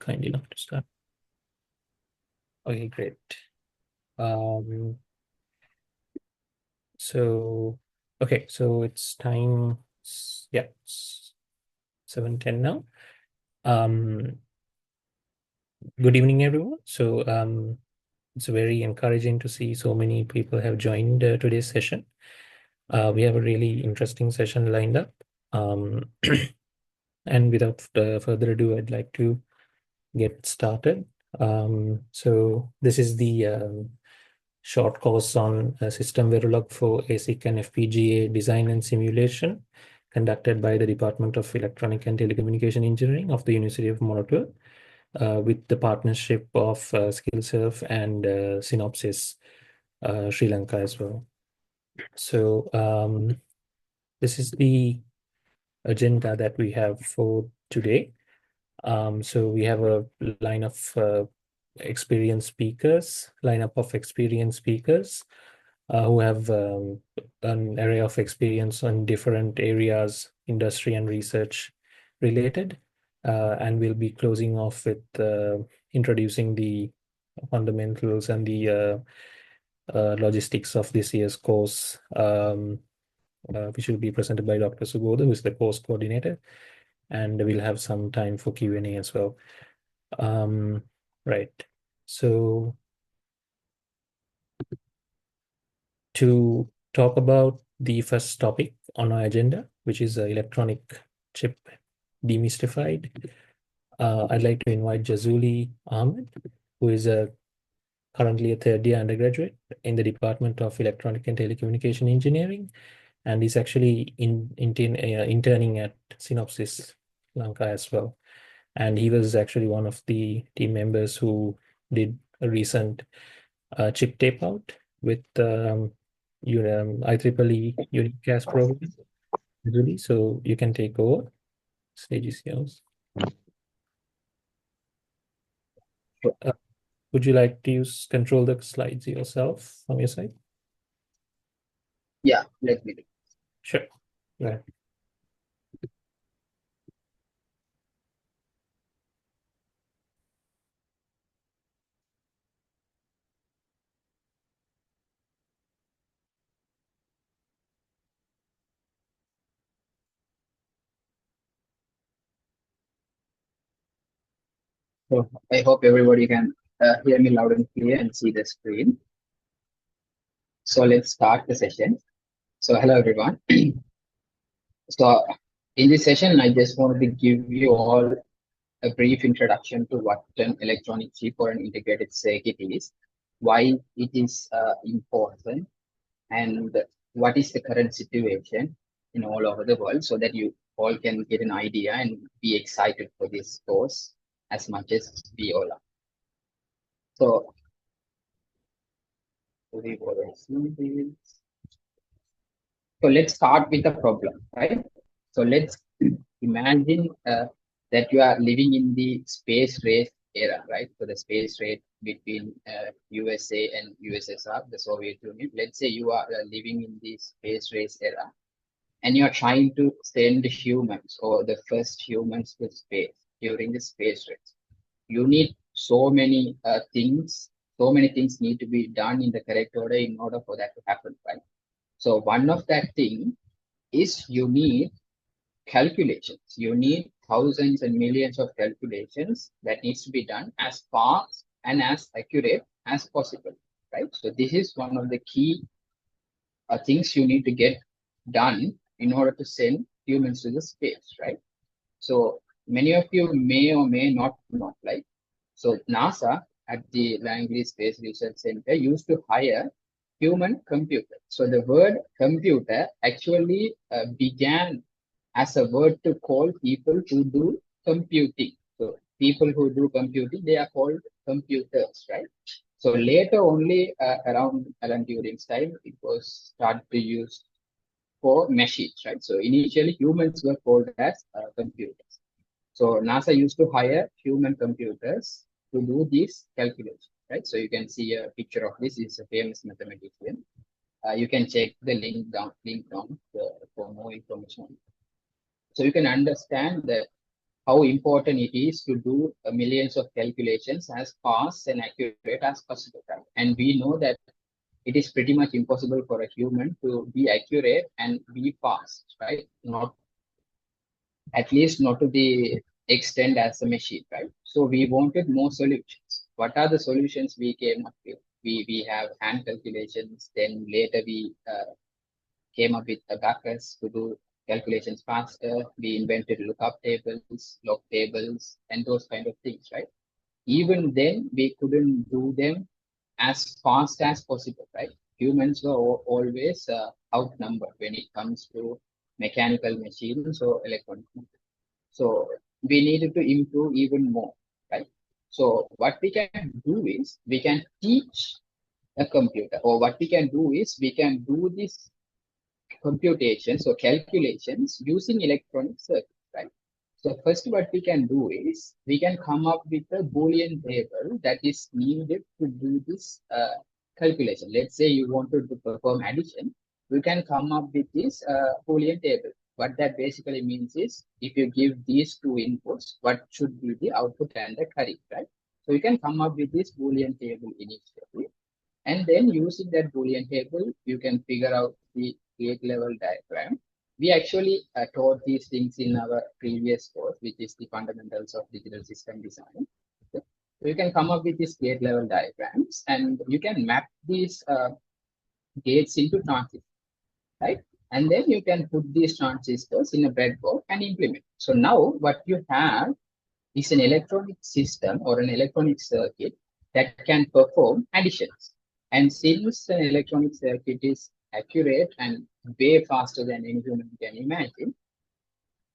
kind enough to start. Okay, great. So it's time. Yeah, it's 7:10 now. Good evening, everyone. So it's very encouraging to see so many people have joined today's session. We have a really interesting session lined up. And without further ado, I'd like to get started. So this is the short course on System Verilog for ASIC and FPGA design and simulation, conducted by the Department of Electronic and Telecommunication Engineering of the University of Monaco, with the partnership of SkillSurf and Synopsys Sri Lanka as well. So this is the agenda that we have for today. So we have a line of experienced speakers, lineup of experienced speakers who have an array of experience on different areas, industry and research related. And we'll be closing off with introducing the fundamentals and the logistics of this year's course, which will be presented by Dr. Suboda, who is the course coordinator. And we'll have some time for Q&A as well. Right. So to talk about the first topic on our agenda, which is electronic chip demystified, I'd like to invite Jazuli Ahmed, who is currently a third-year undergraduate in the Department of Electronic and Telecommunication Engineering, and he's actually interning at Synopsys Lanka as well. And he was actually one of the team members who did a recent chip tape out with IEEE Unique CAS program. Really, so you can take over. Stage is yours. Would you like to control the slides yourself from your side? Yeah, let me do. Sure. Go ahead. So I hope everybody can hear me loud and clear and see the screen. So let's start the session. So hello everyone. So in this session, I just wanted to give you all a brief introduction to what an electronic chip or an integrated circuit is, why it is important, and what is the current situation in all over the world, so that you all can get an idea and be excited for this course as much as we all are. So let's start with the problem, right? So let's imagine that you are living in the space race era, right? So the space race between USA and USSR, the Soviet Union. Let's say you are living in the space race era, and you're trying to send humans or the first humans to space during the space race. You need so many things need to be done in the correct order in order for that to happen, right? So one of that thing is you need calculations. You need thousands and millions of calculations that needs to be done as fast and as accurate as possible, right? So this is one of the key things you need to get done in order to send humans to the space, right? So many of you may or may not know, right? So NASA at the Langley Space Research Center used to hire human computers. So the word computer actually began as a word to call people who do computing. So people who do computing, they are called computers, right? So later only around Alan Turing's time, it was started to use for machines, right? So initially humans were called as computers. So NASA used to hire human computers to do these calculations, right? So you can see a picture of this. Is a famous mathematician. You can check the link down for more information. So you can understand that how important it is to do millions of calculations as fast and accurate as possible. Right? And we know that it is pretty much impossible for a human to be accurate and be fast, right? Not at least not to the extent as a machine, right? So we wanted more solutions. What are the solutions we came up with? We have hand calculations. Then later we came up with abacus to do calculations faster. We invented lookup tables, log tables, and those kind of things, right? Even then, we couldn't do them as fast as possible, right? Humans were always outnumbered when it comes to mechanical machines or electronic machines. So we needed to improve even more, right? So what we can do is we can teach a computer, or what we can do is we can do this computations or calculations using electronic circuits, right? So first what we can do is we can come up with a Boolean table that is needed to do this calculation. Let's say you wanted to perform addition, we can come up with this Boolean table. What that basically means is if you give these two inputs, what should be the output and the carry, right? So you can come up with this Boolean table initially. And then using that Boolean table, you can figure out the gate level diagram. We actually taught these things in our previous course, which is the fundamentals of digital system design. Okay. So you can come up with these gate level diagrams and you can map these gates into transistors, right? And then you can put these transistors in a breadboard and implement. So now what you have is an electronic system or an electronic circuit that can perform additions. And since an electronic circuit is accurate and way faster than any human can imagine,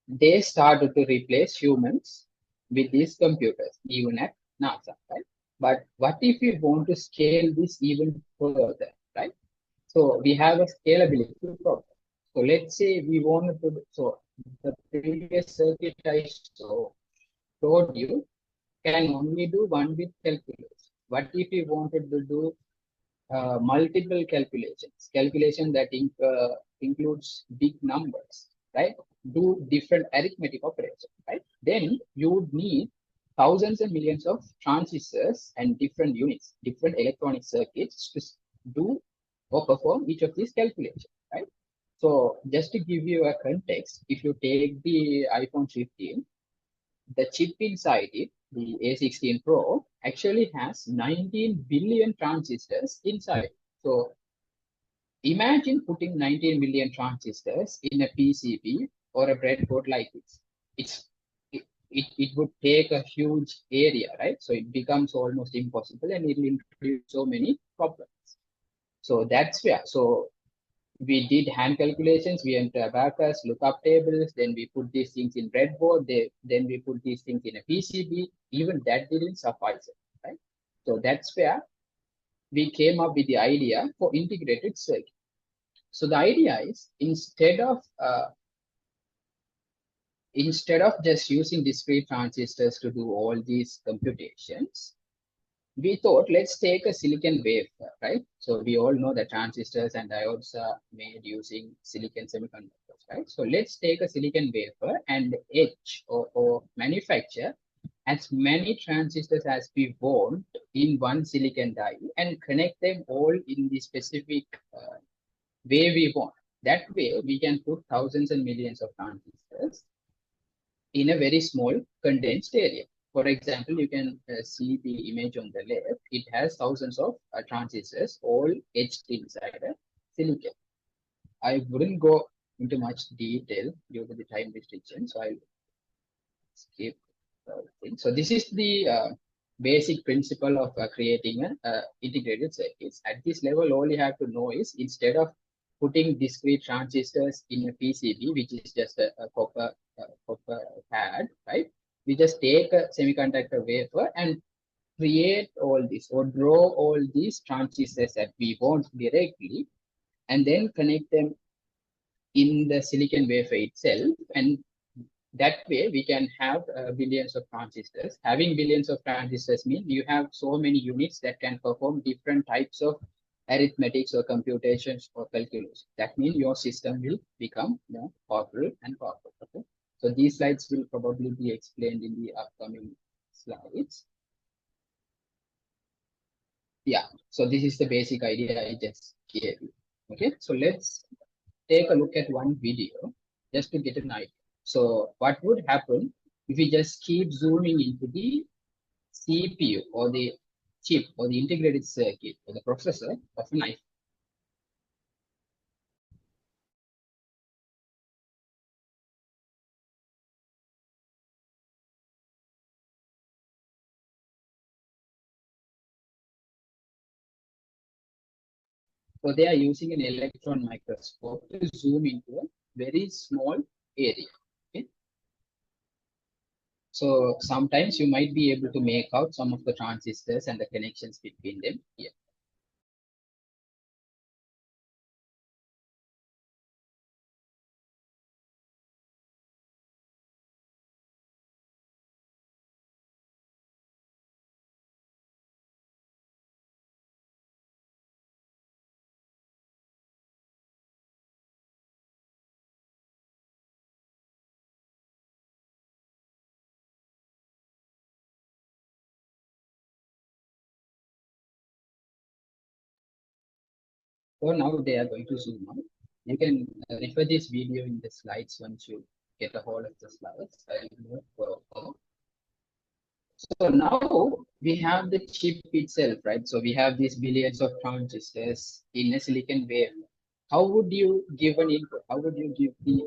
they started to replace humans with these computers, even at NASA, right? But what if we want to scale this even further, right? So we have a scalability problem. So let's say we wanted to, so the previous circuit I showed you can only do one bit calculation. What if we wanted to do multiple calculation that includes big numbers, right? Do different arithmetic operations, right? Then you would need thousands and millions of transistors and different units, different electronic circuits to do or perform each of these calculations, right? So just to give you a context, if you take the iPhone 15, the chip inside it, the A16 Pro, actually has 19 billion transistors inside. So imagine putting 19 billion transistors in a PCB or a breadboard like this. It would take a huge area, right? So it becomes almost impossible and it will introduce so many problems. So that's where, so we did hand calculations, we went to abacus, lookup tables, then we put these things in breadboard, then we put these things in a PCB. Even that didn't suffice, right? So that's where we came up with the idea for integrated circuit. So the idea is instead of just using discrete transistors to do all these computations, we thought, let's take a silicon wafer, right? So we all know that transistors and diodes are made using silicon semiconductors, right? So let's take a silicon wafer and etch or manufacture as many transistors as we want in one silicon die and connect them all in the specific way we want. That way, we can put thousands and millions of transistors in a very small condensed area. For example, you can see the image on the left. It has thousands of transistors all etched inside a silicon. I wouldn't go into much detail due to the time restriction, so I'll skip thing. So this is the basic principle of creating an integrated circuits. At this level, all you have to know is instead of putting discrete transistors in a PCB, which is just a copper pad, right? We just take a semiconductor wafer and create all this or draw all these transistors that we want directly and then connect them in the silicon wafer itself. And that way we can have billions of transistors. Having billions of transistors means you have so many units that can perform different types of arithmetics or computations or calculations. That means your system will become more powerful and powerful. Okay? So these slides will probably be explained in the upcoming slides. Yeah, so this is the basic idea I just gave you. Okay, so let's take a look at one video just to get an idea. So what would happen if we just keep zooming into the CPU or the chip or the integrated circuit or the processor of an iPhone? So they are using an electron microscope to zoom into a very small area. Okay? So sometimes you might be able to make out some of the transistors and the connections between them here. So now they are going to zoom out. You can refer this video in the slides once you get a hold of the slides. I'll move forward. So now we have the chip itself, right? So we have these billions of transistors in a silicon wafer. How would you give an input? How would you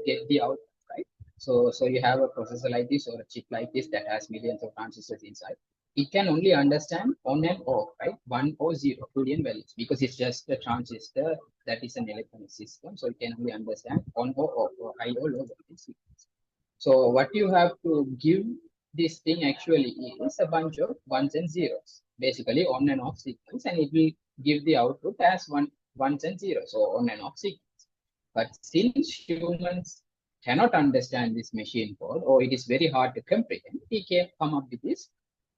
get the output, right? So you have a processor like this or a chip like this that has millions of transistors inside. It can only understand on and off, right? One or zero Boolean values because it's just a transistor that is an electronic system. So it can only understand on or off or high or low voltage. So what you have to give this thing actually is a bunch of ones and zeros, basically on and off sequence, and it will give the output as ones and zeros, so on and off sequence. But since humans cannot understand this machine code, or it is very hard to comprehend, we can come up with these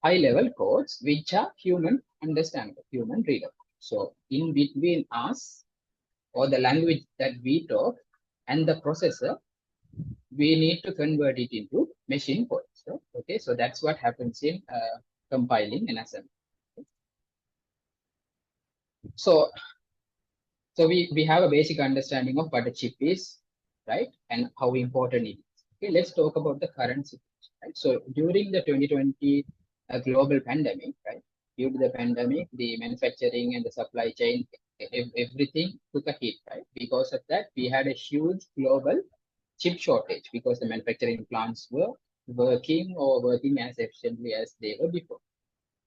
high-level codes which are human understandable, human readable. So in between us or the language that we talk and the processor, we need to convert it into machine code. So, okay, so that's what happens in compiling and assembly. So, we have a basic understanding of what a chip is, right, and how important it is. Okay, let's talk about the current situation. Right? So during the 2020 global pandemic, right, due to the pandemic, the manufacturing and the supply chain, everything took a hit, right? Because of that, we had a huge global chip shortage because the manufacturing plants were working as efficiently as they were before.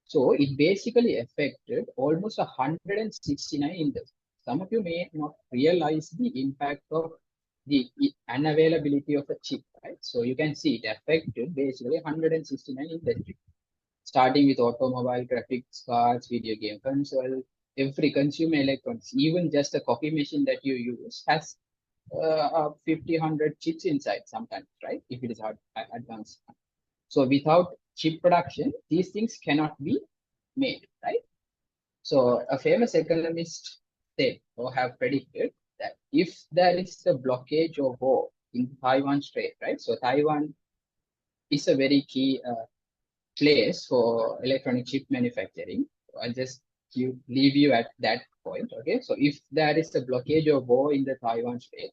So it basically affected almost 169 industries. Some of you may not realize the impact of the unavailability of a chip, right? So you can see it affected basically 169 industries, starting with automobile, graphics cards, video game console, every consumer electronics, even just a coffee machine that you use has 50, 100 chips inside sometimes, right? If it is advanced. So without chip production, these things cannot be made, right? So a famous economist said or have predicted that if there is a blockage or war in Taiwan Strait, right? So Taiwan is a very key place for electronic chip manufacturing. So I'll just leave you at that point, okay? So if there is a blockage or war in the Taiwan Strait,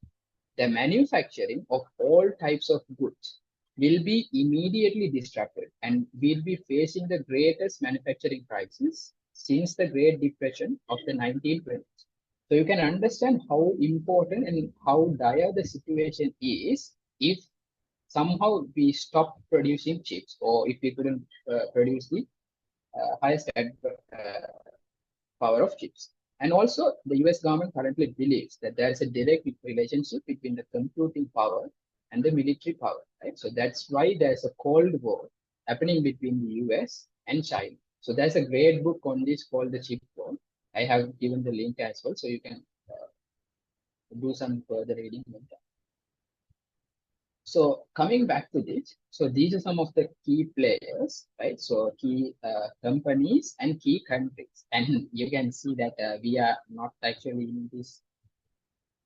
the manufacturing of all types of goods will be immediately disrupted and we'll be facing the greatest manufacturing crisis since the Great Depression of the 1920s. So you can understand how important and how dire the situation is if somehow we stop producing chips or if we couldn't produce the highest power of chips. And also, the US government currently believes that there is a direct relationship between the computing power and the military power, right? So that's why there's a Cold War happening between the US and China. So there's a great book on this called The Chip War. I have given the link as well, so you can do some further reading on that. So coming back to this, so these are some of the key players, right? So key companies and key countries. And you can see that we are not actually in this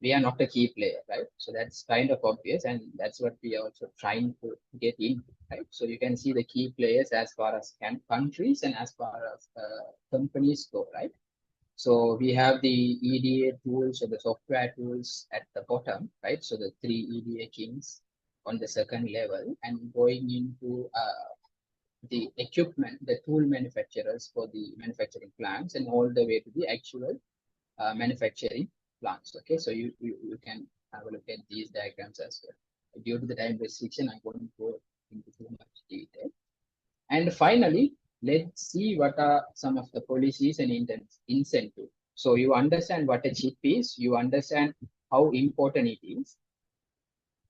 we are not a key player, right? So that's kind of obvious, and that's what we are also trying to get in, right? So you can see the key players as far as countries and as far as companies go, right? So we have the EDA tools or the software tools at the bottom, right? So the three EDA kings on the second level, and going into the equipment, the tool manufacturers for the manufacturing plants, and all the way to the actual manufacturing plants. Okay, so you can have a look at these diagrams as well. Due to the time restriction, I won't go into too much detail. And finally, let's see what are some of the policies and incentives. So you understand what a chip is, you understand how important it is.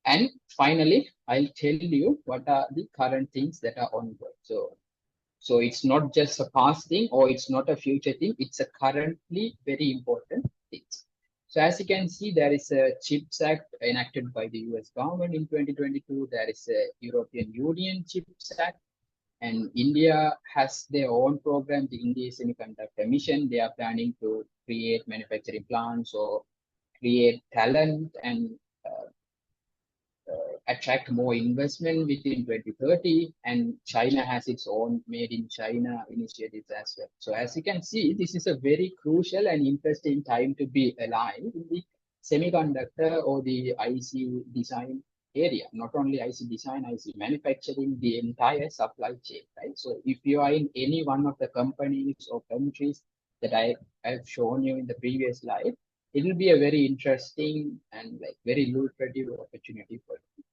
And finally, I'll tell you what are the current things that are ongoing. So it's not just a past thing or it's not a future thing, it's a currently very important thing. So as you can see, there is a CHIPS Act enacted by the US government in 2022. There is a European Union CHIPS Act, and India has their own program, the India Semiconductor Mission. They are planning to create manufacturing plants or create talent and attract more investment within 2030, and China has its own made in China initiatives as well. So as you can see, this is a very crucial and interesting time to be alive in the semiconductor or the IC design area, not only IC design, IC manufacturing, the entire supply chain, right? So if you are in any one of the companies or countries that I have shown you in the previous slide, it will be a very interesting and like very lucrative opportunity for you.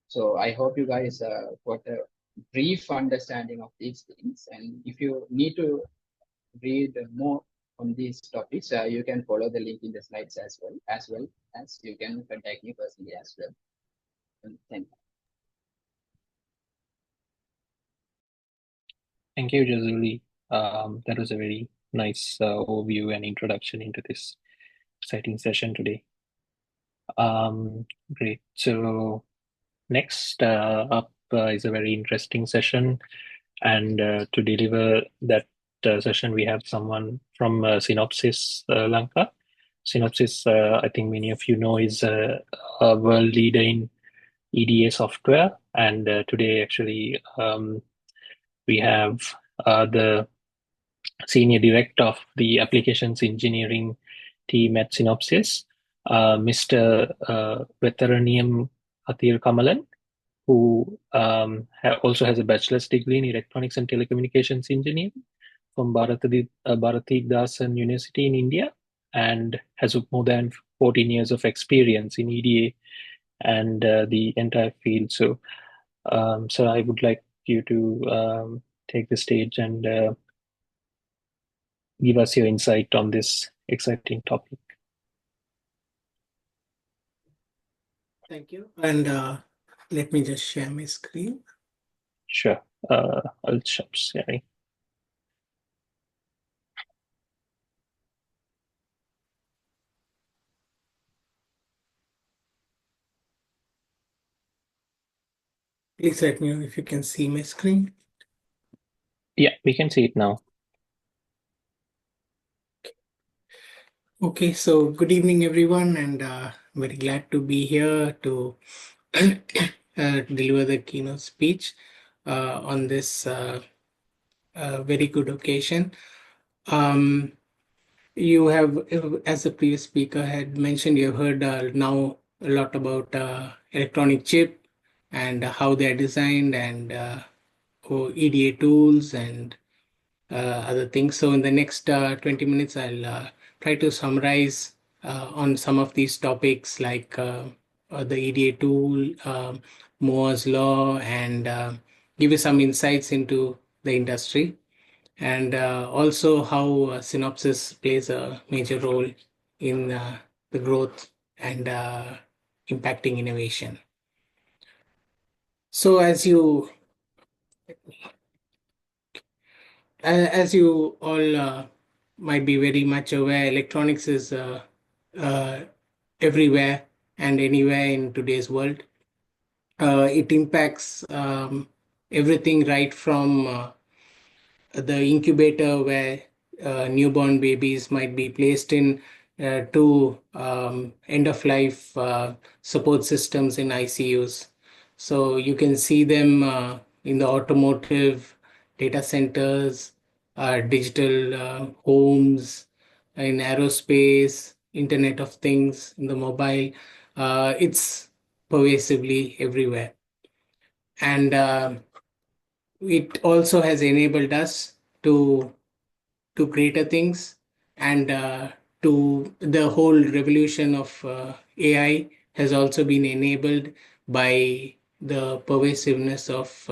So I hope you guys got a brief understanding of these things. And if you need to read more on these topics, you can follow the link in the slides as well as you can contact me personally as well. And thank you. Thank you, Jazuli. That was a very nice overview and introduction into this exciting session today. Great. So next up is a very interesting session, and to deliver that session, we have someone from Synopsys Lanka. Synopsys, I think many of you know, is a world leader in EDA software, and today actually we have the Senior Director of the Applications Engineering team at Synopsys, Mr. Vetharaniam Athir-Kamalan, who also has a bachelor's degree in Electronics and Telecommunications Engineering from Bharati Dasan University in India, and has more than 14 years of experience in EDA and the entire field. So, so I would like you to take the stage and give us your insight on this exciting topic. Thank you. And let me just share my screen. Sure. I'll stop sharing. Please let me know if you can see my screen. Yeah, we can see it now. Okay, so good evening, everyone, and very glad to be here to deliver the keynote speech on this very good occasion. You have, as the previous speaker had mentioned, you have heard now a lot about electronic chip and how they are designed and EDA tools and other things. So in the next 20 minutes, I'll try to summarize on some of these topics like the EDA tool, Moore's law, and give you some insights into the industry, and also how Synopsys plays a major role in the growth and impacting innovation. So as you all might be very much aware, electronics is everywhere and anywhere in today's world. It impacts everything right from the incubator where newborn babies might be placed in, to end-of-life support systems in ICUs. So you can see them in the automotive, data centers, digital homes, in aerospace, Internet of Things, in the mobile. It's pervasively everywhere. And it also has enabled us to greater things, and to the whole revolution of AI has also been enabled by the pervasiveness of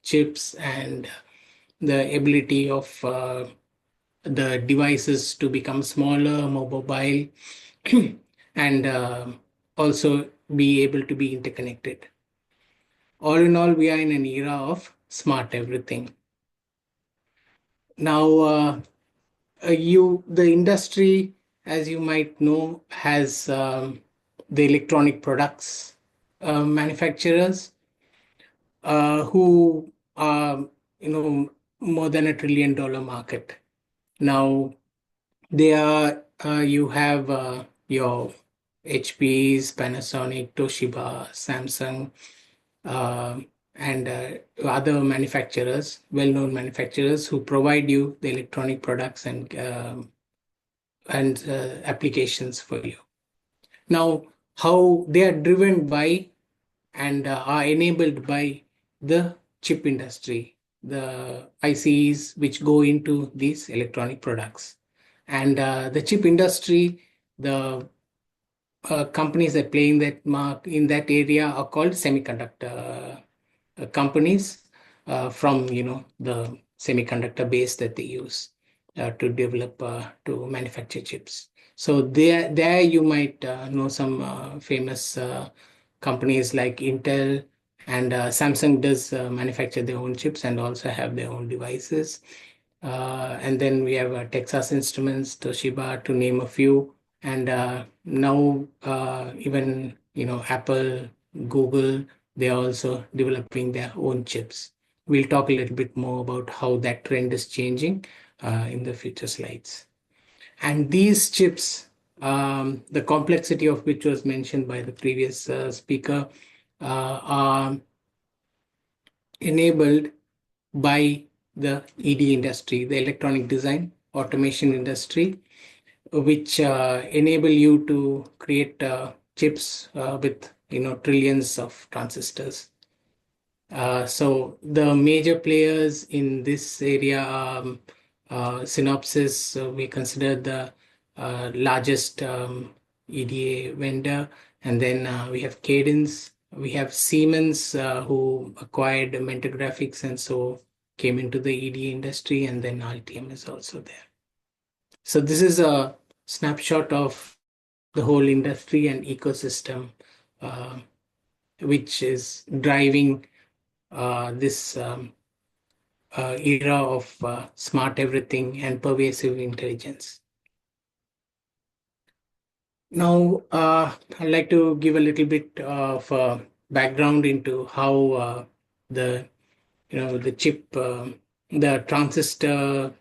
chips and the ability of the devices to become smaller, more mobile, and also be able to be interconnected. All in all, we are in an era of smart everything. Now, the industry, as you might know, has the electronic products manufacturers who are, more than $1 trillion market. Now, they are you have your HPs, Panasonic, Toshiba, Samsung, and other manufacturers, well-known manufacturers, who provide you the electronic products and applications for you. Now, how they are driven by and are enabled by the chip industry, the ICs which go into these electronic products. And the chip industry, the companies that play in that area are called semiconductor companies, from the semiconductor base that they use to develop to manufacture chips. So there you might know some famous companies like Intel, and Samsung does manufacture their own chips and also have their own devices. And then we have Texas Instruments, Toshiba, to name a few. And now even Apple, Google, they are also developing their own chips. We'll talk a little bit more about how that trend is changing in the future slides. And these chips, the complexity of which was mentioned by the previous speaker, are enabled by the ED industry, the electronic design automation industry, which enable you to create chips with trillions of transistors. So the major players in this area are Synopsys. We consider the largest EDA vendor, and then we have Cadence. We have Siemens, who acquired Mentor Graphics and so came into the EDA industry, and then Altium is also there. So this is a snapshot of the whole industry and ecosystem, which is driving this era of smart everything and pervasive intelligence. Now, I'd like to give a little bit of background into how the chip, the transistor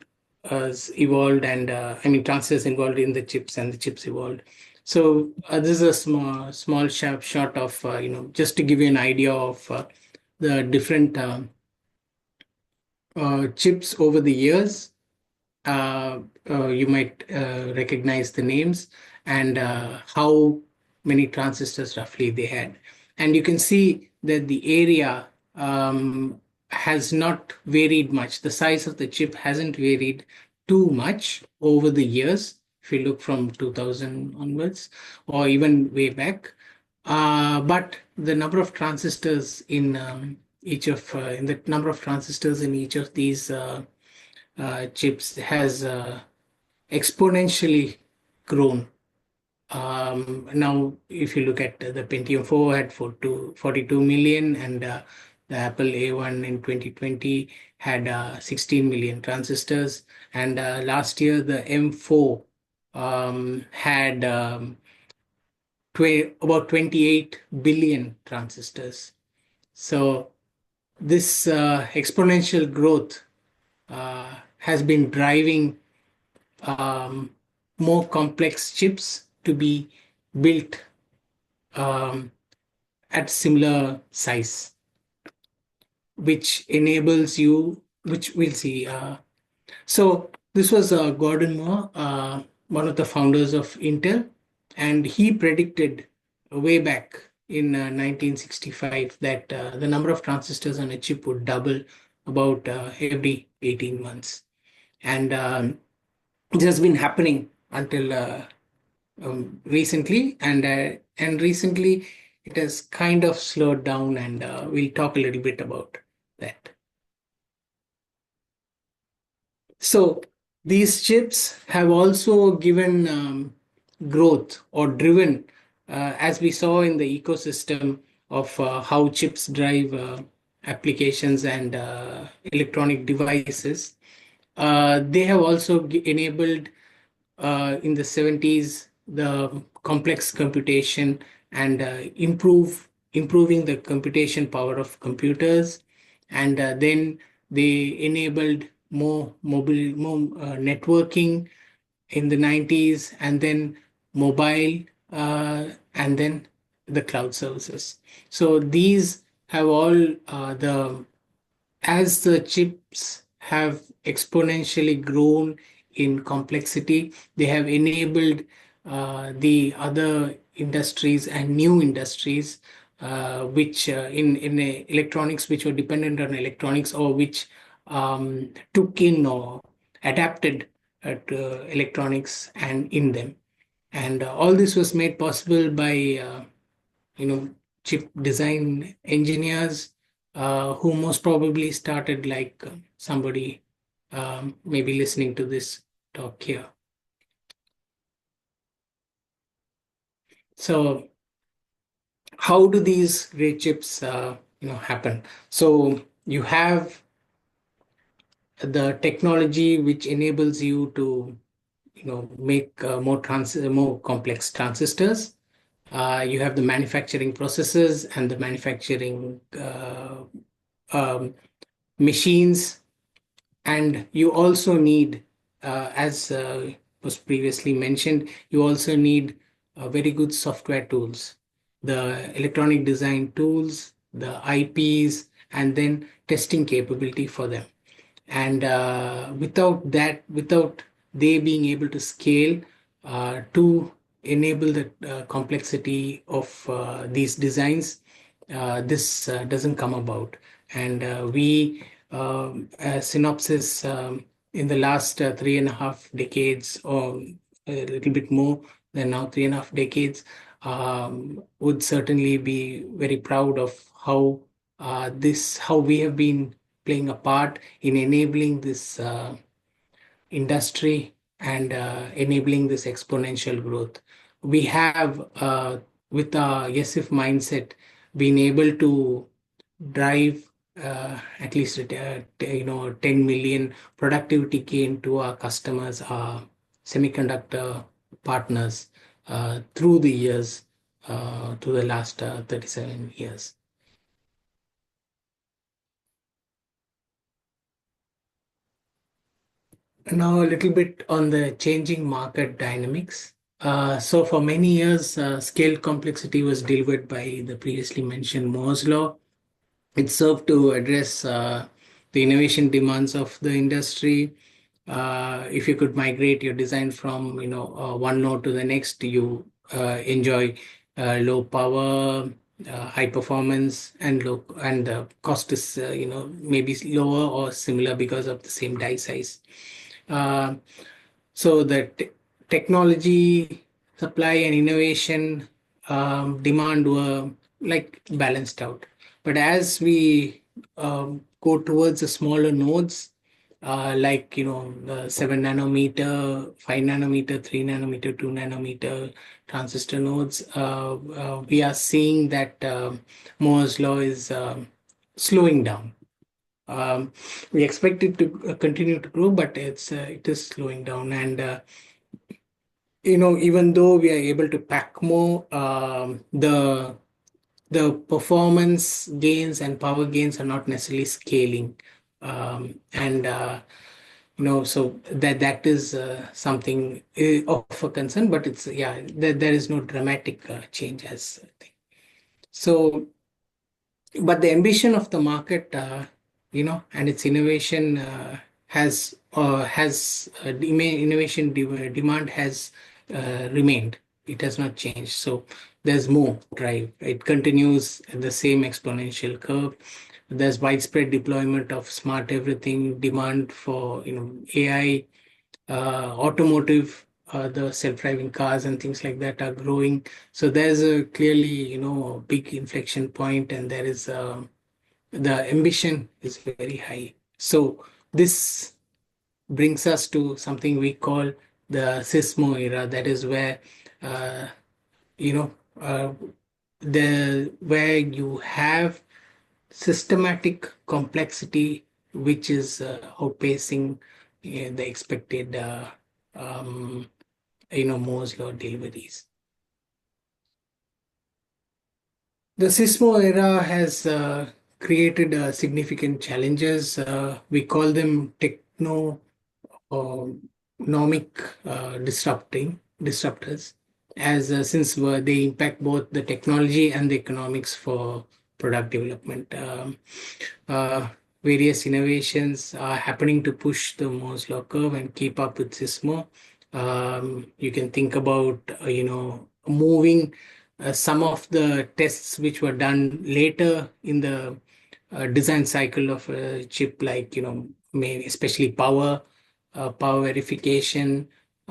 has evolved, and transistors involved in the chips, and the chips evolved. So this is a small sharp shot of just to give you an idea of the different chips over the years. You might recognize the names and how many transistors roughly they had. And you can see that the area has not varied much. The size of the chip hasn't varied too much over the years, if you look from 2000 onwards or even way back. But the number of transistors in each of these chips has exponentially grown. Now, if you look at the Pentium 4 had 42 million, and the Apple A1 in 2020 had 16 million transistors, and last year the M4 had about 28 billion transistors. So this exponential growth has been driving more complex chips to be built at similar size, which enables you, which we'll see. So this was Gordon Moore, one of the founders of Intel, and he predicted way back in 1965 that the number of transistors on a chip would double about every 18 months. And it has been happening until recently, and recently it has kind of slowed down, and we'll talk a little bit about that. So these chips have also given growth or driven, as we saw in the ecosystem of how chips drive applications and electronic devices. They have also enabled in the 70s the complex computation and improving the computation power of computers, and then they enabled more networking in the 90s, and then mobile, and then the cloud services. So these have all as the chips have exponentially grown in complexity, they have enabled the other industries and new industries, which in electronics, which were dependent on electronics, or which took in or adapted to electronics and in them. And all this was made possible by chip design engineers who most probably started like somebody maybe listening to this talk here. So how do these great chips happen? So you have the technology which enables you to make more complex transistors. You have the manufacturing processes and the manufacturing machines, and you also need, as was previously mentioned, you also need very good software tools, the electronic design tools, the IPs, and then testing capability for them. And without they being able to scale to enable the complexity of these designs, this doesn't come about. And we, Synopsys, in the last 3.5 decades, or a little bit more than now, 3.5 decades, would certainly be very proud of how we have been playing a part in enabling this industry and enabling this exponential growth. We have, with our yes if mindset, been able to drive at least 10 million productivity gain to our customers, our semiconductor partners, through the years, to the last 37 years. Now, a little bit on the changing market dynamics. So for many years, scale complexity was delivered by the previously mentioned Moore's law. It served to address the innovation demands of the industry. If you could migrate your design from one node to the next, you enjoy low power, high performance, and the cost is maybe lower or similar because of the same die size. So the technology, supply, and innovation demand were like balanced out. But as we go towards the smaller nodes, like the 7 nanometer, 5 nanometer, 3 nanometer, 2 nanometer transistor nodes, we are seeing that Moore's law is slowing down. We expect it to continue to grow, but it is slowing down. And even though we are able to pack more, the performance gains and power gains are not necessarily scaling. And So that is something of a concern, but it's there is no dramatic change as thing. So, but the ambition of the market, and its innovation innovation demand has remained. It has not changed. So there's more drive. It continues at the same exponential curve. There's widespread deployment of smart everything, demand for AI, automotive, the self-driving cars and things like that are growing. So there's a clearly, a big inflection point, and there is the ambition is very high. So this brings us to something we call the SISMO era. That is where, you know, uh, where you have systematic complexity, which is outpacing the expected, um, Moore's law deliveries. The SISMO era has created significant challenges. We call them techno nomic disruptors, as since they impact both the technology and the economics for product development. Uh, Various innovations are happening to push the Moore's law curve and keep up with SISMO. You can think about moving some of the tests which were done later in the design cycle of a chip, like maybe especially power verification.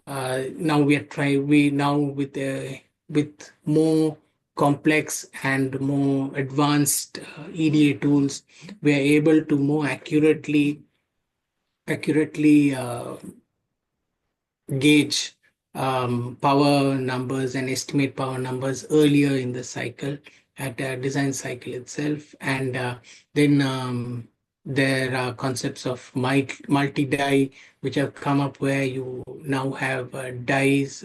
Now we now with more complex and more advanced EDA tools, we are able to more accurately gauge power numbers and estimate power numbers earlier in the cycle, at the design cycle itself. And then there are concepts of multi-die, which have come up, where you now have dies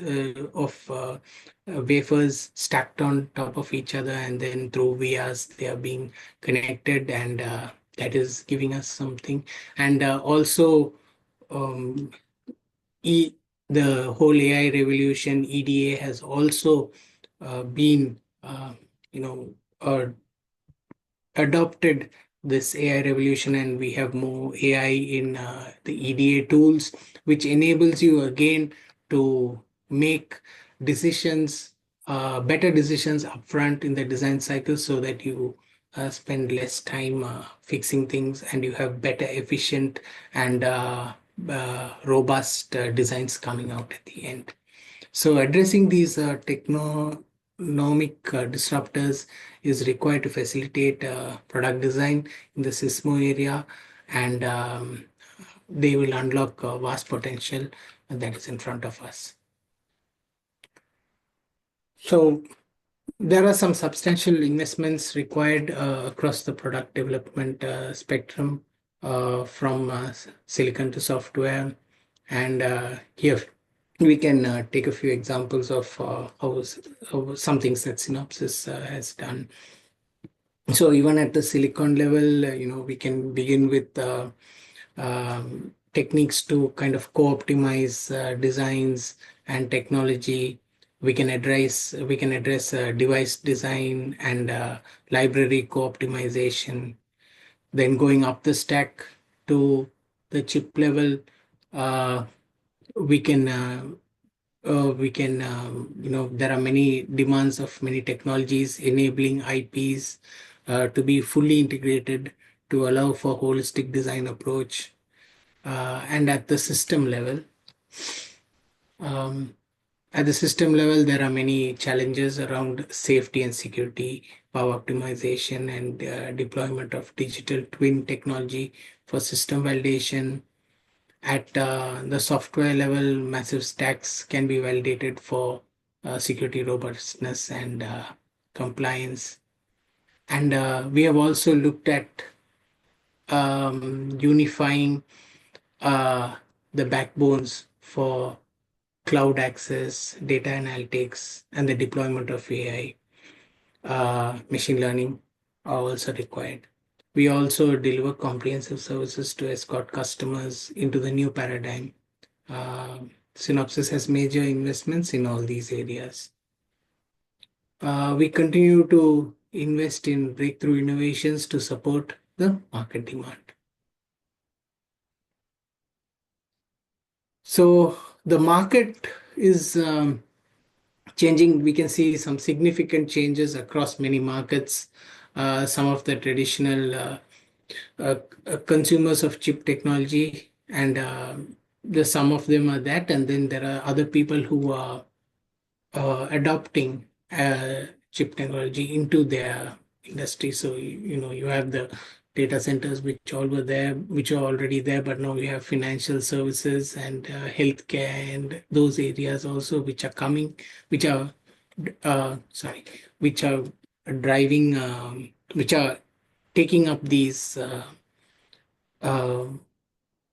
of wafers stacked on top of each other, and then through vias they are being connected, and that is giving us something. And also, um, the whole AI revolution, EDA, has also been, adopted this AI revolution, and we have more AI in the EDA tools, which enables you again to make decisions, better decisions upfront in the design cycle, so that you spend less time fixing things, and you have better, efficient, and robust designs coming out at the end. So addressing these technomic disruptors is required to facilitate product design in the SISMO area, and they will unlock vast potential that is in front of us. So there are some substantial investments required across the product development spectrum, from silicon to software. And here we can take a few examples of how some things that Synopsys has done. So even at the silicon level, we can begin with techniques to kind of co-optimize designs and technology. We can address device design and library co-optimization. Then going up the stack to the chip level, we can there are many demands of many technologies enabling IPs to be fully integrated to allow for holistic design approach. And at the system level, there are many challenges around safety and security, power optimization, and deployment of digital twin technology for system validation. At the software level, massive stacks can be validated for security robustness and compliance. And we have also looked at unifying the backbones for cloud access, data analytics, and the deployment of AI. Machine learning are also required. We also deliver comprehensive services to escort customers into the new paradigm. Synopsys has major investments in all these areas. We continue to invest in breakthrough innovations to support the market demand. So the market is changing. We can see some significant changes across many markets. Some of the traditional consumers of chip technology, and some of them are that, and then there are other people who are adopting chip technology into their industry. So you have the data centers which are already there, but now we have financial services and healthcare and those areas also which are coming, which are driving, which are taking up these uh,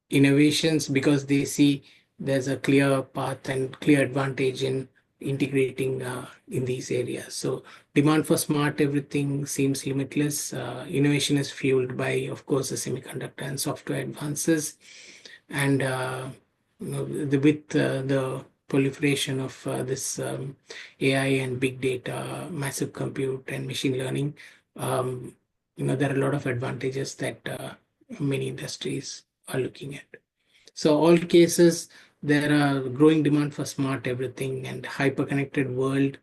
innovations, because they see there's a clear path and clear advantage in integrating in these areas. So demand for smart everything seems limitless. Innovation is fueled by, of course, the semiconductor and software advances, and with the proliferation of this AI and big data, massive compute and machine learning, there are a lot of advantages that many industries are looking at. So all cases, there are growing demand for smart everything, and hyper-connected world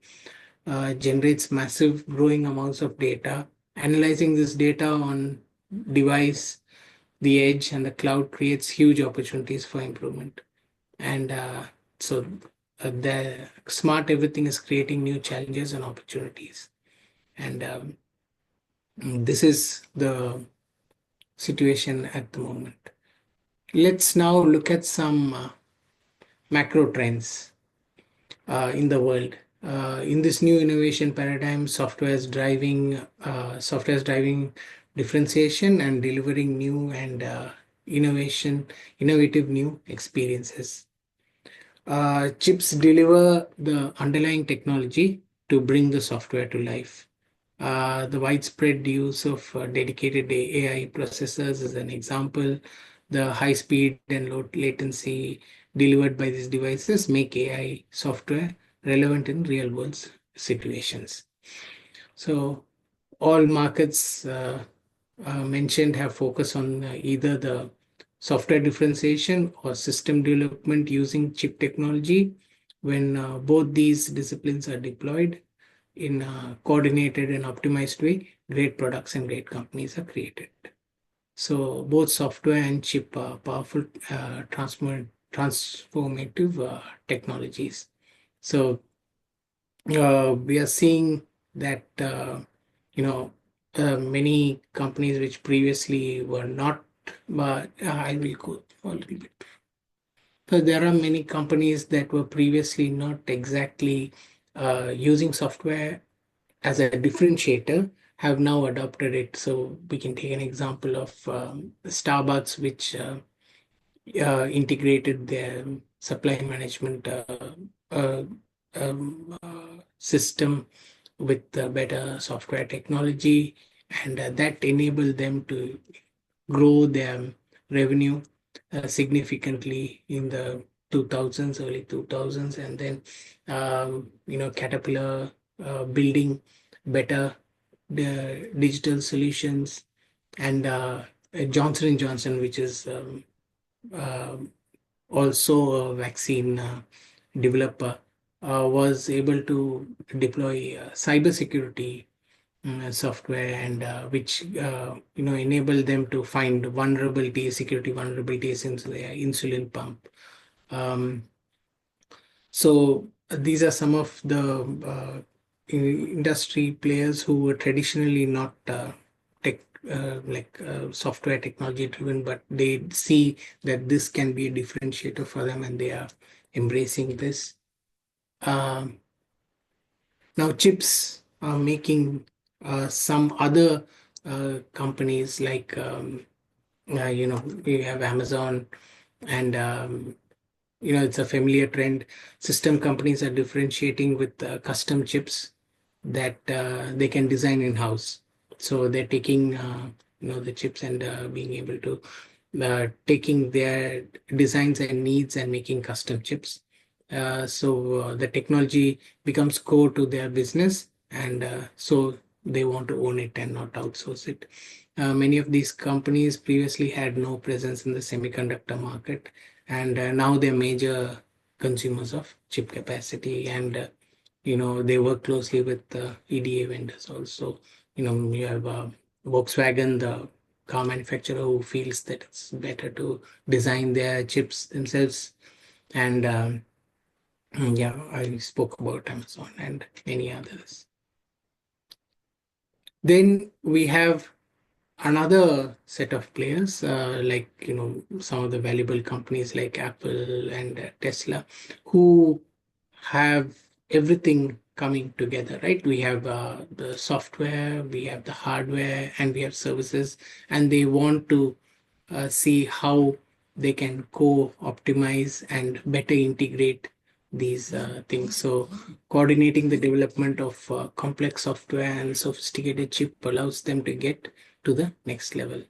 generates massive growing amounts of data. Analyzing this data on device, the edge, and the cloud creates huge opportunities for improvement. And so the smart everything is creating new challenges and opportunities. And this is the situation at the moment. Let's now look at some macro trends in the world. In this new innovation paradigm, software is driving differentiation and delivering new and innovative new experiences. Chips deliver the underlying technology to bring the software to life. The widespread use of dedicated AI processors is an example. The high speed and low latency delivered by these devices make AI software relevant in real world situations. So all markets mentioned have focused on either the software differentiation or system development using chip technology. When both these disciplines are deployed in a coordinated and optimized way, great products and great companies are created. So both software and chip are powerful transformative technologies. So we are seeing that many companies which previously were not, but I will go a little bit. So there are many companies that were previously not exactly using software as a differentiator have now adopted it. So we can take an example of Starbucks, which integrated their supply management system with better software technology, and that enabled them to grow their revenue significantly in the 2000s, early 2000s, and then Caterpillar building better digital solutions, and Johnson & Johnson, which is also a vaccine developer, was able to deploy cybersecurity software, and which enabled them to find security vulnerabilities into their insulin pump. So these are some of the industry players who were traditionally not software technology driven, but they see that this can be a differentiator for them, and they are embracing this. Now chips are making some other companies like we have Amazon, and it's a familiar trend. System companies are differentiating with custom chips that they can design in-house. So they're taking the chips and being able to taking their designs and needs and making custom chips. So the technology becomes core to their business, and so they want to own it and not outsource it. Many of these companies previously had no presence in the semiconductor market, and now they're major consumers of chip capacity, and they work closely with EDA vendors also. You have Volkswagen, the car manufacturer, who feels that it's better to design their chips themselves. And yeah, I spoke about Amazon and many others. Then we have another set of players, like some of the valuable companies like Apple and Tesla, who have everything coming together, right? We have the software, we have the hardware, and we have services, and they want to see how they can co-optimize and better integrate these things. So coordinating the development of complex software and sophisticated chip allows them to get to the next level.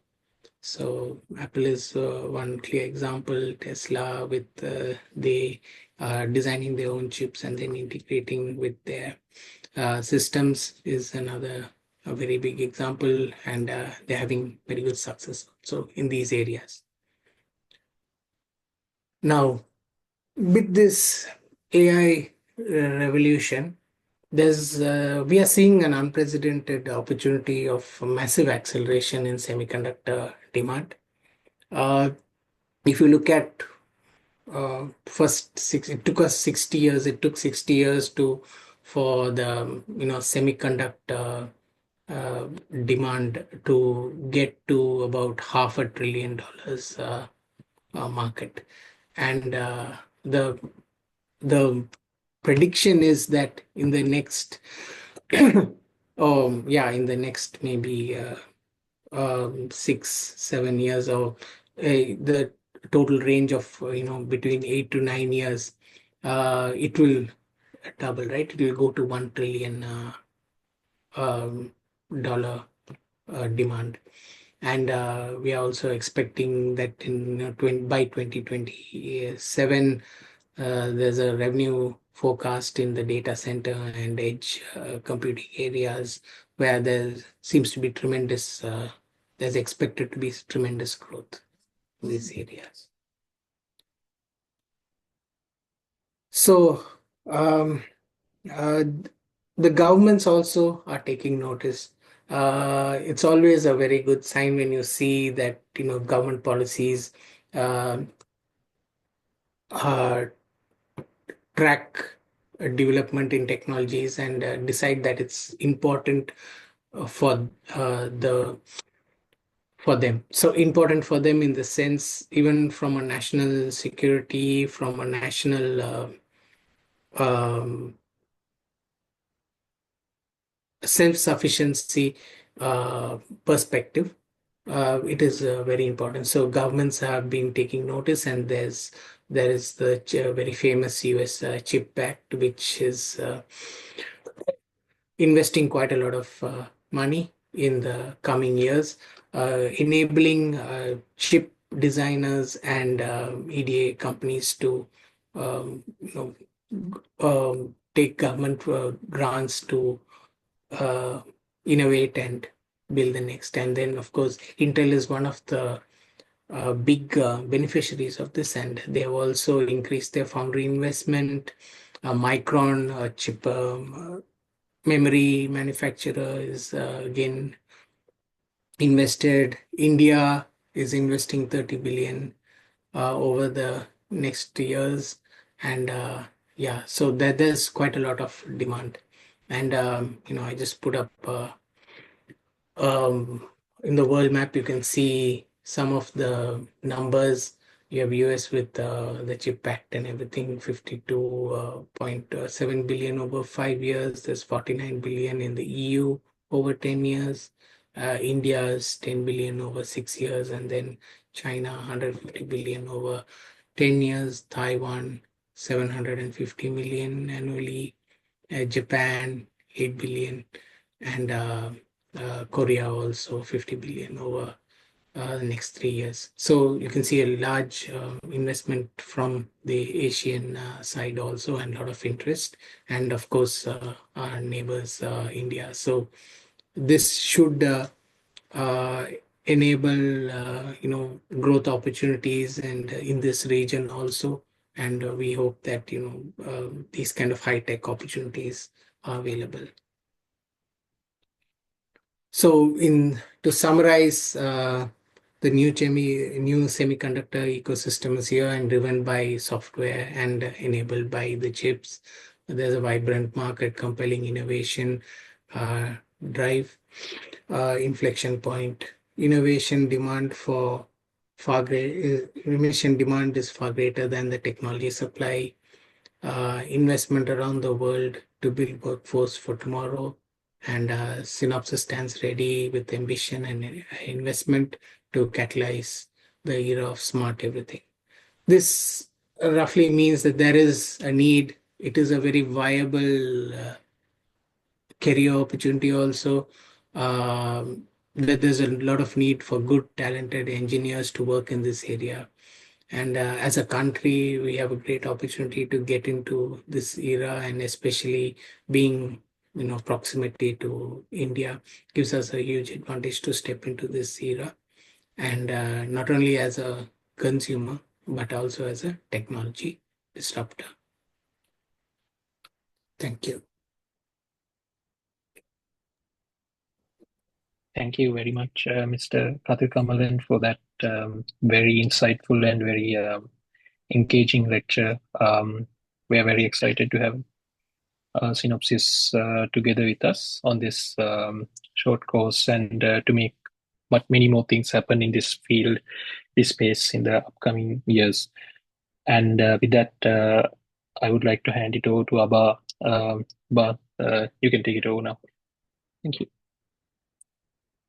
So Apple is one clear example. Tesla with they designing their own chips and then integrating with their systems is another a very big example, and they're having very good success also in these areas. Now, with this AI revolution, we are seeing an unprecedented opportunity of massive acceleration in semiconductor demand. If you look at it took us 60 years. It took 60 years for the semiconductor demand to get to about $500 billion market, and the prediction is that in the next in the next maybe 6-7 years, or the total range of between 8 to 9 years, it will double, right? It will go to $1 trillion dollar demand. And we are also expecting that by 2027, there's a revenue forecast in the data center and edge computing areas where there seems to be there's expected to be tremendous growth in these areas. So the governments also are taking notice. It's always a very good sign when you see that government policies track development in technologies and decide that it's important for them. So important for them in the sense, even from a national security, from a national self-sufficiency perspective, it is very important. So governments have been taking notice, and there is the very famous US CHIP Act, which is investing quite a lot of money in the coming years, enabling chip designers and EDA companies to take government grants to innovate and build the next. And then, of course, Intel is one of the big beneficiaries of this, and they have also increased their foundry investment. Micron, chip memory manufacturer, is again invested. India is investing 30 billion over the next years, and so there's quite a lot of demand. And I just put up in the world map, you can see some of the numbers. You have US with the CHIP Act and everything, 52.7 billion over 5 years. There's 49 billion in the EU over 10 years. India's 10 billion over 6 years, and then China 150 billion over 10 years. Taiwan 750 million annually. Japan 8 billion, and Korea also 50 billion over the next 3 years. So you can see a large investment from the Asian side also, and a lot of interest, and of course our neighbors India. So this should uh, enable growth opportunities and in this region also, and we hope that these kind of high tech opportunities are available. So, to summarize, the new semiconductor ecosystem is here and driven by software and enabled by the chips. There's a vibrant market, compelling innovation drive, inflection point. Innovation demand is far greater than the technology supply. Investment around the world to build workforce for tomorrow, and Synopsys stands ready with ambition and investment to catalyze the era of smart everything. This roughly means that there is a need. It is a very viable career opportunity also. That there's a lot of need for good, talented engineers to work in this area. And as a country, we have a great opportunity to get into this era, and especially being, proximity to India gives us a huge advantage to step into this era. And not only as a consumer, but also as a technology disruptor. Thank you. Thank you very much, Mr. Kathikamal, for that very insightful and very engaging lecture. We are very excited to have Synopsys together with us on this short course, and to make many more things happen in this field, this space in the upcoming years. And with that, I would like to hand it over to Abba. Abba, you can take it over now. Thank you.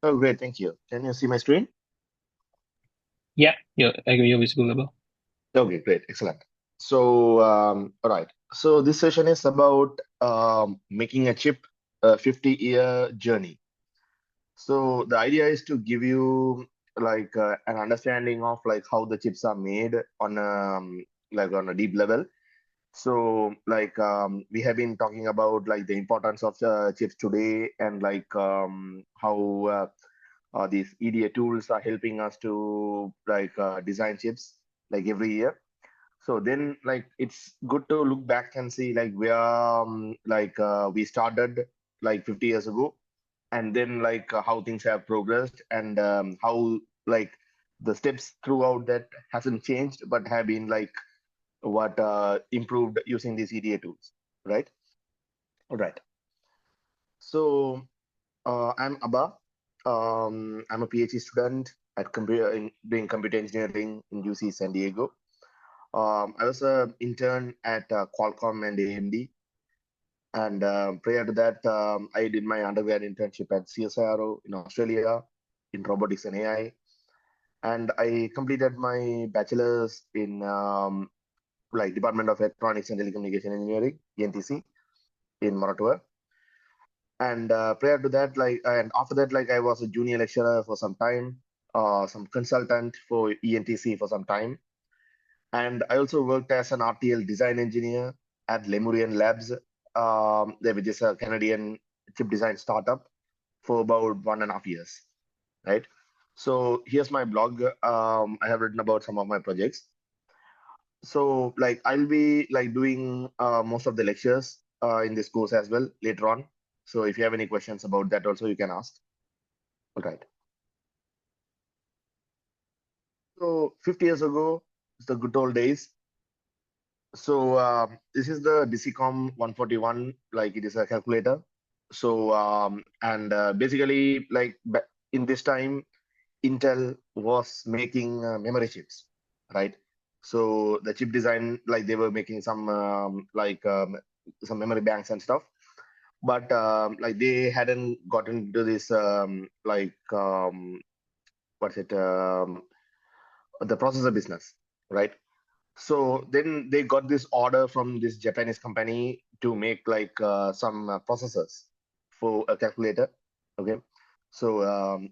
Oh, great. Thank you. Can you see my screen? Yeah, you're visible, Abba. Okay, great. Excellent. So, all right. So this session is about making a chip a 50-year journey. So the idea is to give you like an understanding of like how the chips are made on on a deep level. So like we have been talking about like the importance of chips today, and like how these EDA tools are helping us to like design chips like every year. So then like it's good to look back and see like where we started like 50 years ago, and then like how things have progressed, and how like the steps throughout that hasn't changed but have been like what improved using these EDA tools, right? All right. So I'm Abba. I'm a PhD student at doing computer engineering in UC San Diego. I was an intern at Qualcomm and AMD. And prior to that, I did my undergrad internship at CSIRO in Australia in robotics and AI. And I completed my bachelor's in Department of Electronics and Telecommunication Engineering, ENTC, in Moratuwa. And prior to that, and after that, I was a junior lecturer for some time, some consultant for ENTC for some time. And I also worked as an RTL design engineer at Lemurian Labs, which is a Canadian chip design startup, for about 1.5 years, right? So here's my blog. I have written about some of my projects. So I'll be doing most of the lectures in this course as well later on. So if you have any questions about that also, you can ask. All right. So 50 years ago, it's the good old days. So this is the DCCOM 141, it is a calculator. So basically in this time, Intel was making memory chips, right? So the chip design, they were making some some memory banks and stuff, but they hadn't gotten into this the processor business, right? So then they got this order from this Japanese company to make some processors for a calculator. Okay. So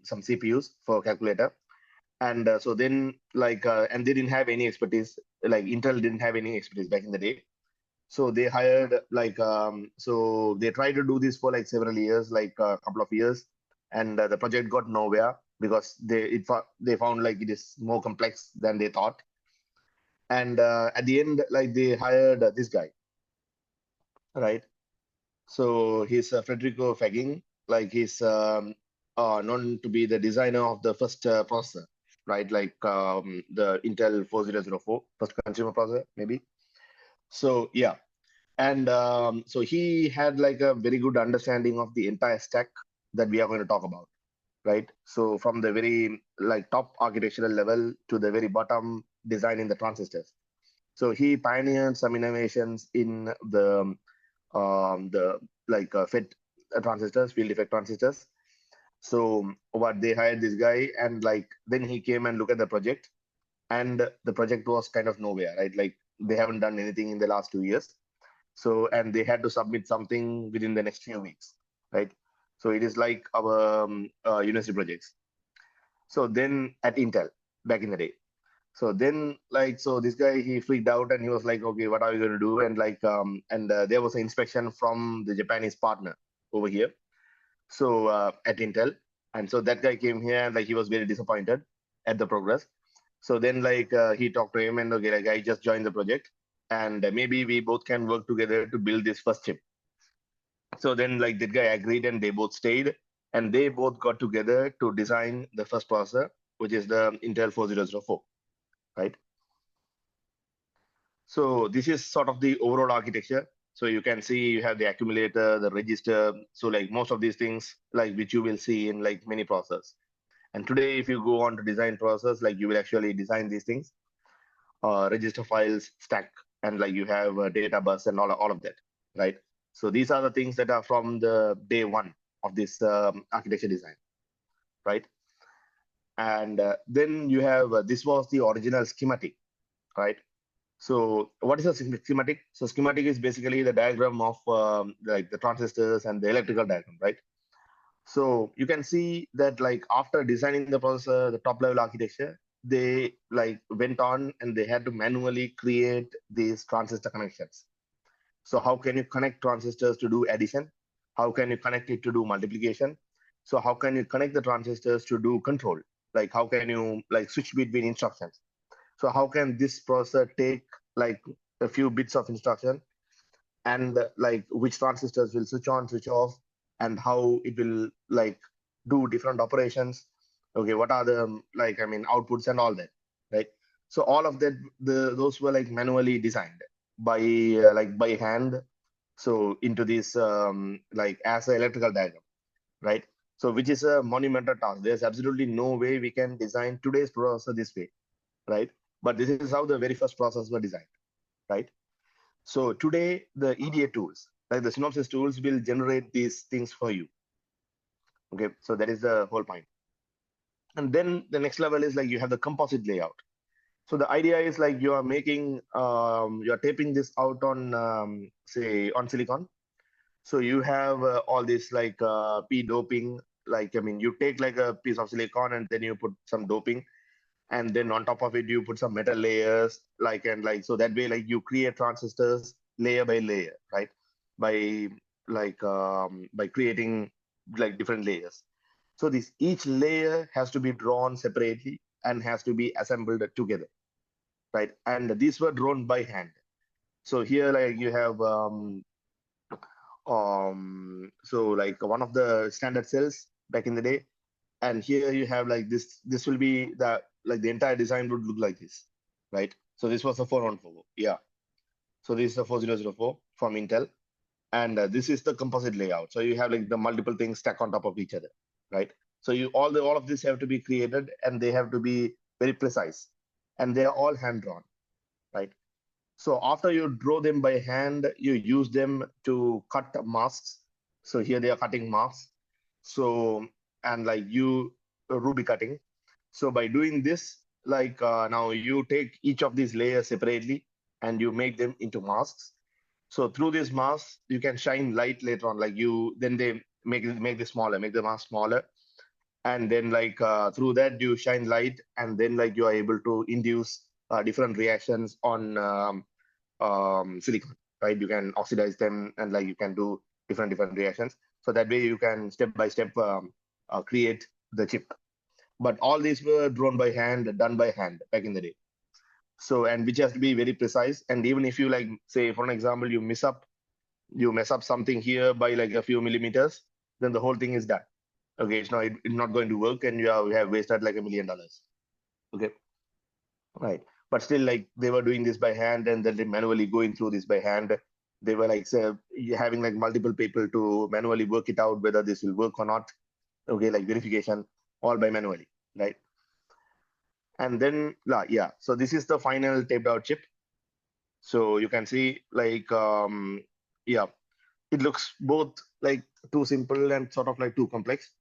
some CPUs for calculator. And so then and they didn't have any expertise, like Intel didn't have any expertise back in the day. So they hired so they tried to do this for like several years, like a couple of years, and the project got nowhere because they found like it is more complex than they thought. And at the end, like they hired this guy, right? So he's Federico Fagging, like he's known to be the designer of the first processor, right? Like the Intel 4004 first consumer processor, maybe. So yeah, and so he had like a very good understanding of the entire stack that we are going to talk about, right? So from the very like top architectural level to the very bottom designing the transistors. So he pioneered some innovations in the FET transistors, field effect transistors. So what they hired this guy, and like then he came and looked at the project, and the project was kind of nowhere, right? Like they haven't done anything in the last 2 years. So and they had to submit something within the next few weeks, right? So it is like our university projects. So then at Intel back in the day. So then, so this guy, he freaked out and he was like, okay, what are we going to do? And there was an inspection from the Japanese partner over here. So at Intel. And so that guy came here and like he was very disappointed at the progress. So then he talked to him and okay, like I just joined the project and maybe we both can work together to build this first chip. So then like that guy agreed and they both stayed and they both got together to design the first processor, which is the Intel 4004, right? So this is sort of the overall architecture. So you can see you have the accumulator, the register. So like most of these things, like which you will see in like many processors. And today, if you go on to design process, like you will actually design these things, register files, stack, and like you have a data bus and all of that, right? So these are the things that are from the day one of this architecture design, right? And then you have, this was the original schematic, right? So what is a schematic? So schematic is basically the diagram of like the transistors and the electrical diagram, right? So you can see that like after designing the processor, the top level architecture, they like went on and they had to manually create these transistor connections. So how can you connect transistors to do addition? How can you connect it to do multiplication? So how can you connect the transistors to do control? Like how can you like switch between instructions? So how can this processor take like a few bits of instruction and like which transistors will switch on, switch off, and how it will like do different operations. Okay, what are the outputs and all that, right? So all of that, those were like manually designed by by hand. So into this like as an electrical diagram, right? So which is a monumental task. There's absolutely no way we can design today's processor this way, right? But this is how the very first processors were designed, right? So today, the EDA tools, like the synopsis tools, will generate these things for you. Okay, so that is the whole point. And then the next level is like you have the composite layout. So the idea is like you are making, you are taping this out on, say, on silicon. So you have all this like P doping, you take like a piece of silicon and then you put some doping, and then on top of it you put some metal layers, so that way like you create transistors layer by layer, right? By by creating like different layers. So this each layer has to be drawn separately and has to be assembled together, right? And these were drawn by hand. So here like you have so like one of the standard cells back in the day, and here you have like this will be the like the entire design would look like this, right? So this was a 414, yeah. So this is a 4004 from Intel, and this is the composite layout. So you have like the multiple things stacked on top of each other, right? So you all of this have to be created and they have to be very precise, and they are all hand drawn, right? So after you draw them by hand, you use them to cut masks. So here they are cutting masks. So, and like you Ruby cutting. So by doing this, now you take each of these layers separately and you make them into masks. So through these masks, you can shine light later on. Like you, then they make this smaller, make the mask smaller, and then like through that you shine light, and then like you are able to induce different reactions on silicon, right? You can oxidize them, and like you can do different reactions. So that way you can step by step create the chip. But all these were drawn by hand, done by hand back in the day. So, and which has to be very precise. And even if you like, say, for an example, you mess up something here by like a few millimeters, then the whole thing is done. Okay, it's not going to work, and you have wasted like $1 million. Okay, right. But still, like they were doing this by hand, and then they manually going through this by hand. They were like say, having like multiple people to manually work it out whether this will work or not. Okay, like verification all by manually, right? And then yeah, so this is the final taped out chip. So you can see like yeah, it looks both like too simple and sort of like too complex.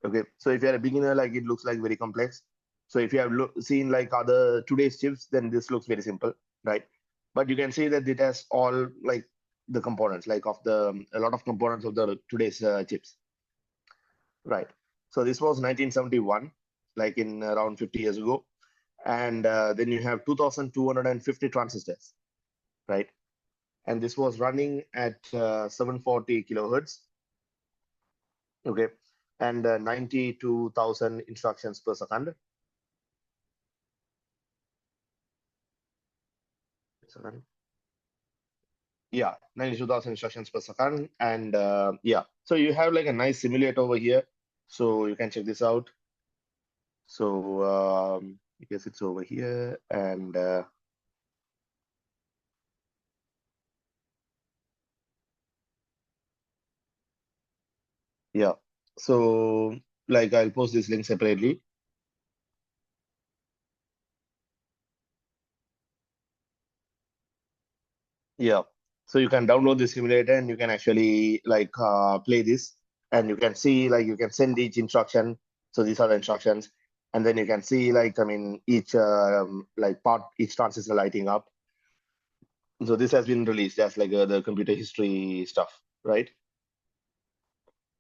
Okay, so if you're a beginner, like it looks like very complex. So if you have seen like other today's chips, then this looks very simple, right? But you can see that it has all like the components, like of the a lot of components of the today's chips, right? So this was 1971, like in around 50 years ago, and then you have 2,250 transistors, right? And this was running at 740 kilohertz, okay, and 92,000 instructions per second. Yeah, 92,000 instructions per second. And yeah, so you have like a nice simulator over here. So you can check this out. So I guess it's over here. And yeah, so like I'll post this link separately. Yeah, so you can download the simulator and you can actually like play this, and you can see like you can send each instruction. So these are the instructions, and then you can see like I mean each like part, each transistor lighting up. So this has been released as like the computer history stuff, right?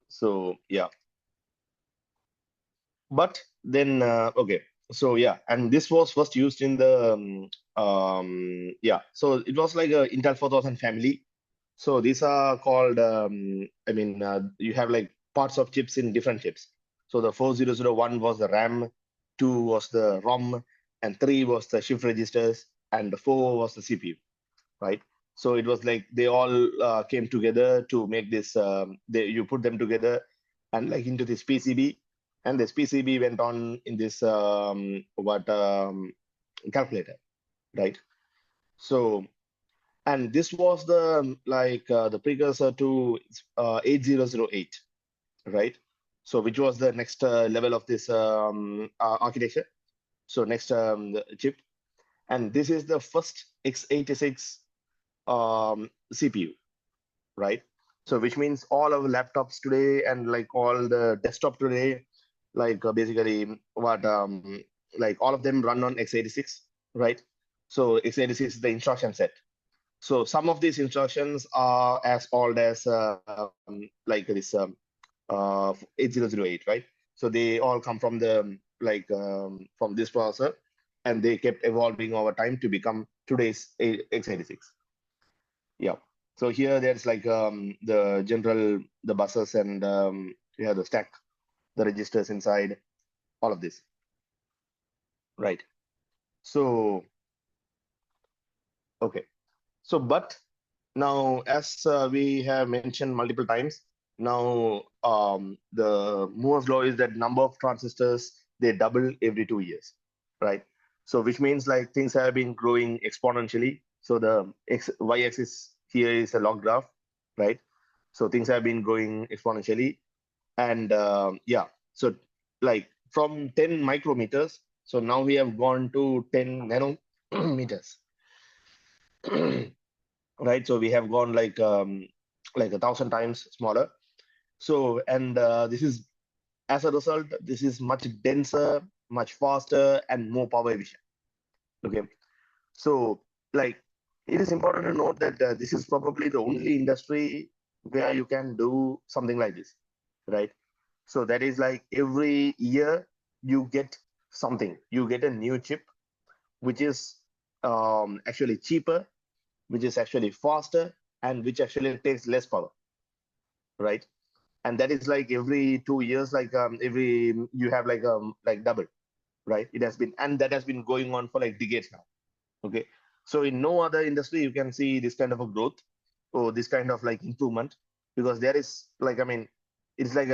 So yeah, but then okay, so yeah, and this was first used in the yeah, so it was like a Intel 4000 family. So these are called I mean you have like parts of chips in different chips. So the 4001 was the RAM, 2 was the ROM, and 3 was the shift registers, and the 4 was the CPU, right? So it was like they all came together to make this. You put them together and like into this PCB, and this PCB went on in this calculator, right? So and this was the like the precursor to 8008, right? So which was the next level of this architecture. So next the chip, and this is the first x86 CPU, right? So which means all our laptops today and like all the desktop today, like basically what like all of them run on x86, right? So x86 is the instruction set. So some of these instructions are as old as like this 8008, right? So they all come from the like from this processor, and they kept evolving over time to become today's x86. Yeah. So here there's like the general, the buses, and yeah, the stack, the registers inside, all of this. Right. So, okay. So, but now, as we have mentioned multiple times, now the Moore's law is that number of transistors, they double every 2 years, right? So which means like things have been growing exponentially. So the y-axis here is a log graph, right? So things have been growing exponentially, and yeah, so like from 10 micrometers, so now we have gone to 10 nanometers. Right? So we have gone like 1,000 times smaller. So and this is as a result, this is much denser, much faster, and more power efficient. Okay, so like it is important to note that this is probably the only industry where you can do something like this, right? So that is like every year you get something. You get a new chip, which is actually cheaper, which is actually faster, and which actually takes less power, right? And that is like every 2 years, like every you have like double, right? It has been, and that has been going on for like decades now. Okay, so in no other industry you can see this kind of a growth or this kind of like improvement, because there is like, I mean, it's like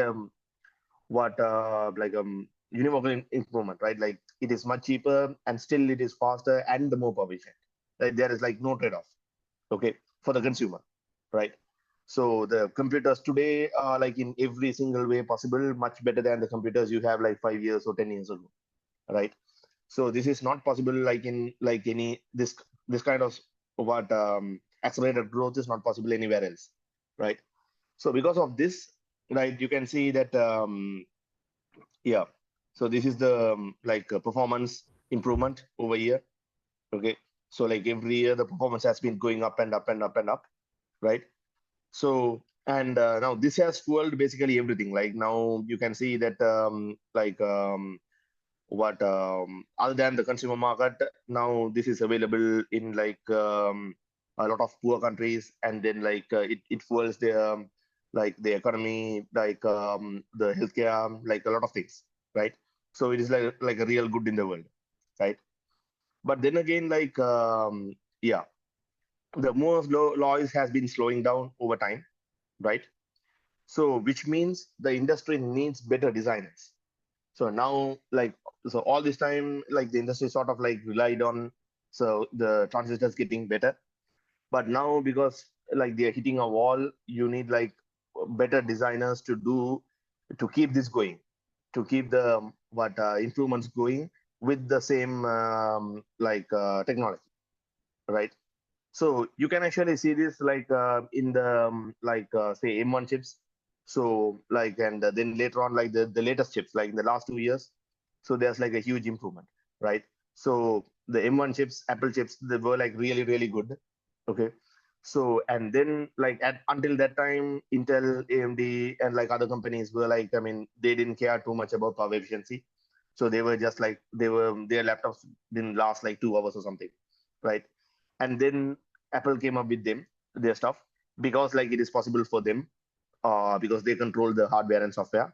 what univocal improvement, right? Like it is much cheaper and still it is faster and the more efficient. Right? There is like no trade-off, okay, for the consumer, right? So the computers today are like in every single way possible much better than the computers you have like 5 years or 10 years ago, right? So this is not possible like in like any this kind of what accelerated growth is not possible anywhere else, right? So because of this, right, you can see that yeah. So this is the performance improvement over here. Okay. So like every year the performance has been going up and up and up and up, right? So and now this has fueled basically everything. Like now you can see that what other than the consumer market, now this is available in a lot of poor countries, and then it fuels the economy, the healthcare, like a lot of things, right? So it is like a real good in the world, right? But then again, yeah, the Moore's laws has been slowing down over time, right? So which means the industry needs better designers. So now, so all this time, like the industry sort of like relied on so the transistors getting better. But now because like they're hitting a wall, you need like better designers to keep this going, to keep the what improvements going with the same technology, right? So you can actually see this in the say M1 chips. So and then later on the latest chips like in the last 2 years. So there's like a huge improvement, right? So the M1 chips, Apple chips, they were like really really good. Okay. So and then until that time, Intel, AMD, and like other companies were like, I mean, they didn't care too much about power efficiency. So they were just like their laptops didn't last like 2 hours or something, right? And then Apple came up with their stuff, because like it is possible for them, because they control the hardware and software.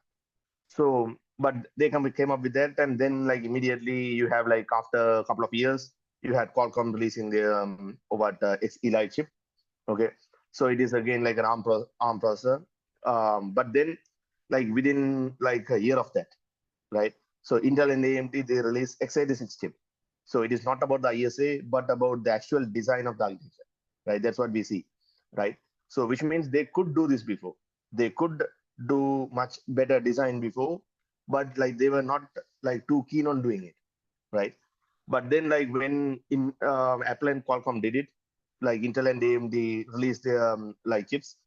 So, but they came up with that, and then like immediately you have like after a couple of years, you had Qualcomm releasing their 𝐁 chip. Okay, so it is again like an ARM processor, but then like within like a year of that, right? So Intel and AMD, they release x86 chip. So it is not about the ISA, but about the actual design of the architecture, right? That's what we see, right? So which means they could do this before. They could do much better design before, but like they were not like too keen on doing it, right? But then like when in Apple and Qualcomm did it, like Intel and AMD released their chips,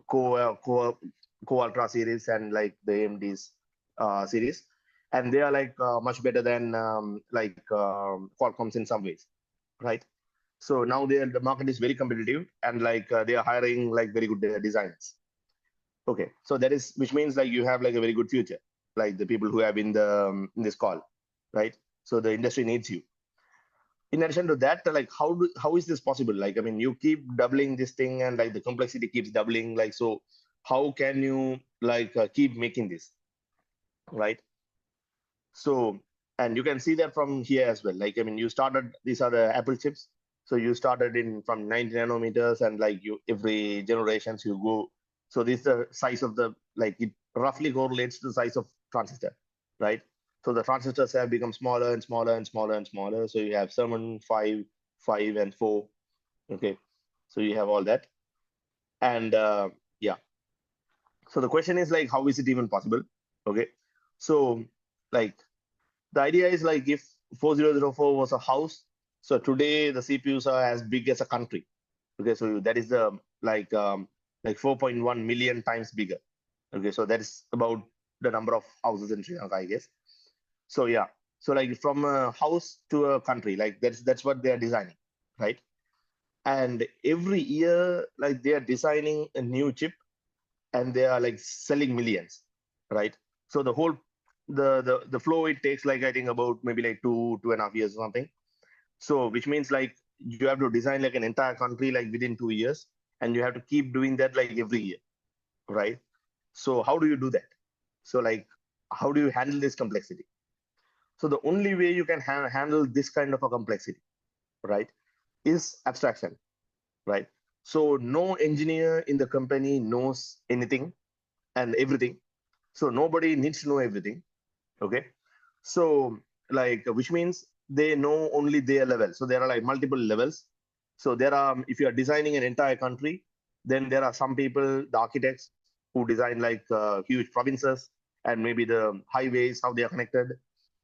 Core Ultra series and like the AMD's series, and they are like much better than Qualcomm's in some ways, right? So now the market is very competitive, and they are hiring like very good designers. Okay, so that is, which means like you have like a very good future, like the people who have in this call, right? So the industry needs you. In addition to that, like how is this possible? Like, I mean, you keep doubling this thing, and like the complexity keeps doubling. Like, so how can you keep making this, right? So, and you can see that from here as well. Like, I mean, you started, these are the Apple chips. So you started in from 90 nanometers, and like you every generations you go. So this is the size of the, like it roughly correlates to the size of transistor, right? So the transistors have become smaller and smaller and smaller and smaller. So you have 7, 5, 5, and 4. Okay. So you have all that. And yeah. So the question is like, how is it even possible? Okay. So like the idea is like if 4004 was a house, so today the CPUs are as big as a country. Okay, so that is the like 4.1 million times bigger. Okay, so that is about the number of houses in Sri Lanka, I guess. So yeah, so like from a house to a country, like that's what they are designing, right? And every year, like they are designing a new chip, and they are like selling millions, right? So the whole the flow, it takes like, I think about maybe like 2.5 years or something. So which means like you have to design like an entire country like within 2 years, and you have to keep doing that like every year, right? So how do you do that? So like, how do you handle this complexity? So the only way you can handle this kind of a complexity, right, is abstraction, right? So no engineer in the company knows anything and everything. So nobody needs to know everything. Okay. So like, which means they know only their level. So there are like multiple levels. So there are, if you are designing an entire country, then there are some people, the architects, who design like huge provinces and maybe the highways, how they are connected.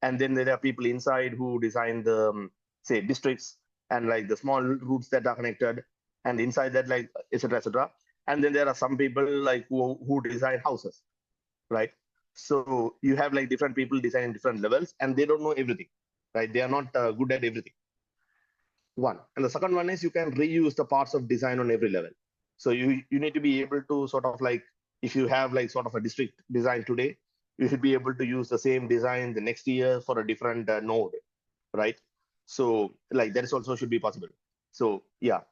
And then there are people inside who design the, say, districts and like the small routes that are connected. And inside that, like, etc., etc. And then there are some people like who design houses, right? So you have like different people designing different levels, and they don't know everything, right? They are not good at everything. One. And the second one is you can reuse the parts of design on every level. So you need to be able to sort of like, if you have like sort of a district design today, you should be able to use the same design the next year for a different node, right? So like that is also should be possible. So yeah.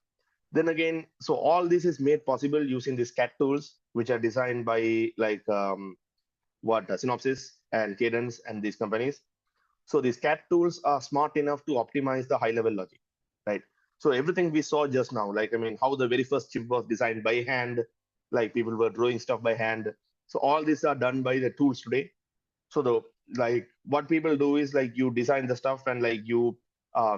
Then again, so all this is made possible using these CAD tools, which are designed by like Synopsys and Cadence and these companies. So these CAD tools are smart enough to optimize the high-level logic, right? So everything we saw just now, like, I mean, how the very first chip was designed by hand, like people were drawing stuff by hand. So all these are done by the tools today. So the, like, what people do is like you design the stuff and like you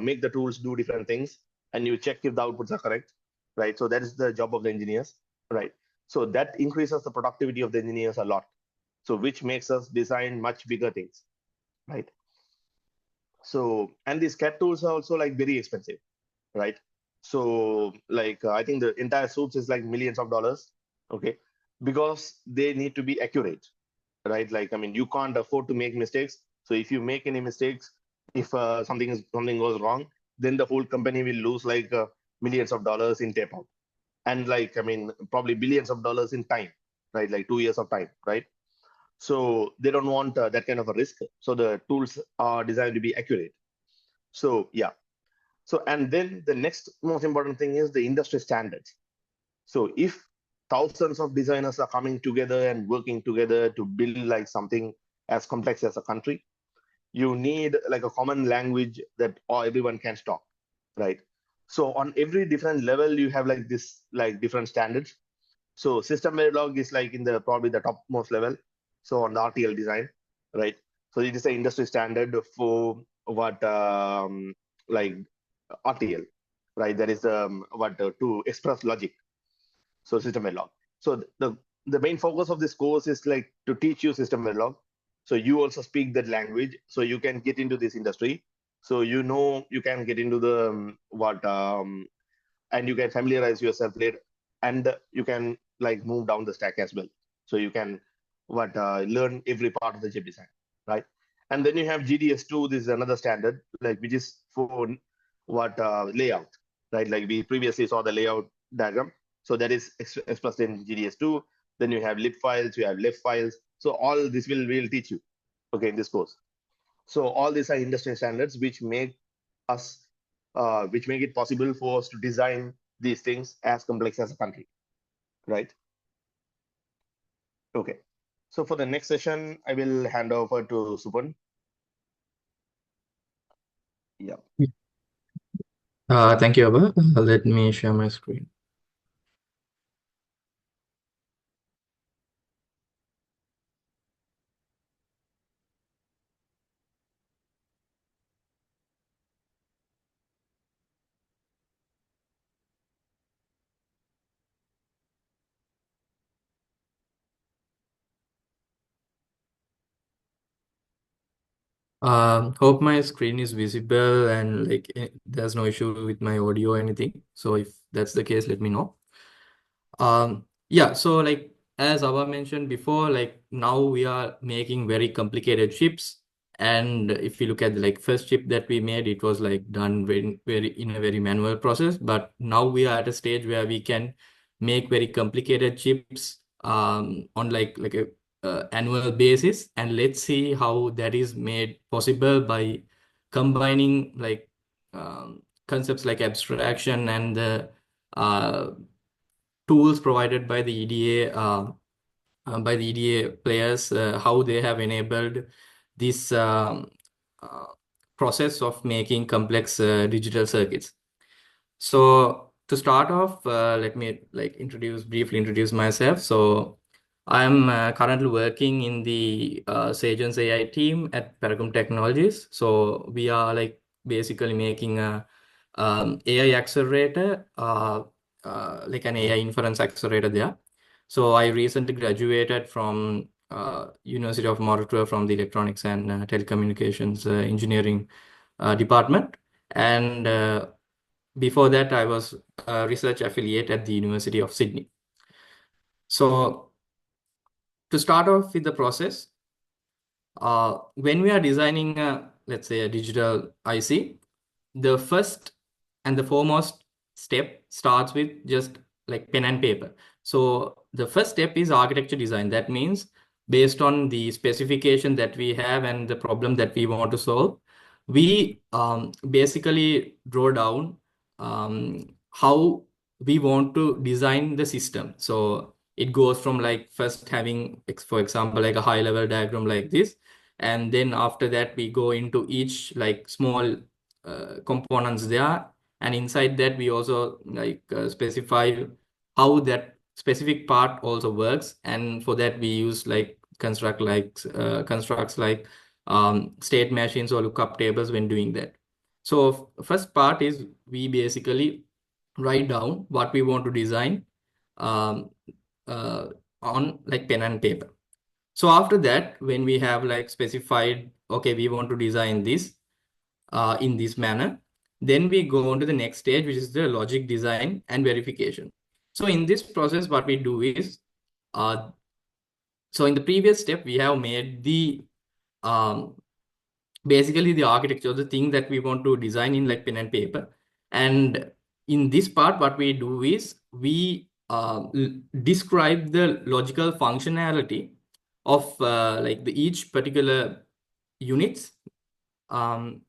make the tools do different things, and you check if the outputs are correct, right? So that is the job of the engineers, right? So that increases the productivity of the engineers a lot. So which makes us design much bigger things, right? So, and these CAD tools are also like very expensive, right? So like I think the entire suits is like millions of dollars, okay? Because they need to be accurate, right? Like, I mean, you can't afford to make mistakes. So if you make any mistakes, if something goes wrong, then the whole company will lose like millions of dollars in tape out. And like, I mean, probably billions of dollars in time, right? Like 2 years of time, right? So they don't want that kind of a risk. So the tools are designed to be accurate. So yeah. So, and then the next most important thing is the industry standards. So if thousands of designers are coming together and working together to build like something as complex as a country, you need like a common language that everyone can talk, right? So on every different level, you have like this, like different standards. So system Verilog is like in the probably the topmost level. So on the RTL design, right? So it is the industry standard for what like RTL, right? That is what to express logic. So system Verilog. So the main focus of this course is like to teach you system Verilog. So you also speak that language, so you can get into this industry. So you know you can get into the and you can familiarize yourself later, and you can like move down the stack as well. So you can learn every part of the chip design, right? And then you have GDS2. This is another standard, like which is for layout, right? Like we previously saw the layout diagram. So that is expressed in GDS2. Then you have lib files, you have left files. So all this will teach you, okay, in this course. So all these are industry standards which make us, which make it possible for us to design these things as complex as a country, right? Okay. So for the next session, I will hand over to Supan. Yeah. Thank you, Abba. Let me share my screen. Hope my screen is visible and like there's no issue with my audio or anything. So if that's the case, let me know. Yeah, so like as Abba mentioned before, like now we are making very complicated chips. And if you look at the like first chip that we made, it was like done very in a very manual process. But now we are at a stage where we can make very complicated chips on like annual basis, and let's see how that is made possible by combining like concepts like abstraction and the tools provided by the EDA players, how they have enabled this process of making complex digital circuits. So to start off, let me briefly introduce myself. So I'm currently working in the 𝐁𝐚𝐭𝐜𝐡 AI team at 𝐅𝐏𝐆𝐀 Technologies. So we are like basically making a AI accelerator, like an AI inference accelerator there. So I recently graduated from University of Moratuwa from the Electronics and Telecommunications Engineering department. And before that, I was a research affiliate at the University of Sydney. So to start off with the process, when we are designing, let's say, a digital IC, the first and the foremost step starts with just like pen and paper. So the first step is architecture design. That means based on the specification that we have and the problem that we want to solve, we basically draw down how we want to design the system. So it goes from like first having, for example, like a high level diagram like this. And then after that, we go into each like small components there. And inside that, we also like specify how that specific part also works. And for that, we use like constructs like state machines or lookup tables when doing that. So first part is we basically write down what we want to design on like pen and paper. So after that, when we have like specified, okay, we want to design this in this manner, then we go on to the next stage, which is the logic design and verification. So in this process, what we do is, so in the previous step, we have made the basically the architecture, the thing that we want to design in like pen and paper. And in this part, what we do is we describe the logical functionality of like each particular units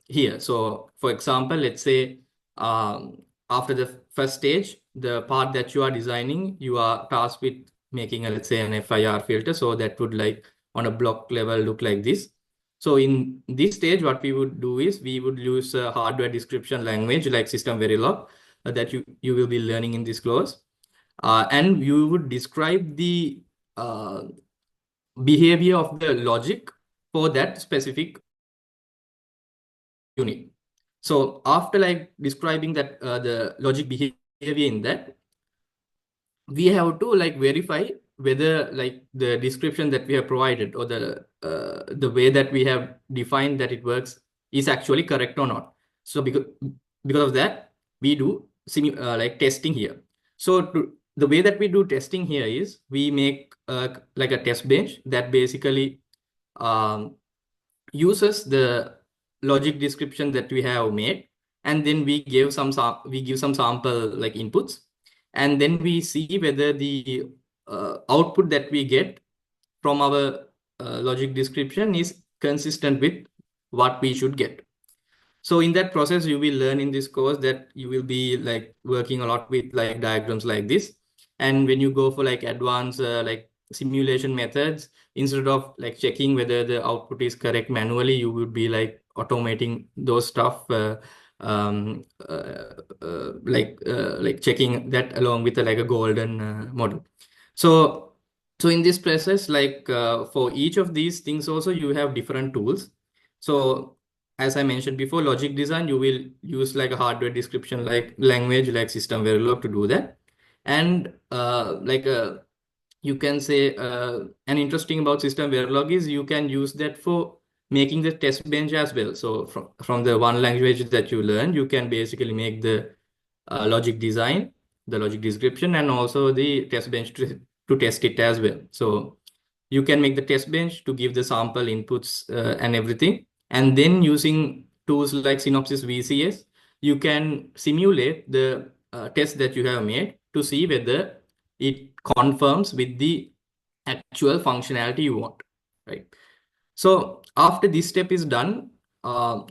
here. So for example, let's say after the first stage, the part that you are designing, you are tasked with making a, let's say, an FIR filter. So that would like on a block level look like this. So in this stage, what we would do is we would use a hardware description language like System Verilog that you will be learning in this course. And you would describe the behavior of the logic for that specific unit. So after like describing that the logic behavior in that, we have to like verify whether like the description that we have provided or the way that we have defined that it works is actually correct or not. So because of that, we do like testing here. So the way that we do testing here is we make like a test bench that basically uses the logic description that we have made, and then we give some sample like inputs, and then we see whether the output that we get from our logic description is consistent with what we should get. So in that process, you will learn in this course that you will be like working a lot with like diagrams like this. And when you go for like advanced like simulation methods, instead of like checking whether the output is correct manually, you would be like automating those stuff, like checking that along with like a golden model. So in this process, like for each of these things also, you have different tools. So as I mentioned before, logic design, you will use like a hardware description like language like System Verilog to do that. And you can say an interesting about System Verilog is you can use that for making the test bench as well. So from the one language that you learn, you can basically make the logic design, the logic description, and also the test bench to test it as well. So you can make the test bench to give the sample inputs and everything. And then using tools like Synopsys VCS, you can simulate the test that you have made to see whether it confirms with the actual functionality you want, right? So after this step is done,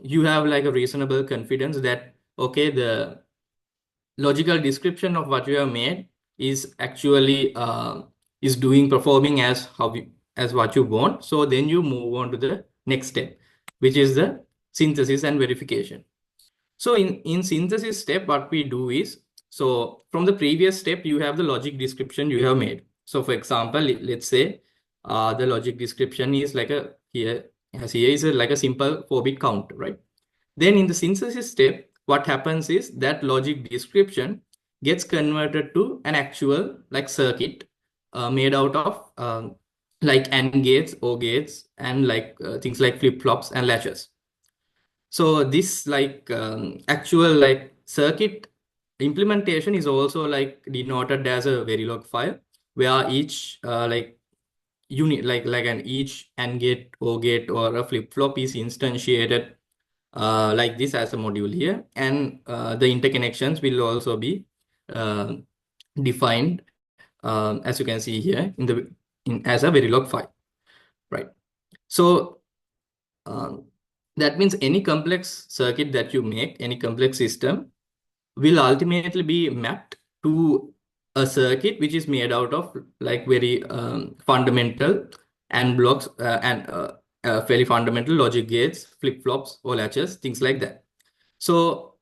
you have like a reasonable confidence that, okay, the logical description of what you have made is actually performing as as what you want. So then you move on to the next step, which is the synthesis and verification. So in synthesis step, what we do is, so from the previous step, you have the logic description you have made. So for example, let's say the logic description is like here is like a simple 4-bit count, right? Then in the synthesis step, what happens is that logic description gets converted to an actual like circuit made out of like AND gates, OR gates, and like things like flip-flops and latches. So this like actual like circuit implementation is also like denoted as a Verilog file, where each like unit like each AND gate, OR gate, or a flip-flop is instantiated like this as a module here, and the interconnections will also be defined as you can see here as a Verilog file, right? So that means any complex circuit that you make, any complex system, will ultimately be mapped to a circuit which is made out of like very fundamental AND blocks and fairly fundamental logic gates, flip-flops, or latches, things like that. So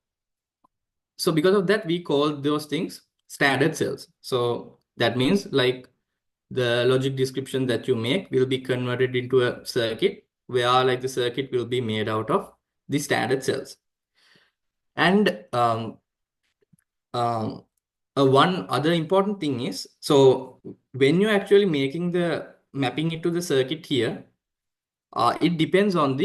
because of that, we call those things standard cells. So that means like the logic description that you make will be converted into a circuit, where like the circuit will be made out of the standard cells. And one other important thing is, so when you're actually mapping it to the circuit here, it depends on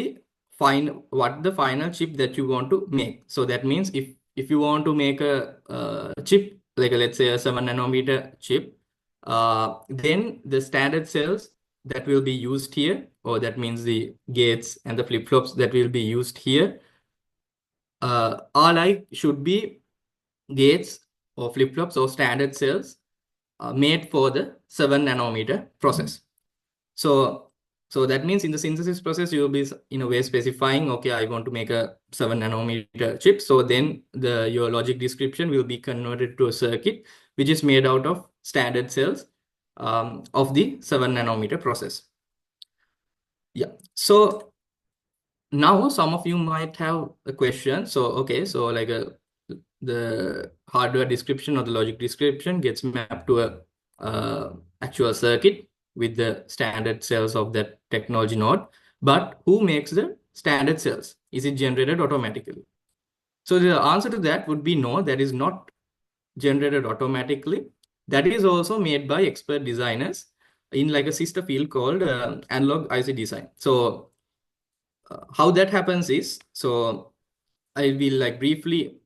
what the final chip that you want to make. So that means if you want to make a chip, like let's say a 7 nanometer chip, then the standard cells that will be used here, or that means the gates and the flip-flops that will be used here, should be gates or flip-flops or standard cells made for the 7 nanometer process. So that means in the synthesis process, you will be in a way specifying, okay, I want to make a 7 nanometer chip. So then your logic description will be converted to a circuit which is made out of standard cells of the 7 nanometer process. Yeah. So now some of you might have a question. So okay, so like the hardware description or the logic description gets mapped to a actual circuit with the standard cells of that technology node. But who makes the standard cells? Is it generated automatically? So the answer to that would be no, that is not generated automatically. That is also made by expert designers in like a sister field called analog IC design. So how that happens is, so I will like briefly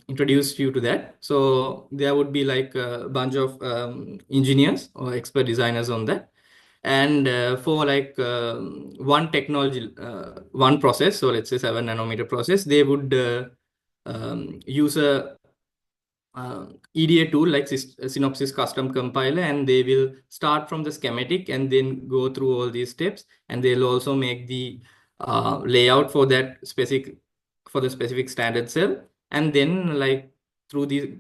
introduce you to that. So there would be like a bunch of engineers or expert designers on that. And for like one technology, one process, so let's say 7 nanometer process, they would use a EDA tool like Synopsys custom compiler, and they will start from the schematic and then go through all these steps, and they'll also make the layout for that specific standard cell, and then like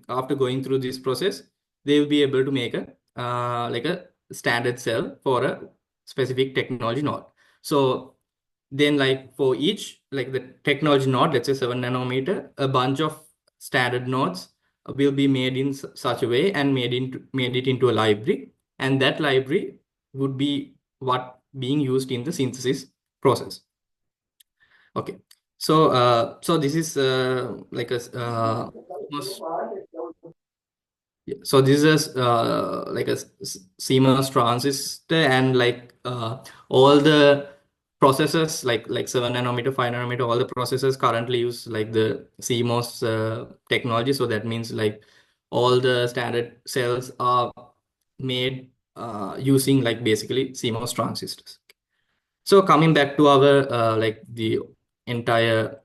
after going through this process, they will be able to make a like a standard cell for a specific technology node. So then like for each like the technology node, let's say 7 nanometer, a bunch of standard nodes will be made in such a way and made it into a library, and that library would be what being used in the synthesis process. Okay, so this is like a so this is like a CMOS transistor, and like all the processors like 7 nanometer, 5 nanometer, all the processors currently use like the CMOS technology. So that means like all the standard cells are made using like basically CMOS transistors. So coming back to our like the entire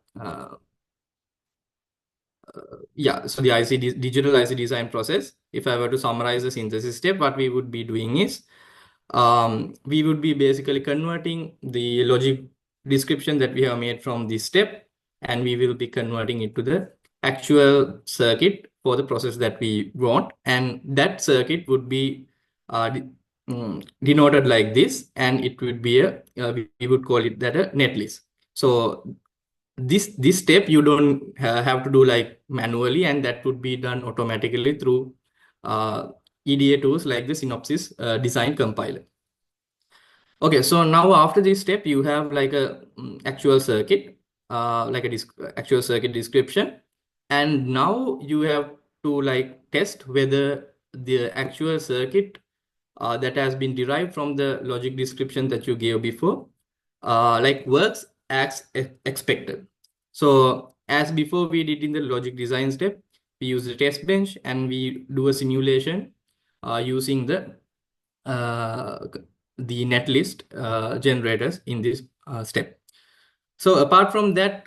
so the digital IC design process, if I were to summarize the synthesis step, what we would be doing is we would be basically converting the logic description that we have made from this step, and we will be converting it to the actual circuit for the process that we want. And that circuit would be denoted like this, and it would be we would call it that a netlist. So this step you don't have to do like manually, and that would be done automatically through EDA tools like the Synopsys design compiler. Okay, so now after this step, you have like a actual circuit, like a actual circuit description, and now you have to like test whether the actual circuit that has been derived from the logic description that you gave before, like works as expected. So as before we did in the logic design step, we use the test bench and we do a simulation using the netlist generators in this step. So apart from that,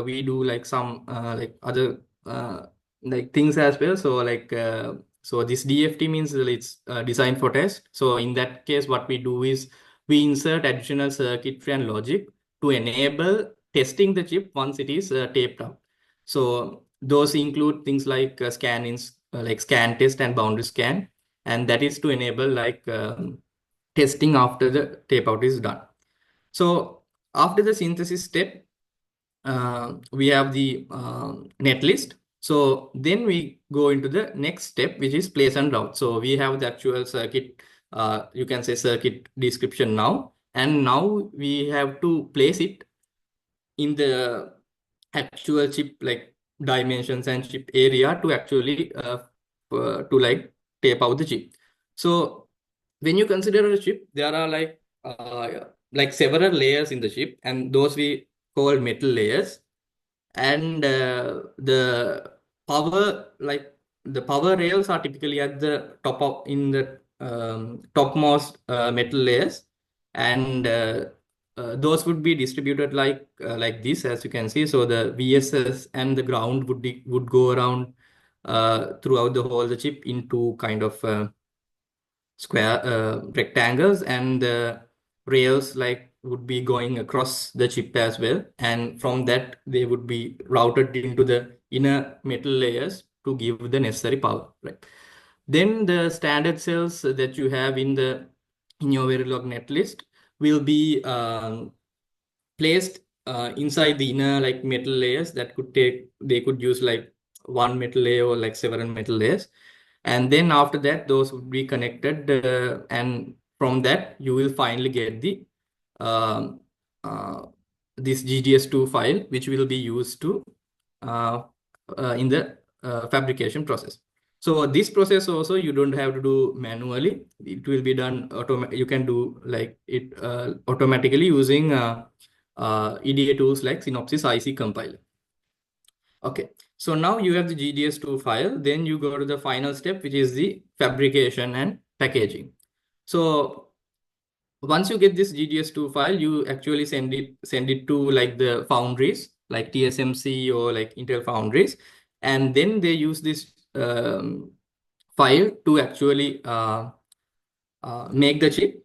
we do like some like other like things as well. So like so this DFT means that it's designed for test. So in that case, what we do is we insert additional circuitry and logic to enable testing the chip once it is taped out. So those include things like scan-ins, like scan test and boundary scan, and that is to enable like testing after the tape out is done. So after the synthesis step, we have the netlist. So then we go into the next step, which is place and route. So we have the actual circuit, you can say circuit description now, and now we have to place it in the actual chip like dimensions and chip area to actually to like tape out the chip. So when you consider a chip, there are like several layers in the chip, and those we call metal layers. And the power rails are typically at the top of in the topmost metal layers, and those would be distributed like this, as you can see. So the VSS and the ground would go around throughout the whole the chip into kind of square rectangles, and the rails like would be going across the chip as well, and from that they would be routed into the inner metal layers to give the necessary power, right? Then the standard cells that you have in your Verilog netlist will be placed inside the inner like metal layers. That they could use like one metal layer or like several metal layers. And then after that, those would be connected, and from that you will finally get the this GDS2 file, which will be used to in the fabrication process. So this process also you don't have to do manually. It will be done you can do like it automatically using EDA tools like Synopsys IC compiler. Okay, so now you have the GDS2 file. Then you go to the final step, which is the fabrication and packaging. So once you get this GDS2 file, you actually send it to like the foundries, like TSMC or like Intel foundries, and then they use this file to actually make the chip.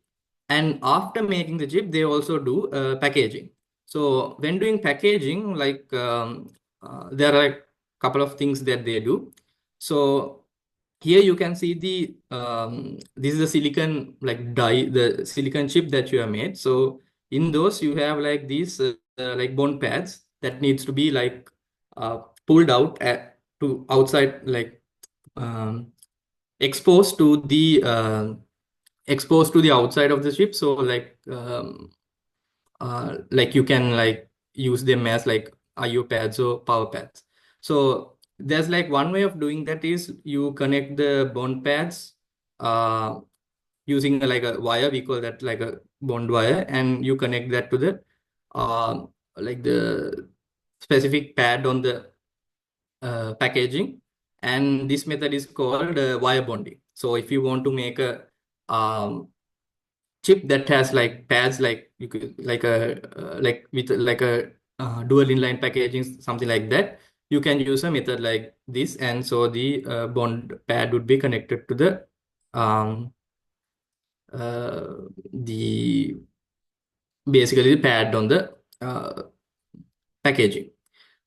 And after making the chip, they also do packaging. So when doing packaging, like there are a couple of things that they do. So here you can see the this is the silicon like die, the silicon chip that you have made. So in those you have like these like bond pads that needs to be like pulled out to outside, like exposed to the outside of the chip. So like you can like use them as like IO pads or power pads. So there's like one way of doing that is you connect the bond pads using like a wire. We call that like a bond wire, and you connect that to the like the specific pad on the packaging, and this method is called wire bonding. So if you want to make a chip that has like pads, like you could like a like with like a dual inline packaging, something like that, you can use a method like this, and so the bond pad would be connected to the the basically the pad on the packaging.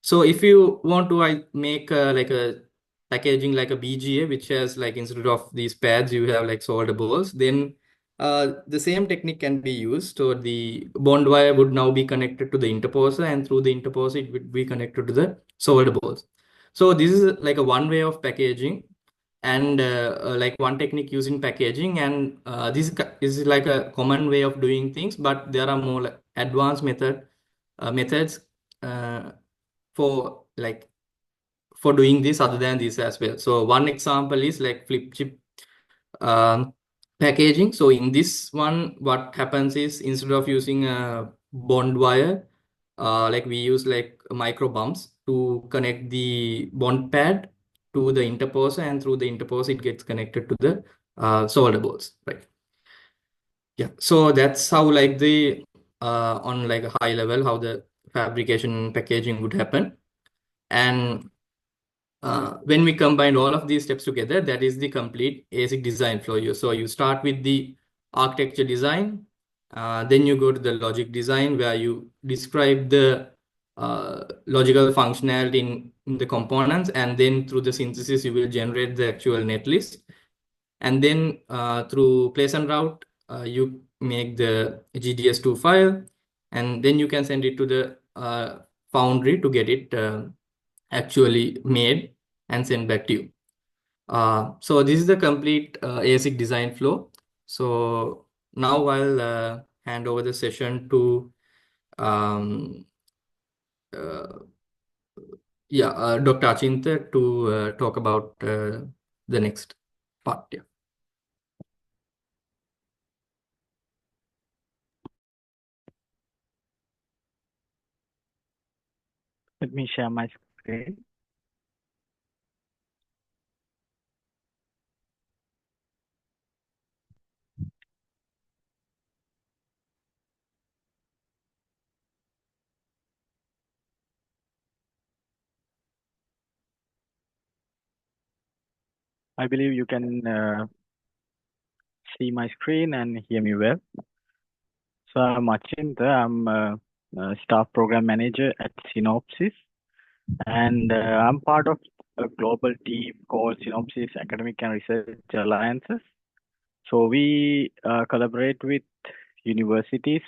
So if you want to make like a packaging like a BGA, which has like instead of these pads, you have like solder balls, then the same technique can be used. So the bond wire would now be connected to the interposer, and through the interposer, it would be connected to the solder balls. So this is like a one way of packaging, and like one technique using packaging, and this is like a common way of doing things, but there are more like advanced methods for like for doing this other than this as well. So one example is like flip chip packaging. So in this one, what happens is instead of using a bond wire, like we use like micro bumps to connect the bond pad to the interposer, and through the interposer it gets connected to the solder balls, right? Yeah, so that's how like the on like a high level how the fabrication packaging would happen. And when we combine all of these steps together, that is the complete ASIC design flow. So you start with the architecture design, then you go to the logic design where you describe the logical functionality in the components, and then through the synthesis you will generate the actual netlist. And then through place and route, you make the GDS2 file, and then you can send it to the foundry to get it actually made and sent back to you. So this is the complete ASIC design flow. So now I'll hand over the session to Dr. Achintha to talk about the next part. Yeah. Let me share my screen. I believe you can see my screen and hear me well. So I'm Achintha. I'm a staff program manager at Synopsys, and I'm part of a global team called Synopsys Academic and Research Alliances. So we collaborate with universities,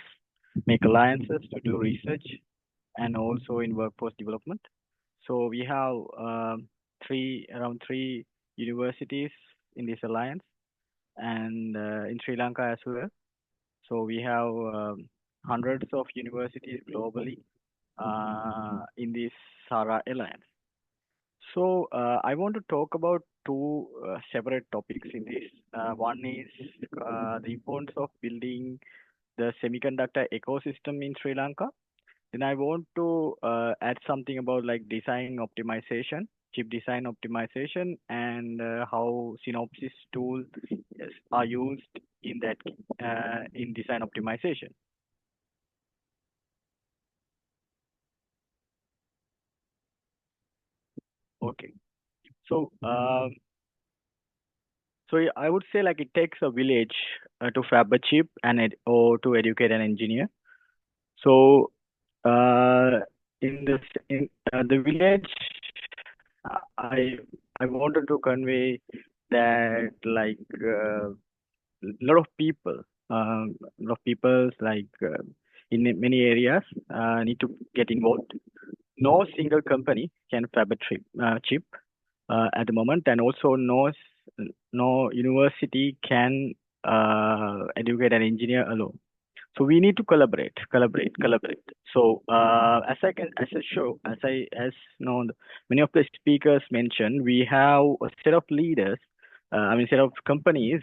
make alliances to do research, and also in workforce development. So we have around three universities in this alliance, and in Sri Lanka as well. So we have hundreds of universities globally in this SARA alliance. So I want to talk about two separate topics in this. One is the importance of building the semiconductor ecosystem in Sri Lanka. Then I want to add something about like design optimization, chip design optimization, and how Synopsys tools are used in that in design optimization. Okay, so I would say like it takes a village to fab a chip and or to educate an engineer. So in the village, I wanted to convey that like a lot of people, like in many areas need to get involved. No single company can fab a chip at the moment, and also no university can educate an engineer alone. So we need to collaborate. So as many of the speakers mentioned, we have a set of leaders, set of companies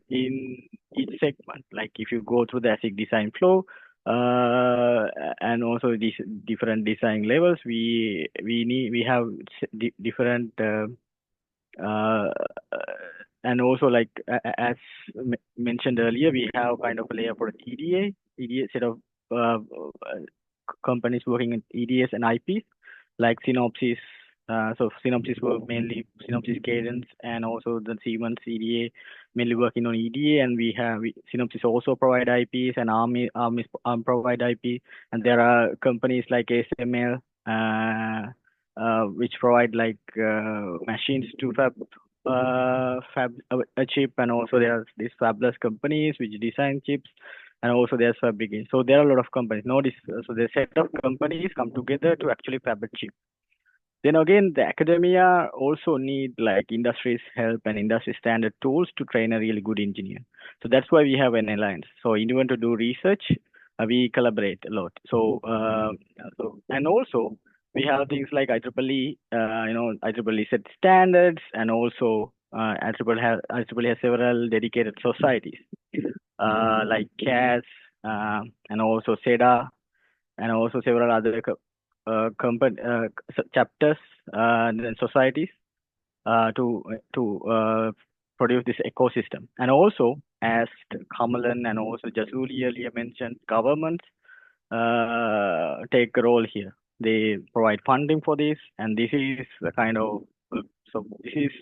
in each segment. Like if you go through the ASIC design flow, and also these different design levels, we have different and also like as mentioned earlier, we have kind of a layer for EDA set of companies working in EDAs and IPs like Synopsys So Synopsys were mainly Synopsys Cadence and also the Siemens EDA, mainly working on EDA, and Synopsys also provide IPs and ARM provide IP, and there are companies like ASML, which provide like machines to fab a chip, and also there are these fabless companies which design chips, and also there's fabrication. So there are a lot of companies. So the set of companies come together to actually fab a chip. Then again, the academia also need like industry's help and industry standard tools to train a really good engineer. So that's why we have an alliance. So even to do research, we collaborate a lot. And also we have things like IEEE, IEEE set standards, and also IEEE has several dedicated societies like CAS, and also SEDA, and also several other chapters and societies to produce this ecosystem. And also, as Kamalan and also Jasuli earlier mentioned, governments take a role here. They provide funding for this, and this is the kind of if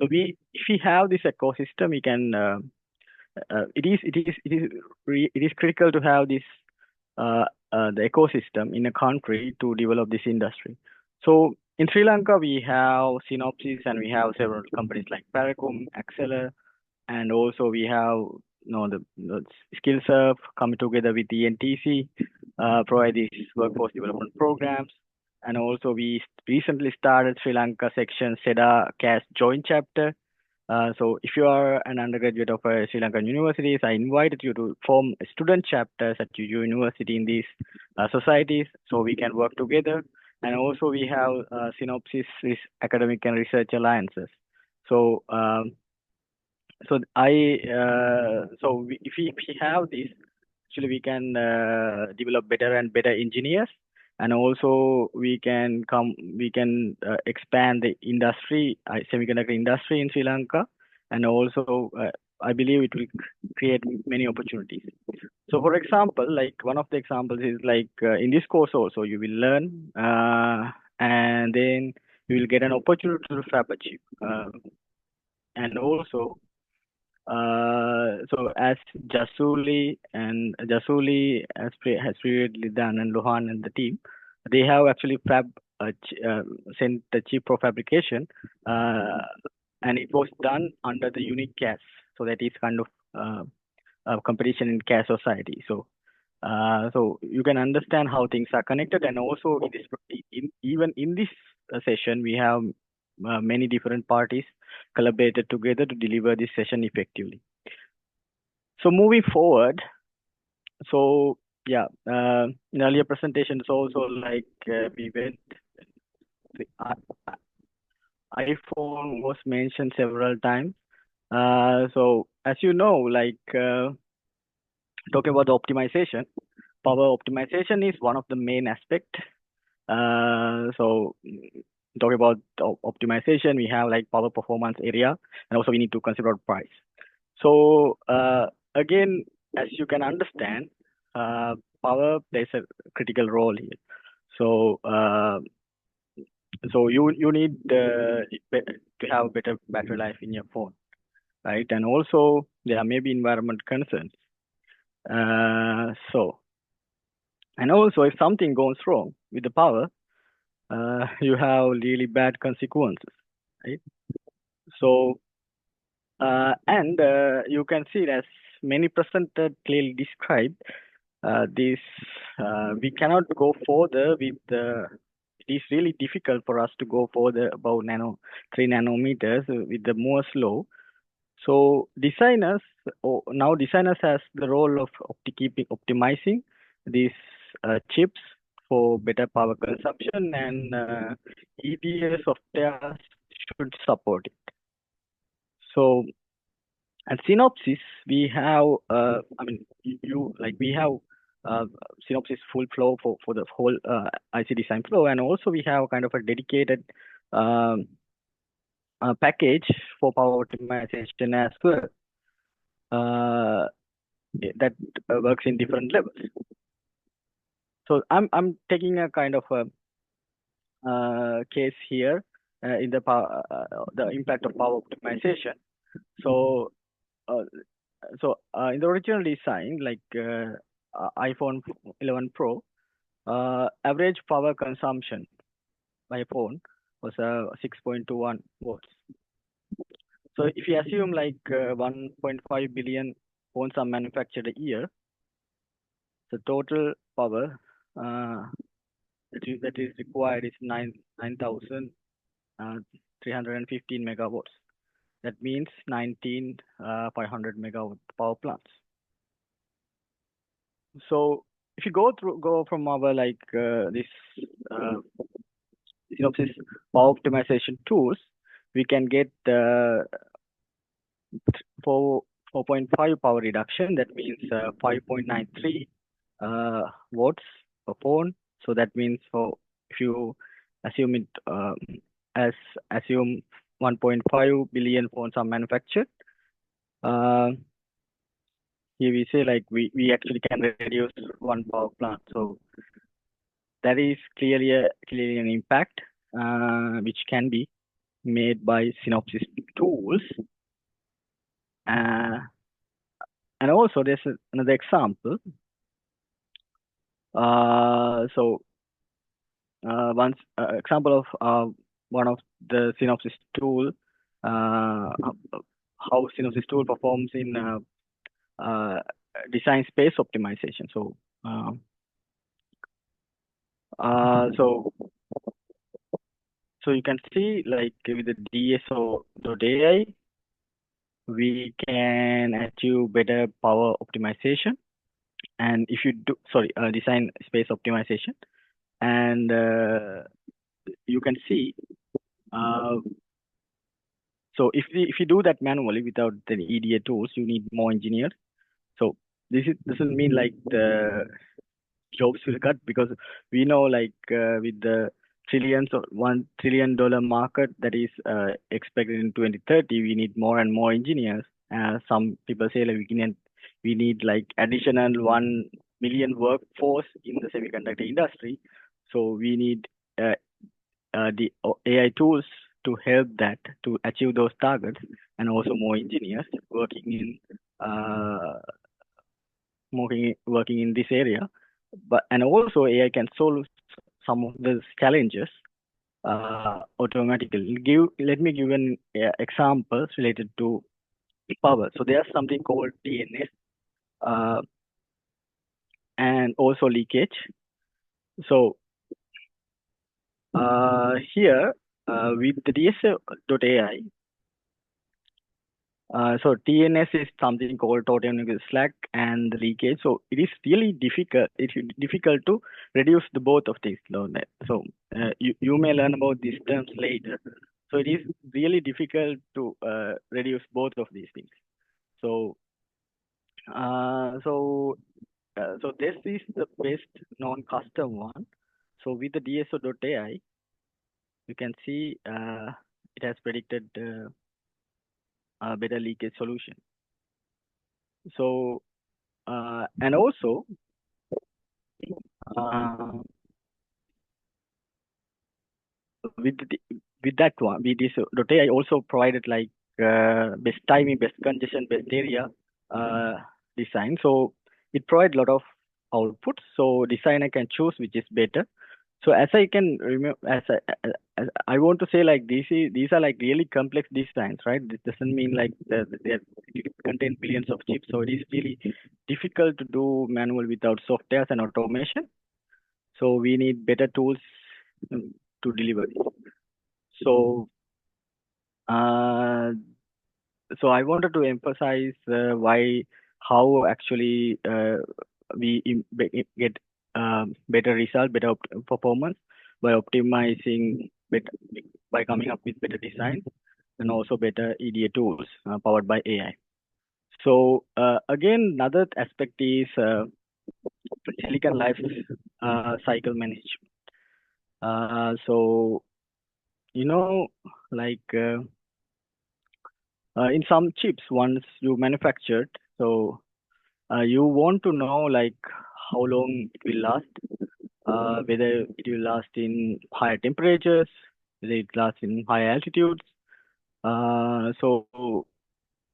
we have this ecosystem, we can. It is critical to have this the ecosystem in a country to develop this industry. So in Sri Lanka, we have Synopsys, and we have several companies like Paracom, Acceler, and also we have the SkillServe coming together with the NTC, provide these workforce development programs. And also we recently started Sri Lanka section SEDA CAS joint chapter. So if you are an undergraduate of Sri Lankan universities, I invited you to form student chapters at your university in these societies, so we can work together. And also we have Synopsys academic and research alliances. So if we have this, actually we can develop better and better engineers, and also we can expand the industry, semiconductor industry in Sri Lanka, and also I believe it will create many opportunities. So for example, like one of the examples is like in this course also you will learn, and then you will get an opportunity to fab a chip, and also so as Jasuli has previously done, and Lohan and the team, they have actually sent the chip for fabrication, and it was done under the unique CAS. So that is kind of competition in CAS society. So you can understand how things are connected, and also even in this session we have many different parties collaborated together to deliver this session effectively. So moving forward, so yeah, in earlier presentations also, like we went, the iPhone was mentioned several times. So as you know, like talking about the optimization, power optimization is one of the main aspects. So talking about optimization, we have like power performance area, and also we need to consider price. So again, as you can understand, power plays a critical role here. So you need to have better battery life in your phone, right? And also there may be environment concerns. And also if something goes wrong with the power, you have really bad consequences, right? So and you can see that many presenters clearly described this. We cannot go further with it is really difficult for us to go further above 3 nanometers with the Moore's law. So designers has the role of optimizing these chips for better power consumption, and EDA software should support it. So at Synopsys, we have, we have Synopsys full flow for the whole IC design flow, and also we have kind of a dedicated package for power optimization as well, that works in different levels. So I'm taking a kind of a case here in the power, the impact of power optimization. So, in the original design, like iPhone 11 Pro, average power consumption by phone was 6.21 watts. So if you assume like 1.5 billion phones are manufactured a year, the total power that is required is 9,315 megawatts. That means 19,500 megawatt power plants. So if you go from our like this Synopsys power optimization tools, we can get 4.5 power reduction. That means 5.93 watts per phone. So that means if you assume it assume 1.5 billion phones are manufactured, here we say like we actually can reduce one power plant. So that is clearly an impact which can be made by Synopsys tools. And also there's another example. One example of one of the Synopsys tool, how Synopsys tool performs in design space optimization. So you can see like with the DSO.ai, we can achieve better power optimization. And if you do, design space optimization, and you can see, so if you do that manually without the EDA tools, you need more engineers. So this doesn't mean like the jobs will cut, because we know like with the $1 trillion market that is expected in 2030, we need more and more engineers. Some people say like we need like additional 1 million workforce in the semiconductor industry. So we need the AI tools to help that, to achieve those targets, and also more engineers working in this area. And also AI can solve some of these challenges automatically. Let me give an examples related to power. So there's something called TNS and also leakage. So here with the DSO.ai, so TNS is something called total slack and leakage. So it is really difficult. It's difficult to reduce the both of these. So you may learn about these terms later. So it is really difficult to reduce both of these things. So this is the best non-custom one. So with the DSO.ai, you can see it has predicted a better leakage solution. So and also with that one, with this DSO.ai also provided like best timing, best congestion, best area design. So it provides a lot of outputs. So designer can choose which is better. So as I can remember, as I want to say like these are like really complex designs, right? This doesn't mean like they contain billions of chips. So it is really difficult to do manual without softwares and automation. So we need better tools to deliver this. So so I wanted to emphasize how actually we get better result, better performance by optimizing by coming up with better design, and also better EDA tools powered by AI. So again, another aspect is silicon life cycle management. So like in some chips, once you manufactured, so you want to know like how long it will last. whether it will last in higher temperatures, whether it lasts in higher altitudes. So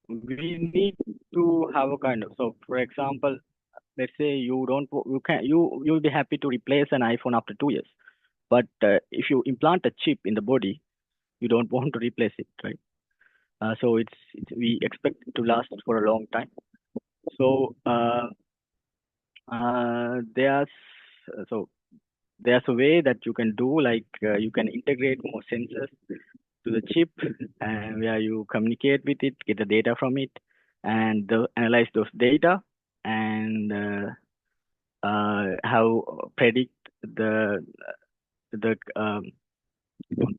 we need to have a kind of, so for example, let's say you'll be happy to replace an iPhone after 2 years, but if you implant a chip in the body, you don't want to replace it, right? So we expect it to last for a long time. So there's a way that you can do, like you can integrate more sensors to the chip, and where you communicate with it, get the data from it, and analyze those data, and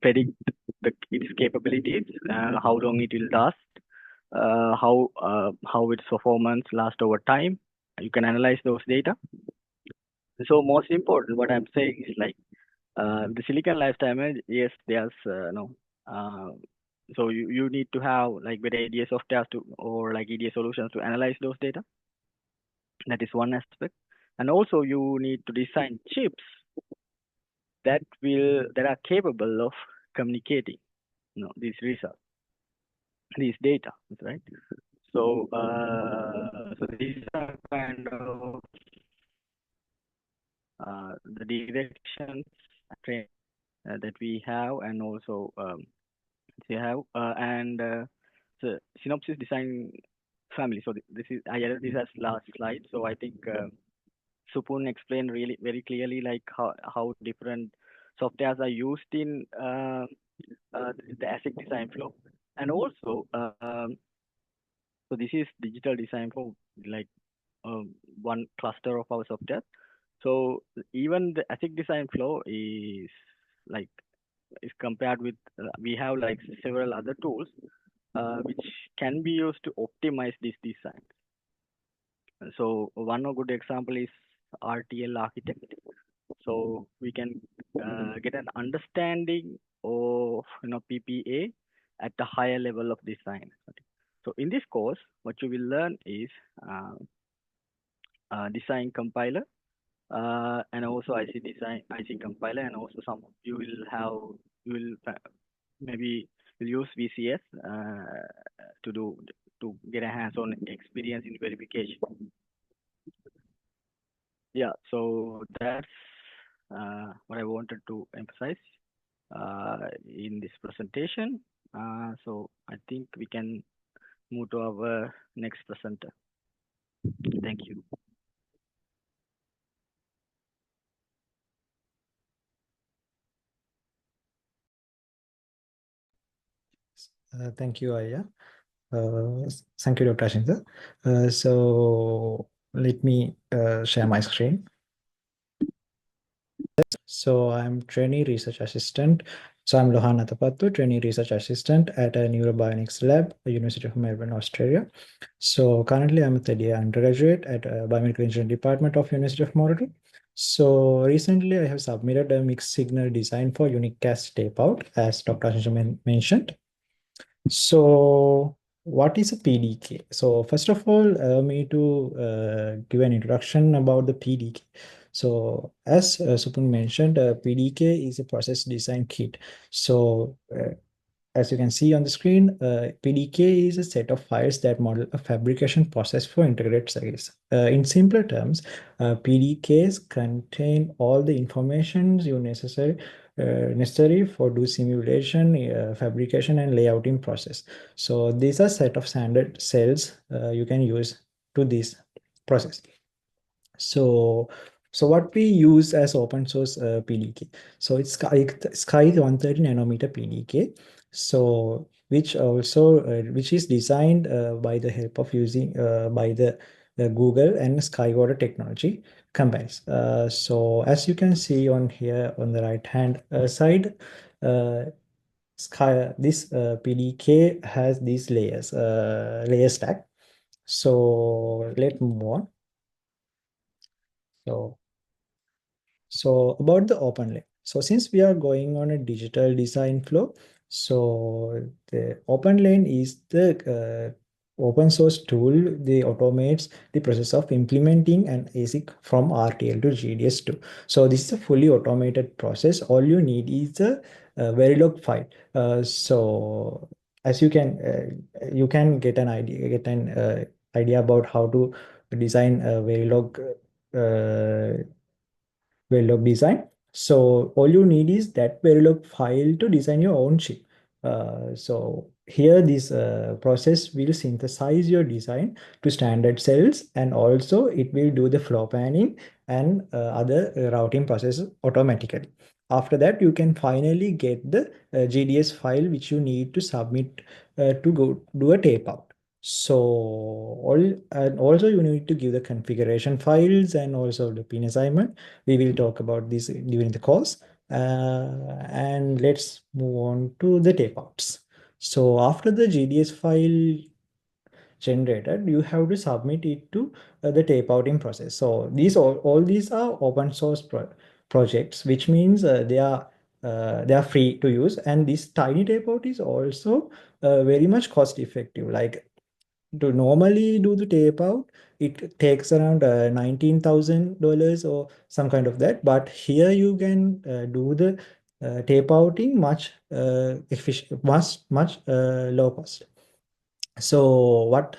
predict its capabilities, how long it will last, how its performance lasts over time. You can analyze those data. So most important, what I'm saying is like the silicon lifetime management, yes, there's so you need to have like better EDA software or like EDA solutions to analyze those data. That is one aspect. And also you need to design chips that are capable of communicating these results, these data, right? So so these are kind of the directions that we have, and also they have so Synopsys design family. So this is, I added this as last slide. So I think Supun explained really very clearly like how different softwares are used in the ASIC design flow. And also so this is digital design flow, like one cluster of our software. So even the ASIC design flow is like, is compared with we have like several other tools which can be used to optimize this design. So one good example is RTL architect. So we can get an understanding of PPA at the higher level of design. So in this course, what you will learn is design compiler, and also IC compiler, and also you will maybe use VCS to get a hands-on experience in verification. Yeah, so that's what I wanted to emphasize in this presentation. So I think we can move to our next presenter. Thank you. Thank you, Aya. Thank you, Dr. Ashinta. So let me share my screen. So I'm trainee research assistant. So I'm Lohan Athapattu, trainee research assistant at a neurobionics lab at University of Melbourne, Australia. So currently I'm a third year undergraduate at Biomedical Engineering Department of University of Monash. So recently I have submitted a mixed signal design for unicast tape out, as Dr. Ashinta mentioned. So what is a PDK? So first of all, allow me to give an introduction about the PDK. So as Supun mentioned, PDK is a process design kit. So as you can see on the screen, PDK is a set of files that model a fabrication process for integrated circuits. In simpler terms, PDKs contain all the information necessary for do simulation, fabrication, and layouting process. So these are set of standard cells you can use to this process. So what we use as open source PDK. So it's Sky 130 nanometer PDK. So which is designed by the help of using by the Google and Skywater technology combines. So as you can see on here on the right hand side, this PDK has these layers, layer stack. So let's move on. So about the OpenLane. So since we are going on a digital design flow, so the OpenLane is the open source tool, they automates the process of implementing an ASIC from RTL to GDS2. So this is a fully automated process. All you need is a Verilog file. So as you can get an idea about how to design a Verilog design. So all you need is that Verilog file to design your own chip. So here this process will synthesize your design to standard cells, and also it will do the floor planning and other routing processes automatically. After that, you can finally get the GDS file which you need to submit to go do a tape out. So and also you need to give the configuration files and also the pin assignment. We will talk about this during the course. And let's move on to the tape outs. So after the GDS file generated, you have to submit it to the tape outing process. So all these are open source projects, which means they are free to use, and this tiny tape out is also very much cost effective. Like to normally do the tape out, it takes around $19,000 or some kind of that. But here you can do the tape outing much efficient, much low cost. So what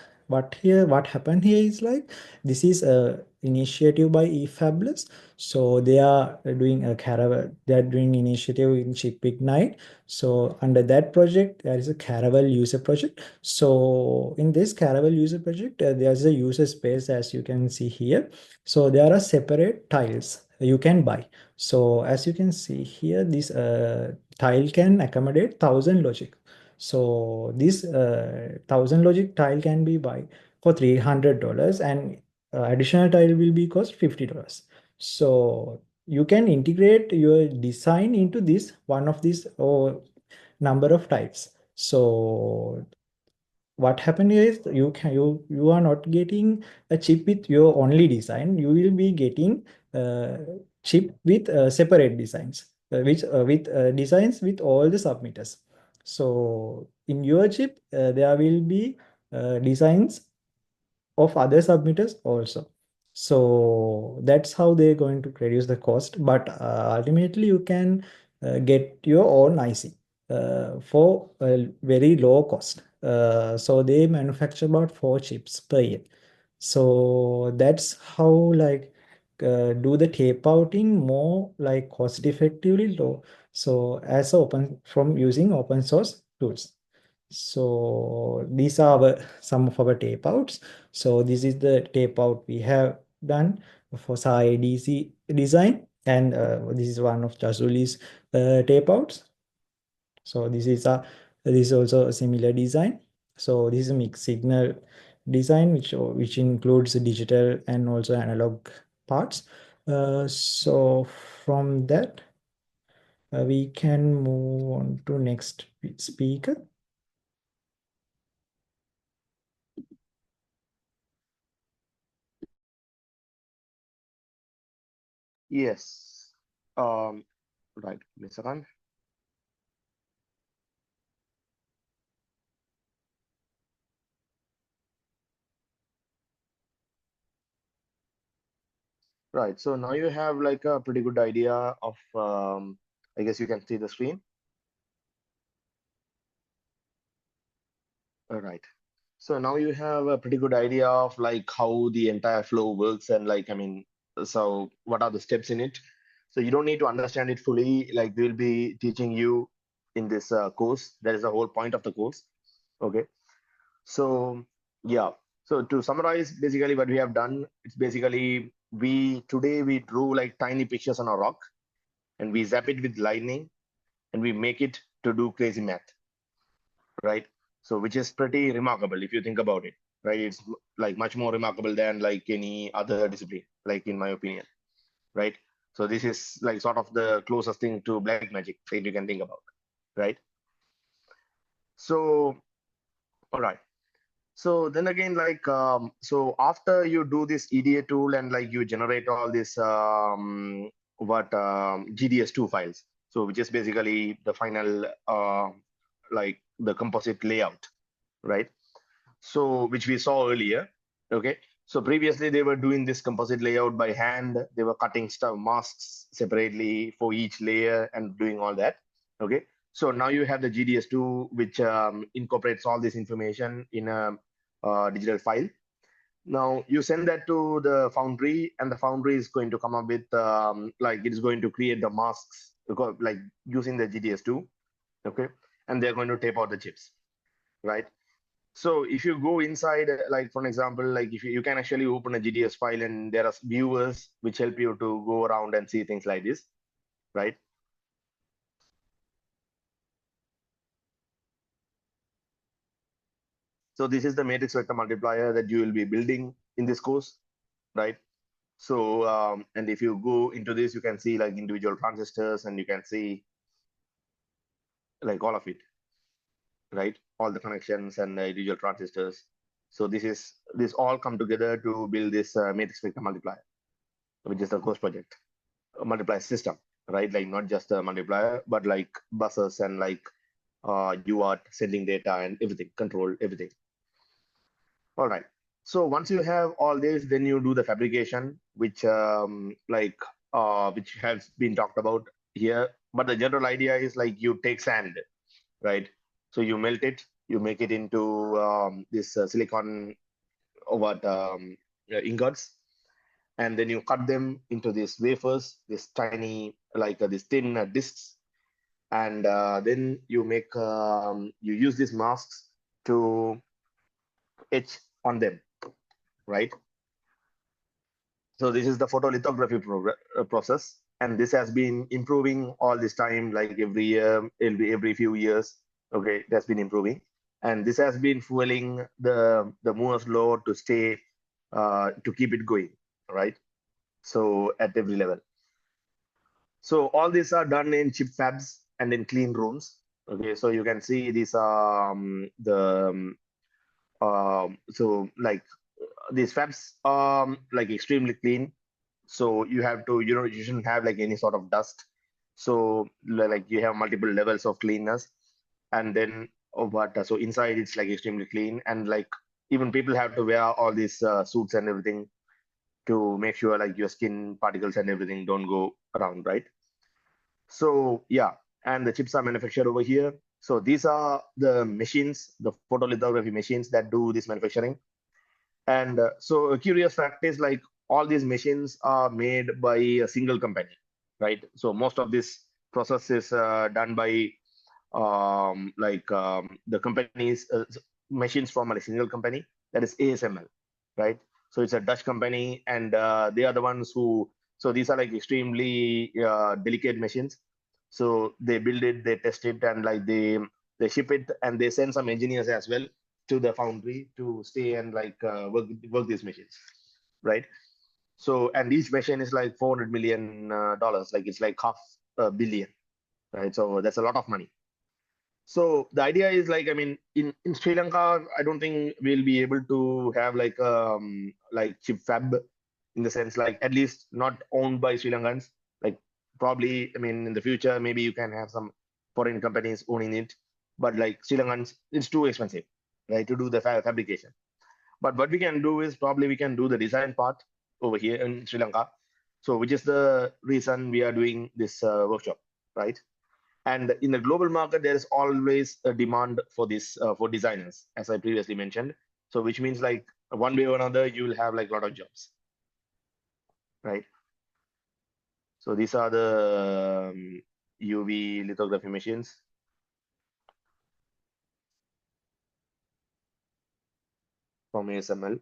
happened here is like this is a initiative by eFabless. So they are doing a Caravel. They are doing initiative in Chip Ignite. So under that project, there is a Caravel user project. So in this Caravel user project, there's a user space as you can see here. So there are separate tiles you can buy. So as you can see here, this tile can accommodate 1,000 logic. So this 1,000 logic tile can be buy for $300, and additional tile will be cost $50. So you can integrate your design into this one of these or number of types. So what happened is you are not getting a chip with your only design. You will be getting chip with separate designs, which with designs with all the submitters. So in your chip, there will be designs of other submitters also. So that's how they're going to reduce the cost. But ultimately, you can get your own IC for a very low cost. So they manufacture about 4 chips per year. So that's how like do the tape outing more like cost effectively low. So as open from using open source tools. So these are some of our tape outs. So this is the tape out we have done for SAI-DC design, and this is one of Jasuli's tape outs. So this is also a similar design. So this is a mixed signal design, which includes digital and also analog parts. So from that, we can move on to next speaker. Yes. Right, Mr. Khan. Right. So now you have like a pretty good idea of, I guess you can see the screen. All right. So now you have a pretty good idea of like how the entire flow works, and like, I mean, so what are the steps in it? So you don't need to understand it fully. Like we'll be teaching you in this course. That is the whole point of the course. Okay. So yeah. So to summarize, basically what we have done, it's basically today we drew like tiny pictures on a rock, and we zap it with lightning, and we make it to do crazy math, right? So which is pretty remarkable if you think about it, right? It's like much more remarkable than like any other discipline, like in my opinion, right? So this is like sort of the closest thing to black magic that you can think about, right? So all right. So then again, like so after you do this EDA tool and like you generate all this GDS2 files, so which is basically the final like the composite layout, right? So which we saw earlier. Okay. So previously they were doing this composite layout by hand. They were cutting stuff masks separately for each layer and doing all that. Okay. So now you have the GDS2, which incorporates all this information in a digital file. Now you send that to the foundry, and the foundry is going to come up with like it is going to create the masks like using the GDS2. Okay. And they're going to tape out the chips, right? So if you go inside, like for example, like if you can actually open a GDS file and there are viewers which help you to go around and see things like this, right? So this is the matrix vector multiplier that you will be building in this course, right? So, and if you go into this, you can see like individual transistors and you can see like all of it, right? All the connections and individual transistors. So this all come together to build this matrix vector multiplier, which is the course project. Multiplier system, right? Like not just a multiplier, but like buses and like UART sending data and everything, control everything. All right. So once you have all this, then you do the fabrication, which which has been talked about here. But the general idea is like you take sand, right? So you melt it, you make it into this silicon what ingots, and then you cut them into these wafers, this tiny, like this thin discs, and then you make you use these masks to etch on them, right? So this is the photolithography process, and this has been improving all this time, like every year, it'll be every few years. Okay, it has been improving, and this has been fueling the Moore's law to stay to keep it going, right? So at every level. So all these are done in chip fabs and in clean rooms. Okay, so you can see these are so like these fabs are like extremely clean. So you have to, you shouldn't have like any sort of dust. So like you have multiple levels of cleanness, and then so inside it's like extremely clean, and like even people have to wear all these suits and everything to make sure like your skin particles and everything don't go around, right? So yeah, and the chips are manufactured over here. So these are the machines, the photolithography machines that do this manufacturing. And so a curious fact is like all these machines are made by a single company, right? So most of this process is done by the companies, machines from a single company, that is ASML, right? So it's a Dutch company, and they are the ones who, so these are like extremely delicate machines. So they build it, they test it, and like they ship it, and they send some engineers as well to the foundry to stay and like work these machines, right? So and each machine is like $400 million, like it's like half a billion, right? So that's a lot of money. So the idea is like, I mean, in Sri Lanka, I don't think we'll be able to have like chip fab, in the sense like at least not owned by Sri Lankans. Like probably, I mean, in the future, maybe you can have some foreign companies owning it, but like Sri Lankans, it's too expensive, right, to do the fabrication. But what we can do is probably we can do the design part over here in Sri Lanka. So which is the reason we are doing this workshop, right? And in the global market, there is always a demand for this for designers, as I previously mentioned. So which means like one way or another, you will have like a lot of jobs, right? So these are the UV lithography machines from ASML.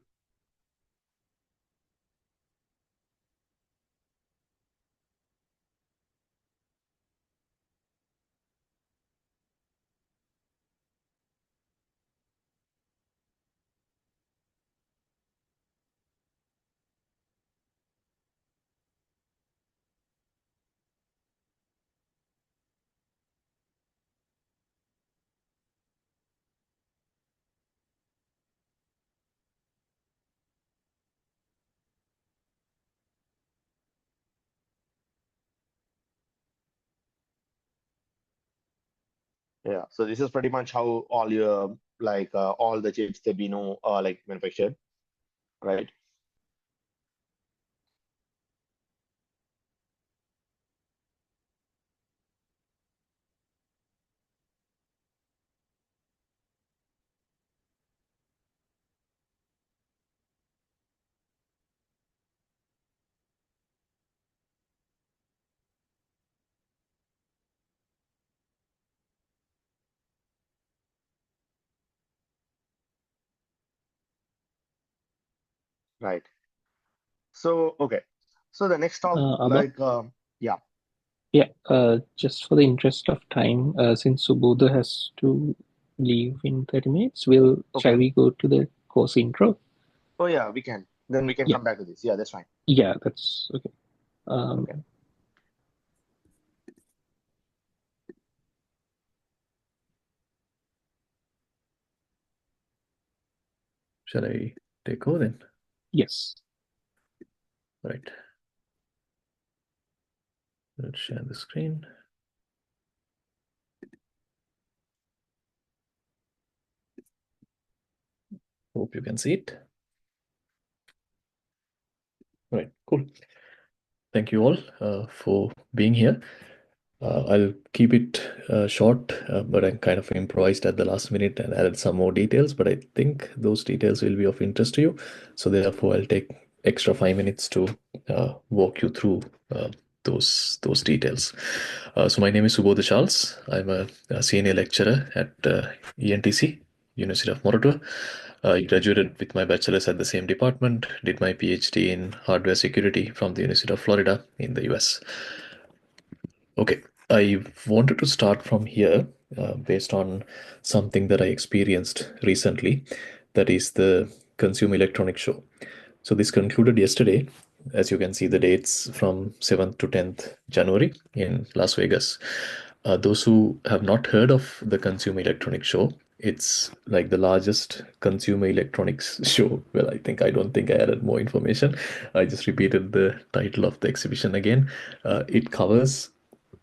Yeah, so this is pretty much how all your like all the chips that we know are like manufactured, right? Right. So okay. So the next talk, Abba? yeah. Yeah, just for the interest of time, since Subodha has to leave in 30 minutes, shall Okay. we go to the course intro? Oh yeah, we can. Then we can Yeah, come back to this. Yeah, that's fine. yeah, that's okay. Okay. Shall I take over then? Yes. Right. Let's share the screen. Hope you can see it. Right, cool. Thank you all for being here. I'll keep it short, but I kind of improvised at the last minute and added some more details, but I think those details will be of interest to you. So therefore, I'll take extra 5 minutes to walk you through those details. So my name is Subodha Charles. I'm a senior lecturer at ENTC, University of Moratuwa. I graduated with my bachelor's at the same department, did my PhD in hardware security from the University of Florida in the US. Okay, I wanted to start from here based on something that I experienced recently, that is the Consumer Electronics Show. So this concluded yesterday. As you can see, the dates from 7th to 10th January in Las Vegas. Those who have not heard of the Consumer Electronics Show, it's like the largest consumer electronics show. Well, I don't think I added more information. I just repeated the title of the exhibition again. It covers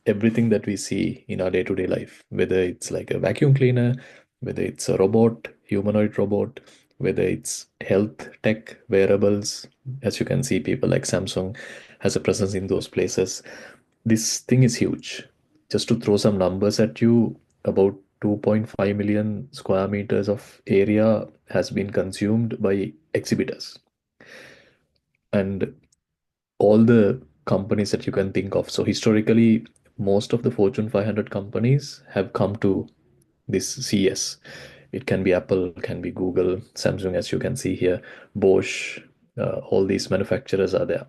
everything that we see in our day-to-day life, whether it's like a vacuum cleaner, whether it's a robot, humanoid robot, whether it's health tech, wearables. As you can see, people like Samsung has a presence in those places. This thing is huge. Just to throw some numbers at you, about 2.5 million square meters of area has been consumed by exhibitors. And all the companies that you can think of. So historically, most of the Fortune 500 companies have come to this CES. It can be Apple, can be Google, Samsung, as you can see here, Bosch, all these manufacturers are there.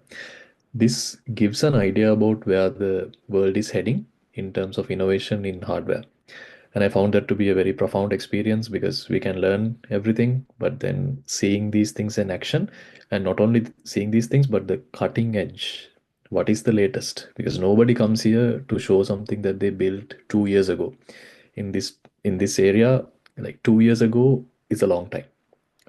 This gives an idea about where the world is heading in terms of innovation in hardware. And I found that to be a very profound experience because we can learn everything, but then seeing these things in action, and not only seeing these things, but the cutting edge. What is the latest? Because nobody comes here to show something that they built 2 years ago. In this area, like 2 years ago is a long time,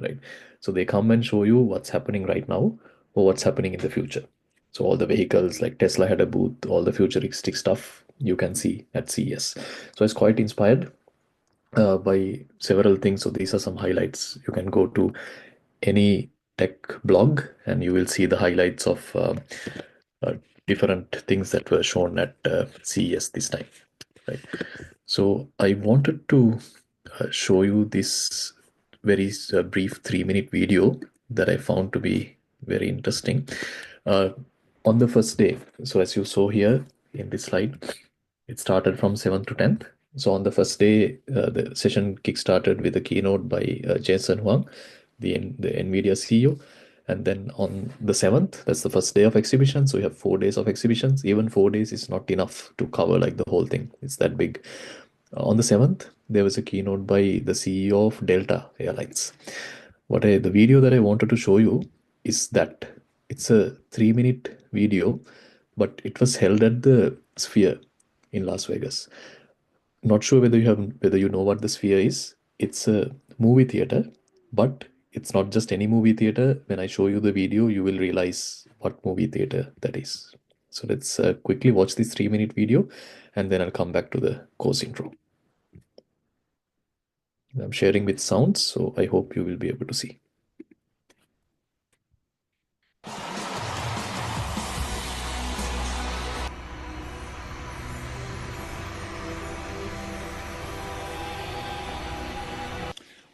right? So they come and show you what's happening right now or what's happening in the future. So all the vehicles, like Tesla had a booth, all the futuristic stuff you can see at CES. So I was quite inspired by several things. So these are some highlights. You can go to any tech blog and you will see the highlights of uh, different things that were shown at CES this time. Right. So I wanted to show you this very brief 3-minute video that I found to be very interesting. On the first day, so as you saw here in this slide, it started from 7th to 10th. So on the first day, the session kickstarted with a keynote by Jensen Huang, the NVIDIA CEO. And then on the 7th, that's the first day of exhibition. So we have 4 days of exhibitions. Even 4 days is not enough to cover like the whole thing. It's that big. On the 7th, there was a keynote by the CEO of Delta Airlines. The video that I wanted to show you is that it's a 3-minute video, but it was held at the Sphere in Las Vegas. Not sure whether you know what the Sphere is. It's a movie theater, but it's not just any movie theater. When I show you the video, you will realize what movie theater that is. So let's quickly watch this 3-minute video, and then I'll come back to the course intro. I'm sharing with sounds, so I hope you will be able to see.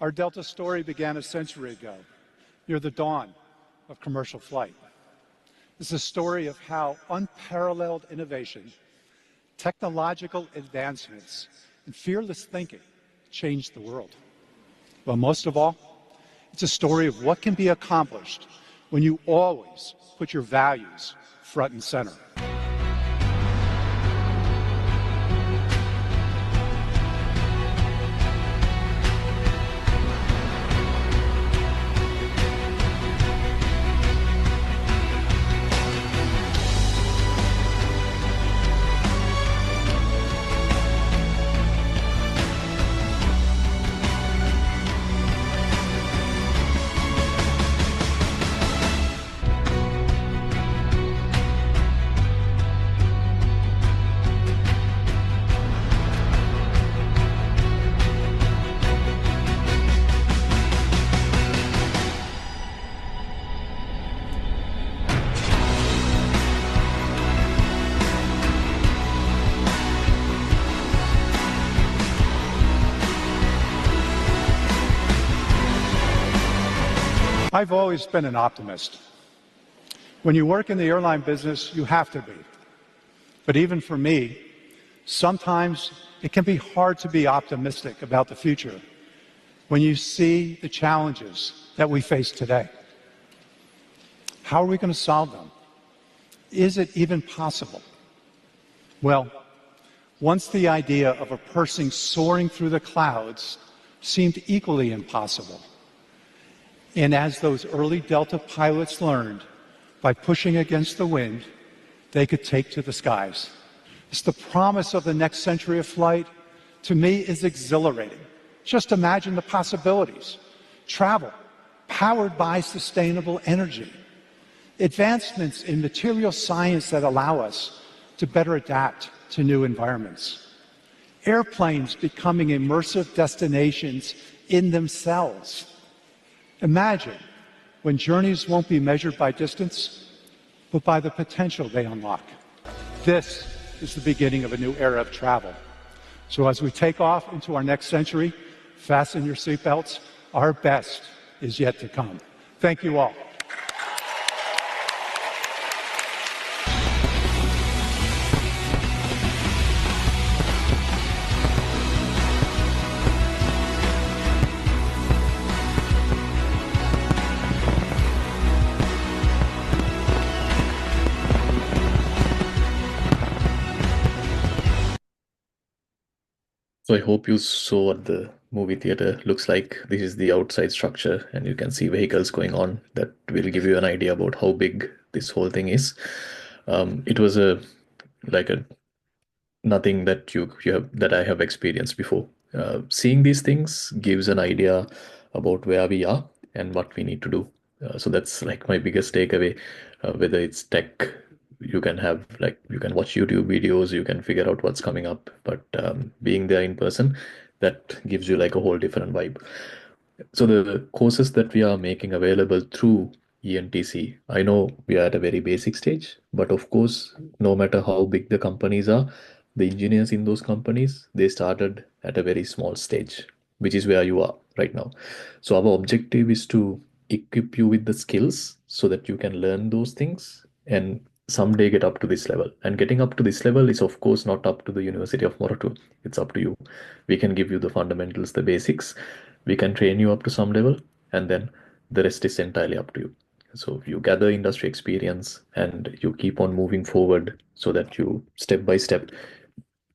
Our Delta story began a century ago, near the dawn of commercial flight. It's a story of how unparalleled innovation, technological advancements, and fearless thinking changed the world. But most of all, it's a story of what can be accomplished when you always put your values front and center. I've always been an optimist. When you work in the airline business, you have to be. But even for me, sometimes it can be hard to be optimistic about the future when you see the challenges that we face today. How are we going to solve them? Is it even possible? Well, once the idea of a person soaring through the clouds seemed equally impossible. And as those early Delta pilots learned, by pushing against the wind, they could take to the skies. It's the promise of the next century of flight, to me, is exhilarating. Just imagine the possibilities. Travel, powered by sustainable energy. Advancements in material science that allow us to better adapt to new environments. Airplanes becoming immersive destinations in themselves. Imagine when journeys won't be measured by distance, but by the potential they unlock. This is the beginning of a new era of travel. So as we take off into our next century, fasten your seatbelts. Our best is yet to come. Thank you all. So I hope you saw what the movie theater looks like. This is the outside structure, and you can see vehicles going on. That will give you an idea about how big this whole thing is. It was a nothing that you have that I have experienced before. Seeing these things gives an idea about where we are and what we need to do. So that's like my biggest takeaway. Whether it's tech, you can watch YouTube videos, you can figure out what's coming up, but being there in person, that gives you like a whole different vibe. So the courses that we are making available through ENTC, I know we are at a very basic stage, but of course, no matter how big the companies are, the engineers in those companies, they started at a very small stage, which is where you are right now. So our objective is to equip you with the skills so that you can learn those things and someday get up to this level. And getting up to this level is of course not up to the University of Moratu. It's up to you. We can give you the fundamentals, the basics. We can train you up to some level, and then the rest is entirely up to you. So you gather industry experience and you keep on moving forward so that you step by step,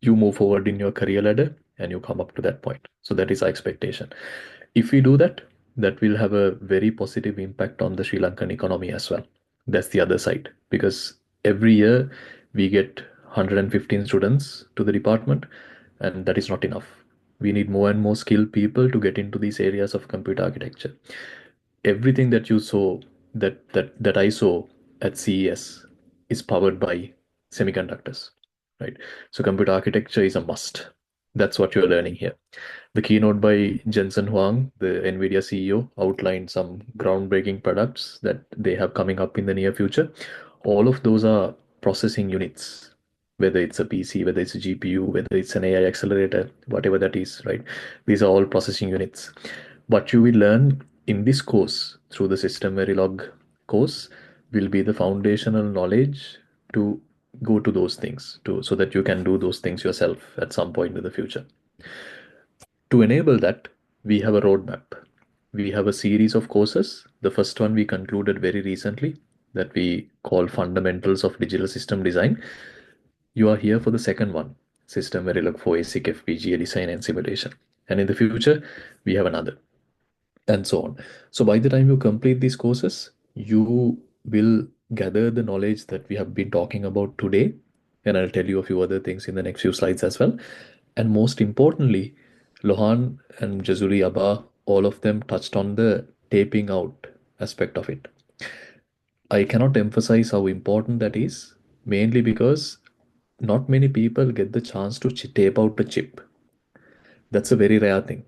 you move forward in your career ladder and you come up to that point. So that is our expectation. If we do that, that will have a very positive impact on the Sri Lankan economy as well. That's the other side, because every year we get 115 students to the department, and that is not enough. We need more and more skilled people to get into these areas of computer architecture. Everything that you saw, that I saw at CES, is powered by semiconductors, right? So computer architecture is a must. That's what you're learning here. The keynote by Jensen Huang, the NVIDIA CEO, outlined some groundbreaking products that they have coming up in the near future. All of those are processing units, whether it's a PC, whether it's a GPU, whether it's an AI accelerator, whatever that is, right? These are all processing units. What you will learn in this course through the System Verilog course will be the foundational knowledge to go to those things so that you can do those things yourself at some point in the future. To enable that, we have a roadmap. We have a series of courses. The first one we concluded very recently that we call Fundamentals of Digital System Design. You are here for the second one, System Verilog for ASIC FPGA design and simulation. And in the future, we have another, and so on. So by the time you complete these courses, you will gather the knowledge that we have been talking about today. And I'll tell you a few other things in the next few slides as well. And most importantly, Lohan and Jazuli Abba, all of them touched on the taping out aspect of it. I cannot emphasize how important that is, mainly because not many people get the chance to tape out a chip. That's a very rare thing.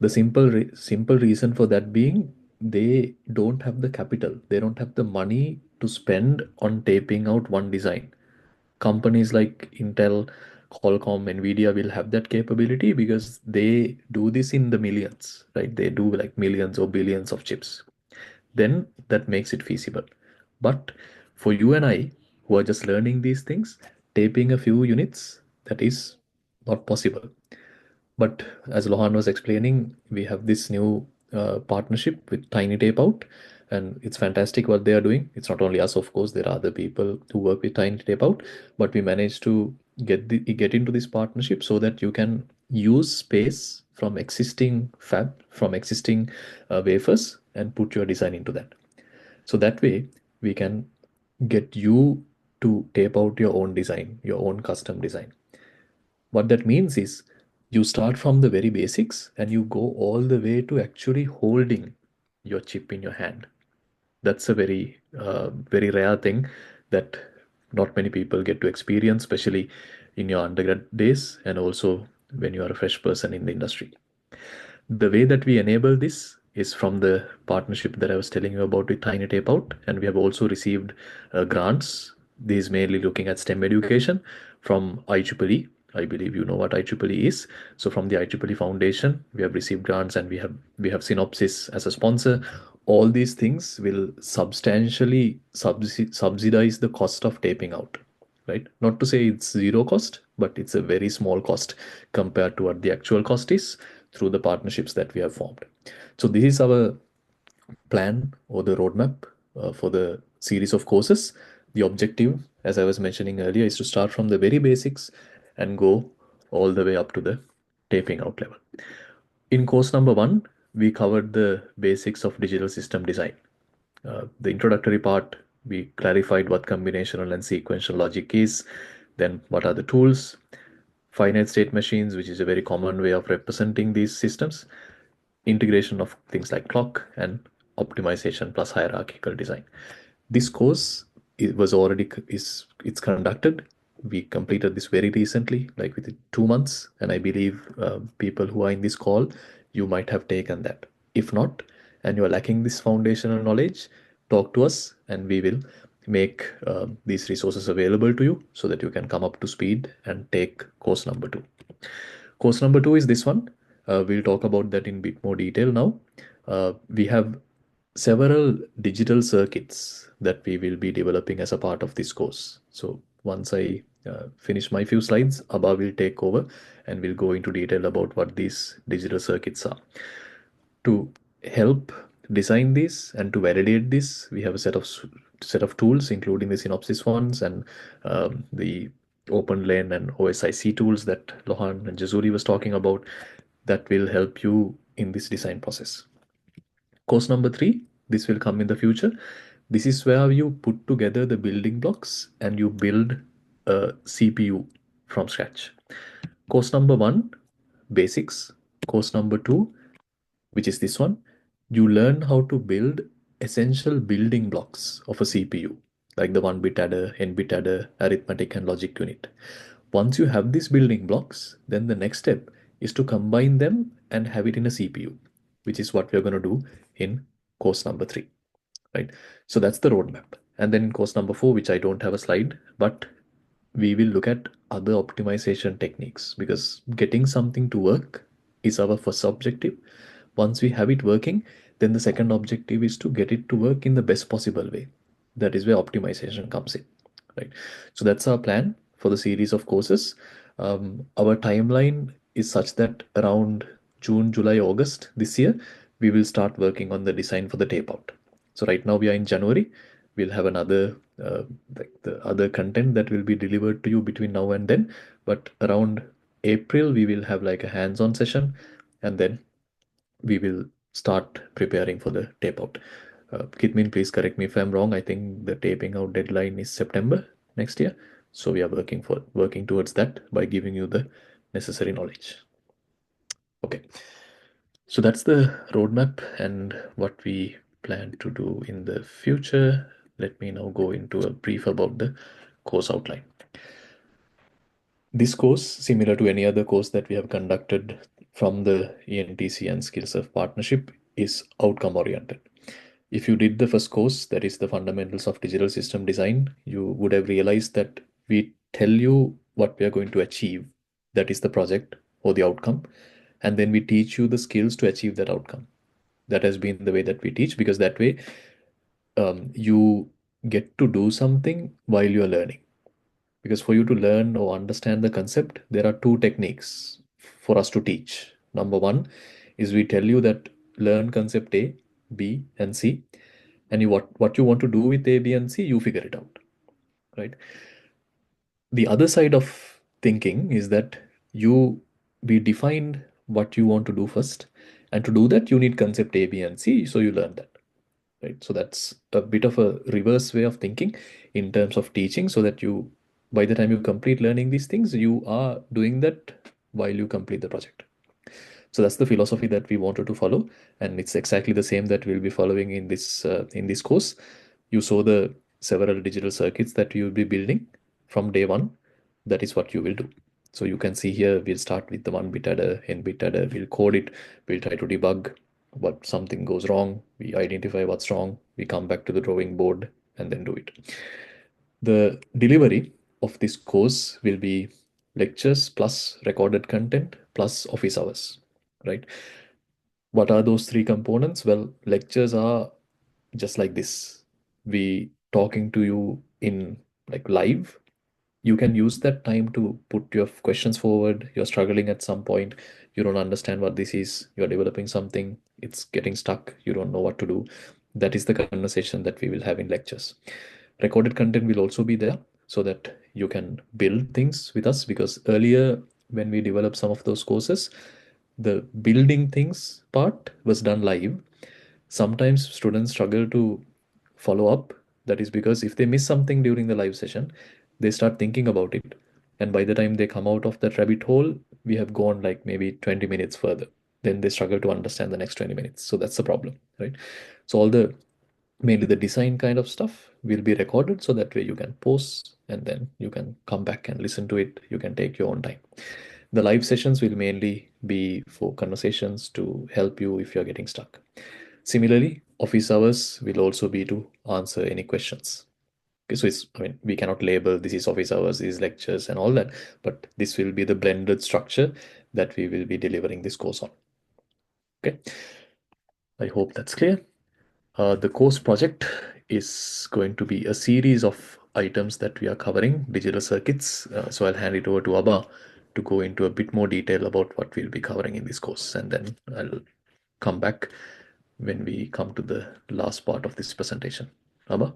The simple reason for that being they don't have the capital, they don't have the money to spend on taping out one design. Companies like Intel, Qualcomm, Nvidia will have that capability because they do this in the millions, right? They do like millions or billions of chips. Then that makes it feasible. But for you and I, who are just learning these things, taping a few units, that is not possible. But as Lohan was explaining, we have this new partnership with Tiny Tape Out, and it's fantastic what they are doing. It's not only us, of course, there are other people who work with Tiny Tape Out, but we managed to get into this partnership so that you can use space from existing from existing wafers and put your design into that. So that way we can get you to tape out your own design, your own custom design. What that means is you start from the very basics and you go all the way to actually holding your chip in your hand. That's a very rare thing that not many people get to experience, especially in your undergrad days and also when you are a fresh person in the industry. The way that we enable this is from the partnership that I was telling you about with Tiny Tape Out, and we have also received grants. These mainly looking at STEM education from IEEE. I believe you know what IEEE is. So from the IEEE Foundation, we have received grants, and we have Synopsys as a sponsor. All these things will substantially subsidize the cost of taping out, right? Not to say it's zero cost, but it's a very small cost compared to what the actual cost is through the partnerships that we have formed. So this is our plan or the roadmap for the series of courses. The objective, as I was mentioning earlier, is to start from the very basics and go all the way up to the taping out level. In course number 1, we covered the basics of digital system design. The introductory part, we clarified what combinational and sequential logic is, then what are the tools, finite state machines, which is a very common way of representing these systems, integration of things like clock, and optimization plus hierarchical design. This course it's conducted. We completed this very recently, like within 2 months, and I believe people who are in this call, you might have taken that. If not, and you are lacking this foundational knowledge, talk to us and we will make these resources available to you so that you can come up to speed and take course number 2. Course number 2 is this one. We'll talk about that in a bit more detail now. We have several digital circuits that we will be developing as a part of this course. So once I finish my few slides, Abba will take over and we'll go into detail about what these digital circuits are. To help design this and to validate this, we have a set of tools, including the Synopsys ones and the OpenLane and OSIC tools that Lohan and Jazuli was talking about, that will help you in this design process. Course number 3, this will come in the future. This is where you put together the building blocks and you build a CPU from scratch. Course number 1, basics. Course number 2, which is this one, you learn how to build essential building blocks of a CPU, like the 1-bit adder, n-bit adder, arithmetic and logic unit. Once you have these building blocks, then the next step is to combine them and have it in a CPU, which is what we're going to do in course number 3, right? So that's the roadmap. And then in course number 4, which I don't have a slide, but we will look at other optimization techniques, because getting something to work is our first objective. Once we have it working, then the second objective is to get it to work in the best possible way. That is where optimization comes in, right? So that's our plan for the series of courses. Our timeline is such that around June, July, August this year, we will start working on the design for the tape out. So right now we are in January. We'll have another like the other content that will be delivered to you between now and then. But around April, we will have like a hands-on session, and then we will start preparing for the tape out. Kitmin, please correct me if I'm wrong. I think the taping out deadline is September next year. So we are working towards that by giving you the necessary knowledge. Okay. So that's the roadmap and what we plan to do in the future. Let me now go into a brief about the course outline. This course, similar to any other course that we have conducted from the ENTC and SkillSurf partnership, is outcome oriented. If you did the first course, that is the fundamentals of digital system design, you would have realized that we tell you what we are going to achieve. That is the project or the outcome. And then we teach you the skills to achieve that outcome. That has been the way that we teach, because that way you get to do something while you're learning. Because for you to learn or understand the concept, there are 2 techniques for us to teach. Number 1 is we tell you that learn concept A, B, and C, and what you want to do with A, B, and C, you figure it out, right? The other side of thinking is that we define what you want to do first, and to do that, you need concept A, B, and C, so you learn that. Right? So that's a bit of a reverse way of thinking in terms of teaching, so that by the time you complete learning these things, you are doing that while you complete the project. So that's the philosophy that we wanted to follow, and it's exactly the same that we'll be following in this course. You saw the several digital circuits that you'll be building from day 1. That is what you will do. So you can see here, we'll start with the 1-bit adder, n-bit adder, we'll code it, we'll try to debug what something goes wrong, we identify what's wrong, we come back to the drawing board and then do it. The delivery of this course will be lectures plus recorded content plus office hours, right? What are those 3 components? Well, lectures are just like this. We talking to you in like live. You can use that time to put your questions forward. You're struggling at some point. You don't understand what this is. You're developing something. It's getting stuck. You don't know what to do. That is the conversation that we will have in lectures. Recorded content will also be there so that you can build things with us, because earlier when we developed some of those courses, the building things part was done live. Sometimes students struggle to follow up. That is because if they miss something during the live session, they start thinking about it. And by the time they come out of that rabbit hole, we have gone like maybe 20 minutes further. Then they struggle to understand the next 20 minutes. So that's the problem, right? So mainly the design kind of stuff will be recorded, so that way you can pause and then you can come back and listen to it. You can take your own time. The live sessions will mainly be for conversations to help you if you're getting stuck. Similarly, office hours will also be to answer any questions. Okay, so we cannot label this is office hours, these lectures and all that, but this will be the blended structure that we will be delivering this course on. Okay, I hope that's clear. The course project is going to be a series of items that we are covering, digital circuits. So I'll hand it over to Abba to go into a bit more detail about what we'll be covering in this course, and then I'll come back when we come to the last part of this presentation. Abba?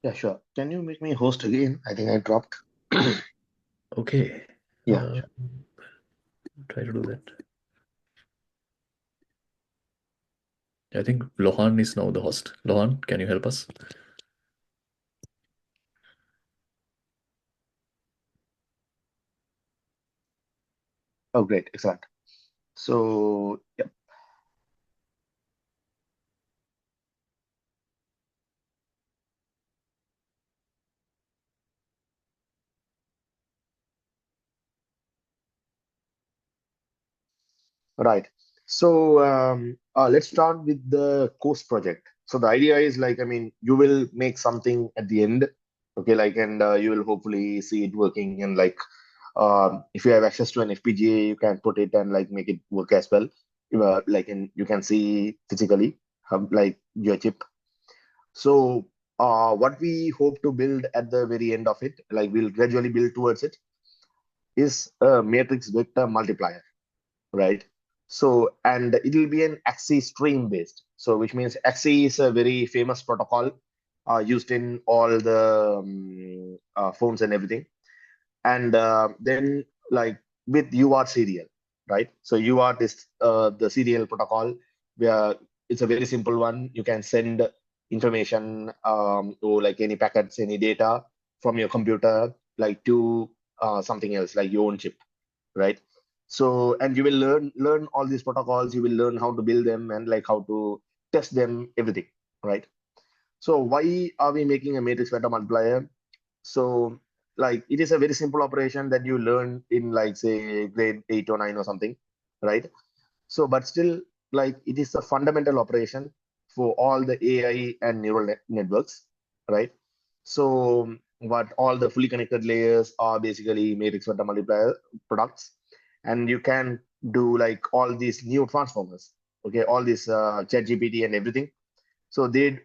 Yeah, sure. Can you make me host again? I think I dropped. Okay. Yeah, Uh, sure. try to do that. I think Lohan is now the host. Lohan, can you help us? Oh, great. Excellent. So, yeah. Right. So let's start with the course project. So the idea is like, I mean, you will make something at the end, okay, like, and you will hopefully see it working. And like, if you have access to an FPGA, you can put it and like make it work as well. Like, and you can see physically like your chip. So what we hope to build at the very end of it, like we'll gradually build towards it, is a matrix vector multiplier, right? So, and it will be an AXI stream based. So, which means AXI is a very famous protocol used in all the phones and everything. And then, like with UART serial, right? So, UART is the serial protocol where it's a very simple one. You can send information to like any packets, any data from your computer, like to something else, like your own chip, right? So, and you will learn all these protocols. You will learn how to build them and like how to test them, everything, right? So why are we making a matrix vector multiplier? So like it is a very simple operation that you learn in like say grade 8 or 9 or something, right? So but still, like it is a fundamental operation for all the AI and neural networks, right? So what all the fully connected layers are basically matrix vector multiplier products, and you can do like all these new transformers, okay, all this ChatGPT and everything. So they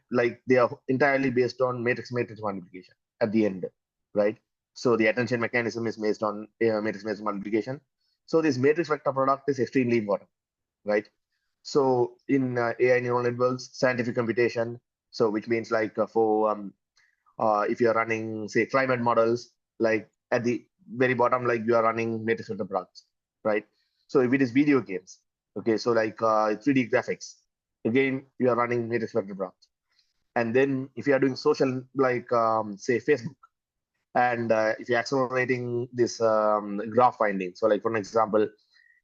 are entirely based on matrix multiplication at the end, right? So the attention mechanism is based on matrix multiplication. So this matrix vector product is extremely important, right? So in AI neural networks, scientific computation, so which means like for if you're running say climate models, like at the very bottom, like you are running matrix vector products, right? So if it is video games, okay, so like 3D graphics, again you are running matrix vector products. And then if you are doing social, like say Facebook, and if you're accelerating this graph finding, so like for an example,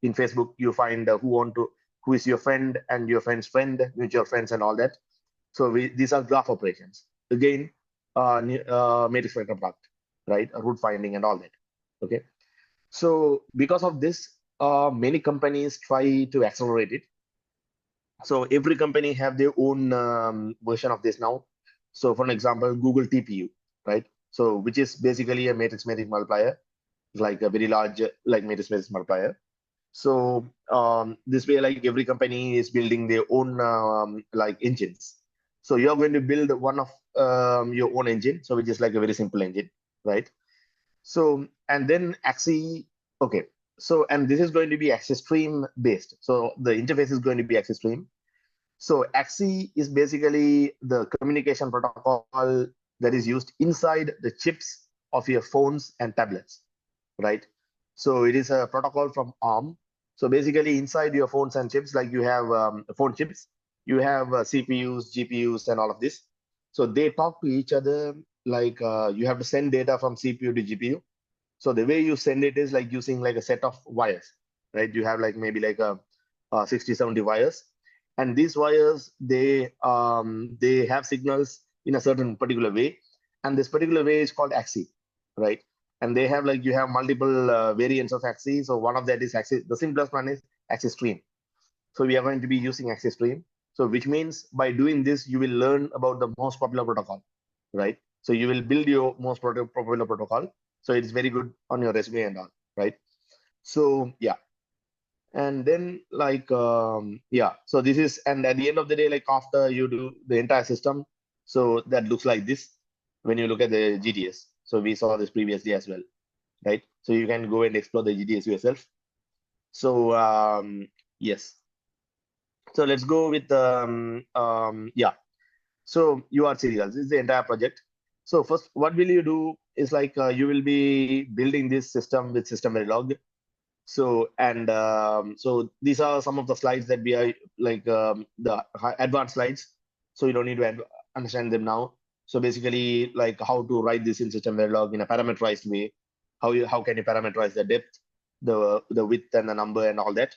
in Facebook you find who is your friend and your friend's friend, mutual friends and all that. So these are graph operations. Again, matrix vector product, right? Root finding and all that. Okay. So because of this, many companies try to accelerate it. So every company have their own version of this now. So for an example, Google TPU, right? So which is basically a matrix multiplier, like a very large like matrix multiplier. So this way, like every company is building their own like engines. So you're going to build one of your own engine, so which is like a very simple engine, right? So and then AXI, okay. So and this is going to be AXI stream based. So the interface is going to be AXI stream. So AXI is basically the communication protocol that is used inside the chips of your phones and tablets, right? So it is a protocol from ARM. So basically inside your phones and chips, like you have phone chips, you have CPUs, GPUs, and all of this. So they talk to each other, like you have to send data from CPU to GPU. So the way you send it is like using like a set of wires, right? You have like maybe like a 60, 70 wires. And these wires, they have signals in a certain particular way. And this particular way is called AXI, right? And they have like, you have multiple variants of AXI. So one of that is AXI, the simplest one is AXI stream. So we are going to be using AXI stream. So which means by doing this, you will learn about the most popular protocol, right? So you will build your most popular protocol. So it's very good on your resume and all, right? So yeah. And then like, yeah, so this is, and at the end of the day, like after you do the entire system, so that looks like this when you look at the GTS. So we saw this previously as well, right? So you can go and explore the GTS yourself. So yes. So let's go with yeah. So UART serials. This is the entire project. So first, what will you do is like you will be building this system with system Verilog. So and so these are some of the slides that we are like the advanced slides. So you don't need to understand them now. So basically, like how to write this in system Verilog in a parameterized way. How can you parameterize the depth, the width, and the number, and all that.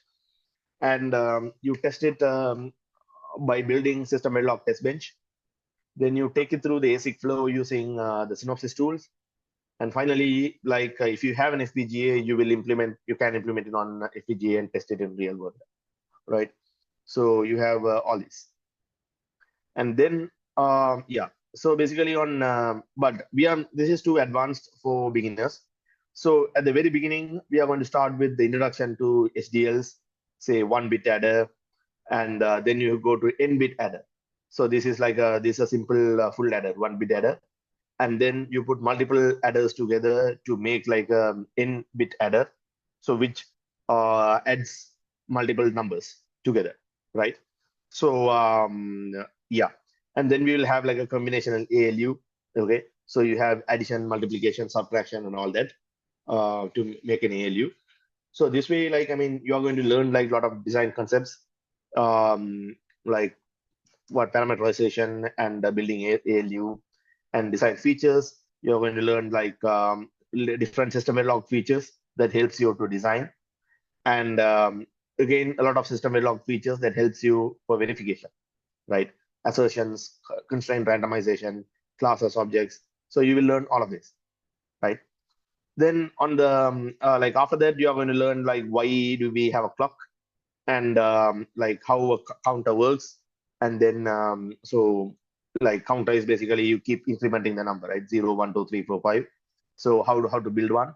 And you test it by building system Verilog test bench. Then you take it through the ASIC flow using the Synopsys tools. And finally, like if you have an FPGA, you can implement it on FPGA and test it in real world. right? So you have all these. And then, yeah, so basically but this is too advanced for beginners. So at the very beginning, we are going to start with the introduction to HDLs, say 1-bit adder, and then you go to n-bit adder. So this is like this is a simple full adder, 1-bit adder, and then you put multiple adders together to make like n-bit adder, so which adds multiple numbers together, right? So yeah, and then we will have like a combinational ALU. Okay, so you have addition, multiplication, subtraction, and all that to make an ALU. So this way, like, I mean, you are going to learn like a lot of design concepts, like what parameterization and building ALU and design features. You're going to learn like different system Verilog features that helps you to design, and again, a lot of system Verilog features that helps you for verification, right? Assertions, constraint randomization, classes, objects. So you will learn all of this, right? Then on the like after that, you are going to learn like why do we have a clock, and like how a counter works, and then so like counter is basically you keep incrementing the number, right? 0, 1, 2, 3, 4, 5. So how to build one,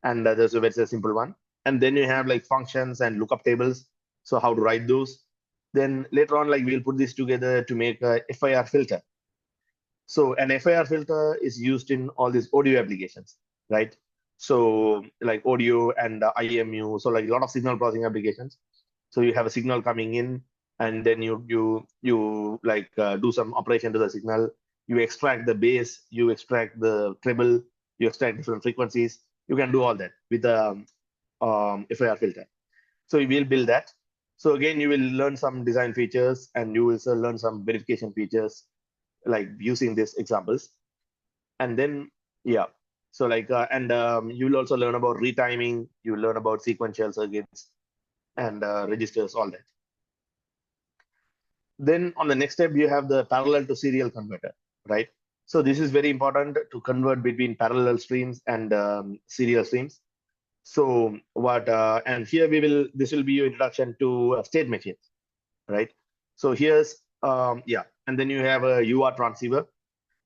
and there's a very simple one. And then you have like functions and lookup tables. So how to write those. Then later on, like we'll put this together to make a FIR filter. So an FIR filter is used in all these audio applications, right? So like audio and IMU, so like a lot of signal processing applications. So you have a signal coming in, and then you like do some operation to the signal. You extract the bass, you extract the treble, you extract different frequencies. You can do all that with the FIR filter. So you will build that. So again, you will learn some design features, and you will also learn some verification features, like using these examples. And then, yeah, so like, and you will also learn about retiming, you will learn about sequential circuits and registers, all that. Then on the next step, you have the parallel to serial converter, right? So this is very important to convert between parallel streams and serial streams. So what, and here this will be your introduction to state machines, right? So here's, yeah, and then you have a UART transceiver.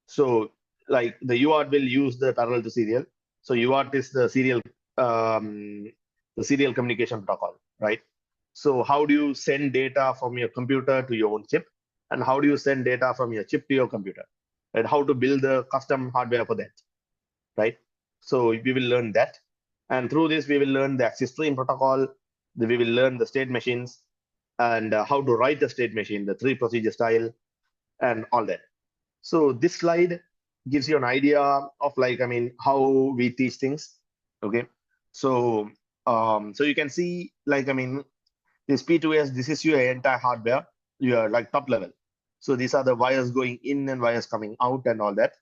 So like the UART will use the parallel to serial. So UART is the serial communication protocol, right? So how do you send data from your computer to your own chip, and how do you send data from your chip to your computer, and how to build the custom hardware for that, right? So we will learn that, and through this we will learn the access stream protocol. We will learn the state machines, and how to write the state machine, the 3 procedure style, and all that. So this slide gives you an idea of like, I mean, how we teach things. Okay, so so you can see like, I mean, this P2S, this is your entire hardware, your like top level. So these are the wires going in and wires coming out and all that,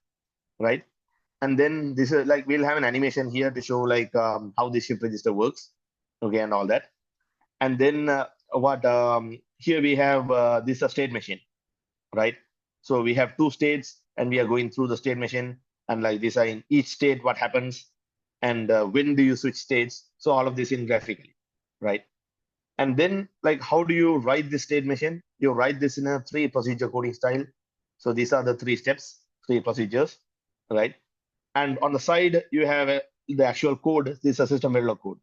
right? And then this is like, we'll have an animation here to show like how the shift register works, okay, and all that. And then here we have this state machine, right? So we have 2 states, and we are going through the state machine, and like this in each state what happens, and when do you switch states. So all of this in graphically, right? And then like, how do you write this state machine? You write this in a 3 procedure coding style. So these are the 3 steps, 3 procedures, right? And on the side, you have the actual code. This is a system Verilog code.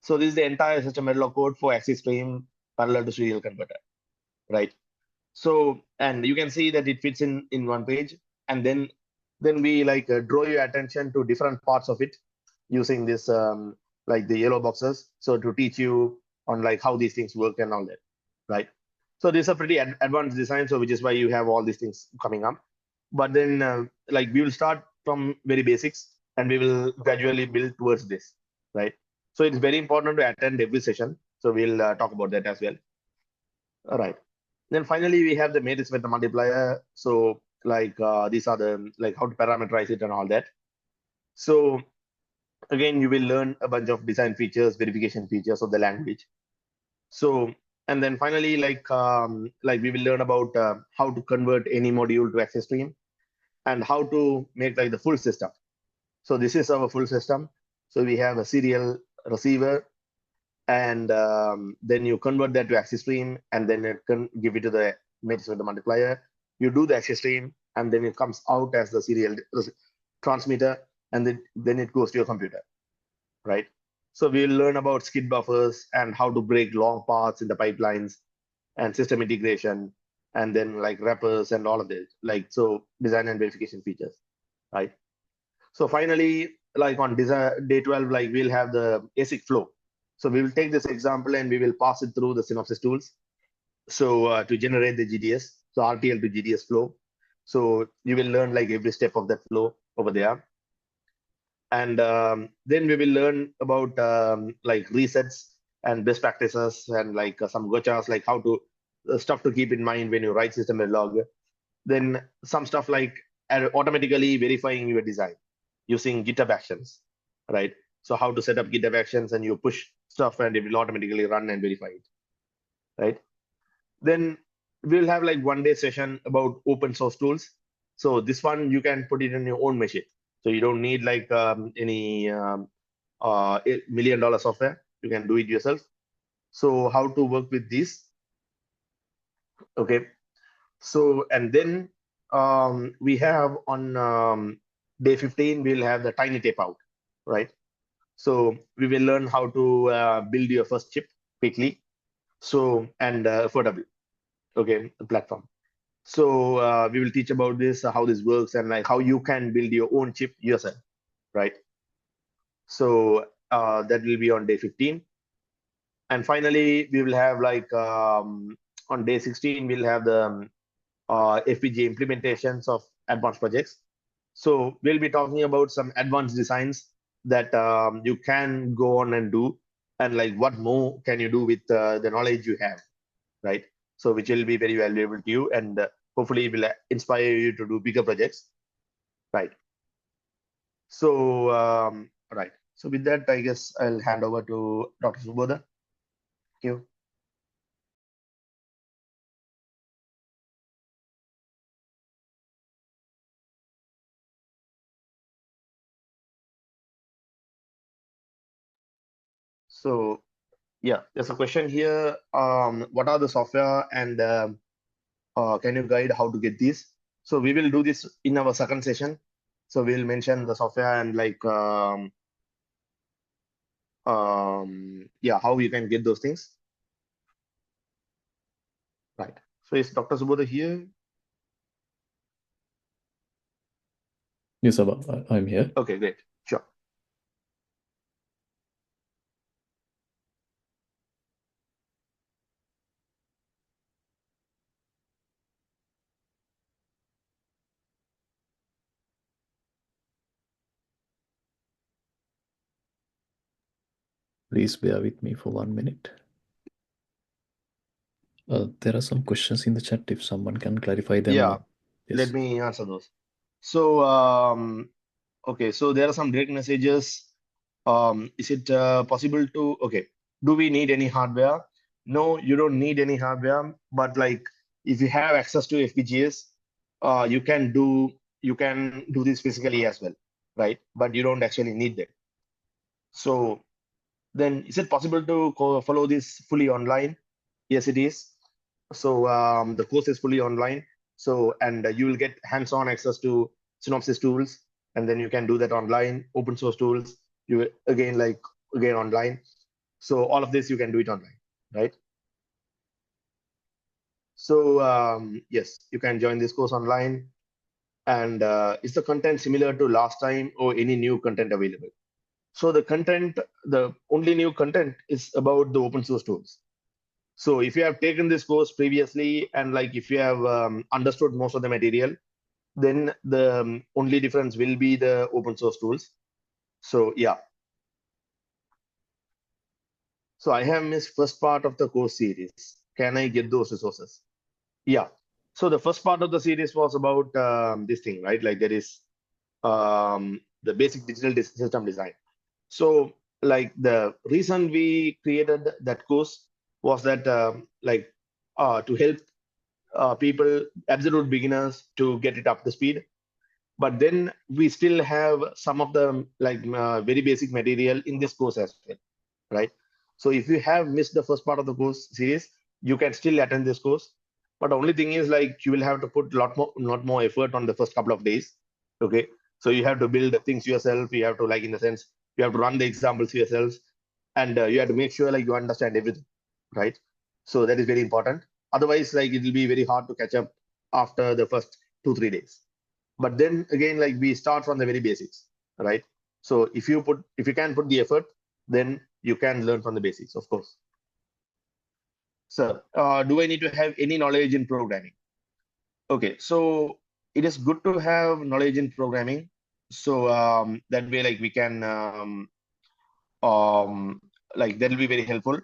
So this is the entire system Verilog code for access stream parallel to serial converter, right? So, and you can see that it fits in one page. And then we like draw your attention to different parts of it using this like the yellow boxes. So to teach you on like how these things work and all that, right? So this is a pretty advanced design, so which is why you have all these things coming up. But then like we will start from very basics, and we will gradually build towards this, right? So it's very important to attend every session. So we'll talk about that as well. All right. Then finally, we have the matrix vector multiplier. So like these are the like how to parameterize it and all that. So again, you will learn a bunch of design features, verification features of the language. So, and then finally, like we will learn about how to convert any module to access stream, and how to make like the full system. So this is our full system. So we have a serial receiver, and then you convert that to axis stream, and then it can give it to the matrix vector multiplier. You do the axis stream, and then it comes out as the serial transmitter, and then it goes to your computer, right? So we'll learn about skid buffers and how to break long paths in the pipelines and system integration, and then like wrappers and all of this, like so design and verification features, right? So finally, like on design day 12, like we'll have the ASIC flow. So we will take this example and we will pass it through the Synopsys tools. So to generate the GDS, so RTL to GDS flow. So you will learn like every step of that flow over there. And then we will learn about like resets and best practices and like some gotchas, like how to stuff to keep in mind when you write system log. Then some stuff like automatically verifying your design using GitHub Actions, right? So how to set up GitHub Actions, and you push stuff and it will automatically run and verify it, right? Then we'll have like 1 day session about open source tools. So this one you can put it in your own machine. So you don't need like any $1 million software. You can do it yourself. So how to work with this? Okay. So and then we have on day 15 we'll have the tiny tape out, right? So we will learn how to build your first chip quickly. So and affordable, okay, the platform. So we will teach about this, how this works, and like how you can build your own chip yourself, right? So that will be on day 15. And finally, we will have like on day 16, we'll have the FPGA implementations of advanced projects. So we'll be talking about some advanced designs that you can go on and do, and like what more can you do with the knowledge you have, right? So which will be very valuable to you, and hopefully will inspire you to do bigger projects, right? So right. So with that, I guess I'll hand over to Dr. Subodha. Thank you. So yeah, there's a question here. What are the software, and can you guide how to get these? So we will do this in our second session. So we'll mention the software and like yeah, how you can get those things. Right. So is Dr. Subodha here? Yes, Abba, I'm here. Okay, great. Sure. Please bear with me for 1 minute. There are some questions in the chat. If someone can clarify them. Yeah, Yes. let me answer those. So okay, so there are some direct messages. Is it possible to, okay, do we need any hardware? No, you don't need any hardware, but like if you have access to FPGAs, you can do this physically as well, right? But you don't actually need them. So then is it possible to follow this fully online? Yes, it is. So the course is fully online. So and you will get hands-on access to Synopsys tools, and then you can do that online. Open source tools, you again online. So all of this you can do it online, right? So yes, you can join this course online. And is the content similar to last time, or any new content available? So the content, the only new content is about the open source tools. So if you have taken this course previously, and like if you have understood most of the material, then the only difference will be the open source tools. So yeah. So I have missed first part of the course series. Can I get those resources? Yeah. So the first part of the series was about this thing, right? Like there is the basic digital system design. So like the reason we created that course was that to help people, absolute beginners, to get it up to speed. But then we still have some of the like very basic material in this course as well, right? So if you have missed the first part of the course series, you can still attend this course. But the only thing is like you will have to put a lot more effort on the first couple of days. Okay. So you have to build the things yourself. You have to, like, in the sense, you have to run the examples yourself, and you have to make sure like you understand everything, right? So that is very important. Otherwise, like, it will be very hard to catch up after the first 2-3 days. But then again, like, we start from the very basics, right? So if you can put the effort, then you can learn from the basics, of course. So do I need to have any knowledge in programming? Okay, so it is good to have knowledge in programming. So that way, like, we can like, that will be very helpful.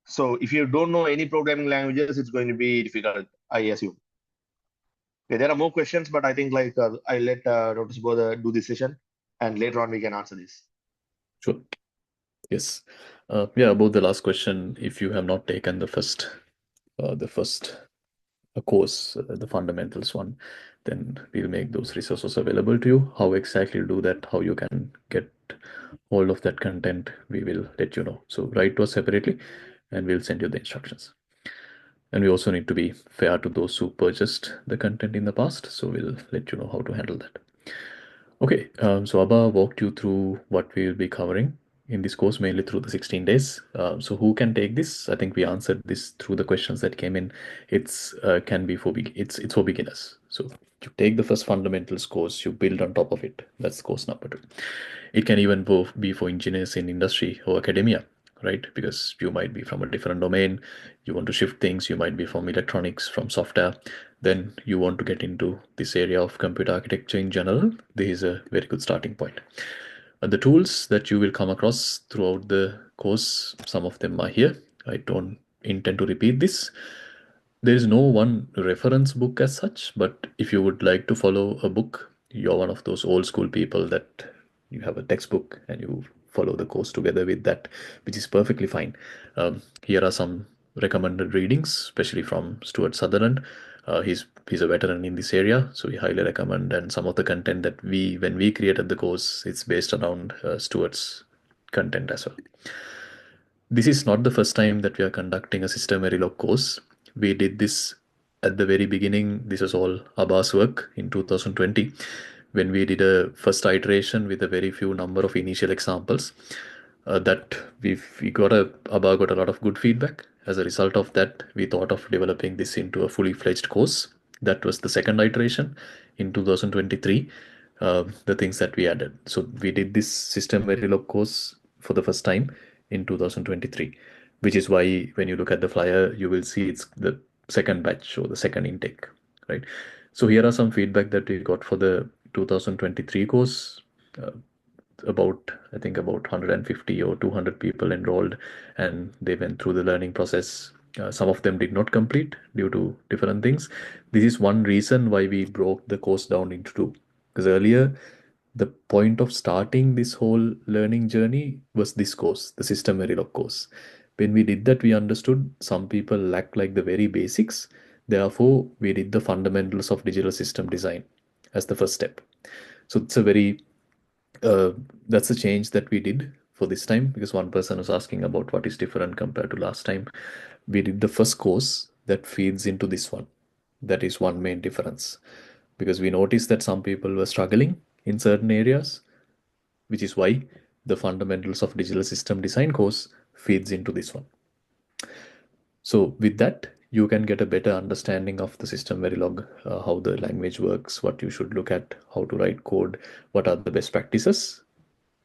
So if you don't know any programming languages, it's going to be difficult, I assume. Okay, there are more questions, but I think like I'll let Dr. Subodha do this session, and later on we can answer this. Sure. Yes. Yeah, about the last question, if you have not taken the first course, the fundamentals one, then we'll make those resources available to you. How exactly to do that, how you can get all of that content, we will let you know. So write to us separately and we'll send you the instructions. And we also need to be fair to those who purchased the content in the past. So we'll let you know how to handle that. Okay, so Abba walked you through what we will be covering in this course, mainly through the 16 days. So who can take this? I think we answered this through the questions that came in. It's can be for it's for beginners. So you take the first fundamentals course, you build on top of it. That's course number 2. It can even be for engineers in industry or academia, right? Because you might be from a different domain, you want to shift things, you might be from electronics, from software, then you want to get into this area of computer architecture in general. This is a very good starting point. The tools that you will come across throughout the course, some of them are here. I don't intend to repeat this. There is no one reference book as such, but if you would like to follow a book, you're one of those old school people that you have a textbook and you follow the course together with that, which is perfectly fine. Here are some recommended readings, especially from Stuart Sutherland. He's a veteran in this area, so we highly recommend. And some of the content that when we created the course, it's based around Stuart's content as well. This is not the first time that we are conducting a system Verilog course. We did this at the very beginning. This was all Abba's work in 2020, when we did a first iteration with a very few number of initial examples. That Abba got a lot of good feedback. As a result of that, we thought of developing this into a fully fledged course. That was the second iteration in 2023. The things that we added. So we did this system Verilog course for the first time in 2023, which is why when you look at the flyer, you will see it's the second batch or the second intake, right? So here are some feedback that we got for the 2023 course. I think about 150 or 200 people enrolled, and they went through the learning process. Some of them did not complete due to different things. This is one reason why we broke the course down into 2, because earlier the point of starting this whole learning journey was this course, the System Verilog course. When we did that, we understood some people lack like the very basics. Therefore, we did the fundamentals of digital system design as the first step. So it's a very that's a change that we did for this time, because one person was asking about what is different compared to last time. We did the first course that feeds into this one. That is one main difference, because we noticed that some people were struggling in certain areas, which is why the fundamentals of digital system design course feeds into this one. So with that, you can get a better understanding of the system Verilog, how the language works, what you should look at, how to write code, what are the best practices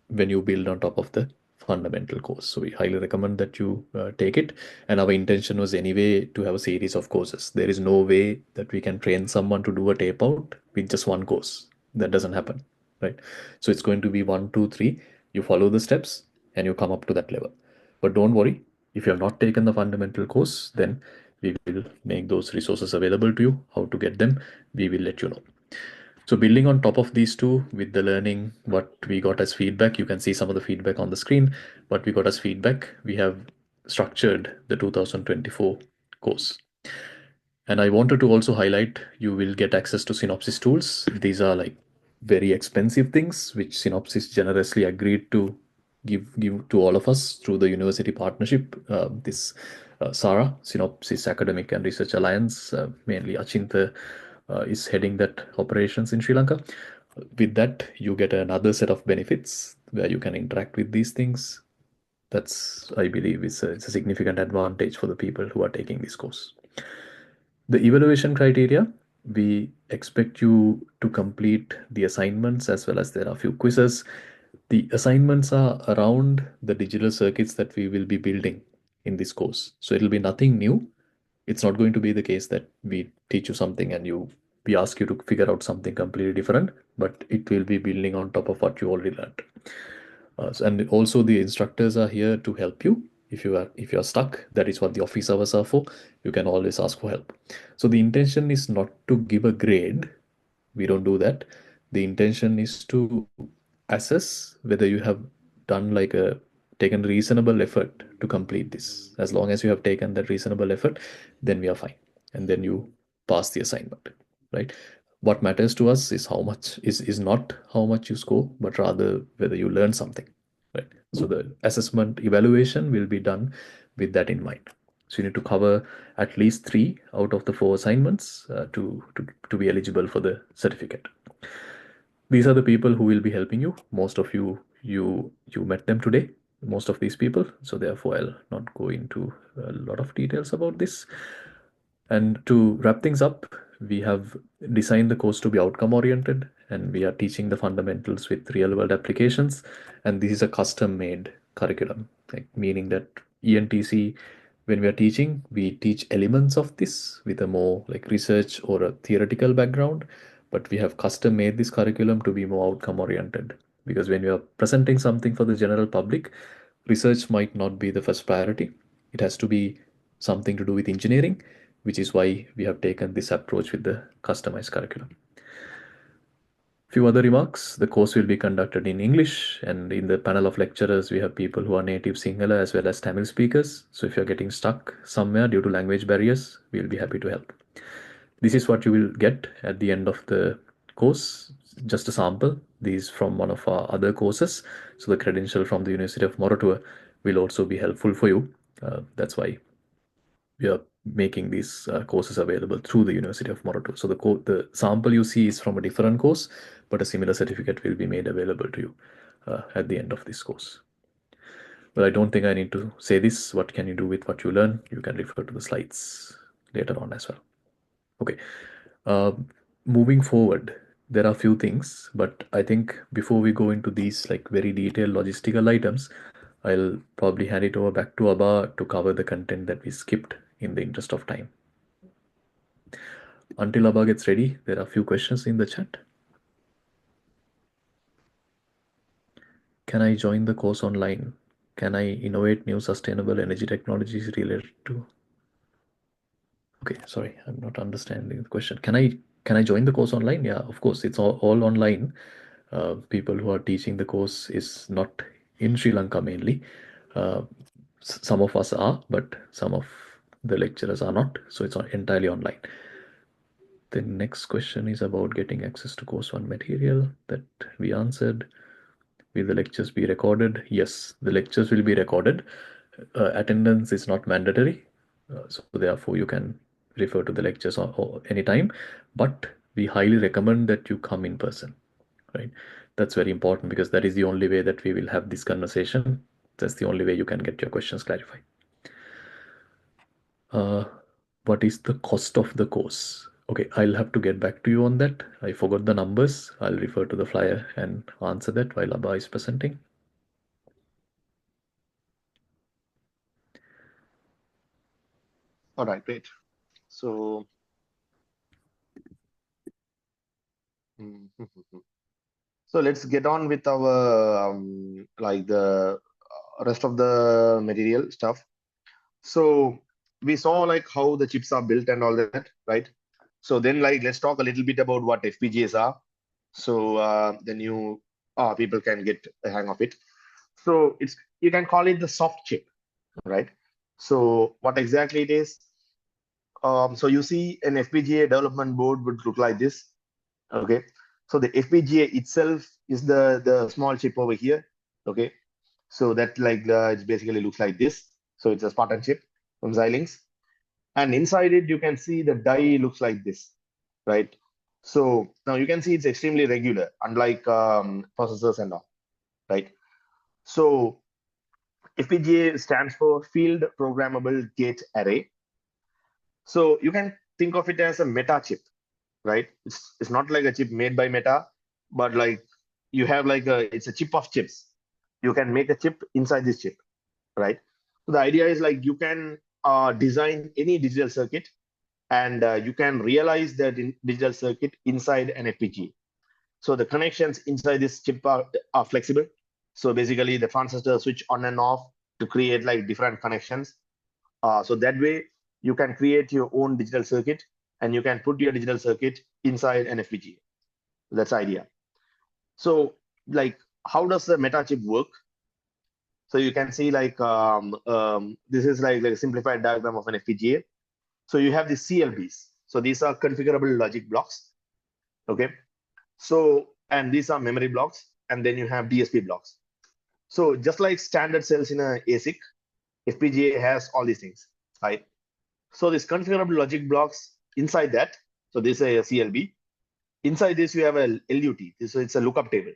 when you build on top of the fundamental course. So we highly recommend that you take it. And our intention was anyway to have a series of courses. There is no way that we can train someone to do a tape out with just one course. That doesn't happen, right? So it's going to be 1, 2, 3. You follow the steps and you come up to that level. But don't worry, if you have not taken the fundamental course, then we will make those resources available to you. How to get them, we will let you know. So building on top of these two with the learning, what we got as feedback, you can see some of the feedback on the screen. What we got as feedback, we have structured the 2024 course. And I wanted to also highlight, you will get access to Synopsys tools. These are like very expensive things, which Synopsys generously agreed to give to all of us through the university partnership. This SARA, Synopsys Academic and Research Alliance, mainly 𝐁𝐸𝐿 is heading that operations in Sri Lanka. With that, you get another set of benefits where you can interact with these things. That's, I believe, it's a significant advantage for the people who are taking this course. The evaluation criteria, we expect you to complete the assignments as well as there are a few quizzes. The assignments are around the digital circuits that we will be building in this course. So it'll be nothing new. It's not going to be the case that we teach you something and we ask you to figure out something completely different, but it will be building on top of what you already learned. And also the instructors are here to help you. If you are stuck, that is what the office hours are for. You can always ask for help. So the intention is not to give a grade. We don't do that. The intention is to assess whether you have done taken reasonable effort to complete this. As long as you have taken that reasonable effort, then we are fine. And then you pass the assignment, right? What matters to us is how much is not how much you score, but rather whether you learn something, right? So the assessment evaluation will be done with that in mind. So you need to cover at least 3 out of the 4 assignments to be eligible for the certificate. These are the people who will be helping you. Most of you met them today, most of these people. So therefore, I'll not go into a lot of details about this. And to wrap things up, we have designed the course to be outcome oriented, and we are teaching the fundamentals with real world applications. And this is a custom made curriculum, meaning that ENTC, when we are teaching, we teach elements of this with a more research or a theoretical background, but we have custom made this curriculum to be more outcome oriented. Because when we are presenting something for the general public, research might not be the first priority. It has to be something to do with engineering, which is why we have taken this approach with the customized curriculum. Few other remarks. The course will be conducted in English, and in the panel of lecturers, we have people who are native Sinhala as well as Tamil speakers. So if you're getting stuck somewhere due to language barriers, we'll be happy to help. This is what you will get at the end of the course, just a sample. These from one of our other courses. So the credential from the University of Moratuwa will also be helpful for you. That's why we are making these courses available through the University of Moratuwa. So the sample you see is from a different course, but a similar certificate will be made available to you at the end of this course. But I don't think I need to say this. What can you do with what you learn? You can refer to the slides later on as well. Okay. Moving forward, there are a few things, but I think before we go into these very detailed logistical items, I'll probably hand it over back to Abba to cover the content that we skipped in the interest of time. Until Abba gets ready, there are a few questions in the chat. Can I join the course online? Can I innovate new sustainable energy technologies related to? Okay, sorry, I'm not understanding the question. Can I join the course online? Yeah, of course, it's all online. People who are teaching the course is not in Sri Lanka mainly. Some of us are, but some of the lecturers are not. So it's entirely online. The next question is about getting access to course 1 material that we answered. Will the lectures be recorded? Yes, the lectures will be recorded. Attendance is not mandatory. So therefore you can refer to the lectures or anytime, but we highly recommend that you come in person, right? That's very important because that is the only way that we will have this conversation. That's the only way you can get your questions clarified. What is the cost of the course? Okay, I'll have to get back to you on that. I forgot the numbers. I'll refer to the flyer and answer that while Abba is presenting. All right, great. So, so let's get on with our the rest of the material stuff. So we saw how the chips are built and all that, right? So then let's talk a little bit about what FPGAs are. So then you people can get a hang of it. So you can call it the soft chip, right? So what exactly it is? So you see an FPGA development board would look like this. Okay. So the FPGA itself is the small chip over here. Okay. So that it basically looks like this. So it's a Spartan chip from Xilinx. And inside it, you can see the die looks like this, right? So now you can see it's extremely regular, unlike processors and all, right? So FPGA stands for Field Programmable Gate Array. So you can think of it as a meta chip, right? It's not like a chip made by Meta, but like you have it's a chip of chips. You can make a chip inside this chip, right? So the idea is like you can design any digital circuit, and you can realize that digital circuit inside an FPGA. So the connections inside this chip are flexible. So basically the transistor switch on and off to create like different connections. So that way you can create your own digital circuit, and you can put your digital circuit inside an FPGA. That's the idea. So like, how does the meta chip work? So you can see this is like a simplified diagram of an FPGA. So you have the CLBs. So these are configurable logic blocks. Okay. So, and these are memory blocks, and then you have DSP blocks. So just like standard cells in a ASIC, FPGA has all these things, right? So these configurable logic blocks inside that, so this is a CLB. Inside this, you have a LUT. So it's a lookup table,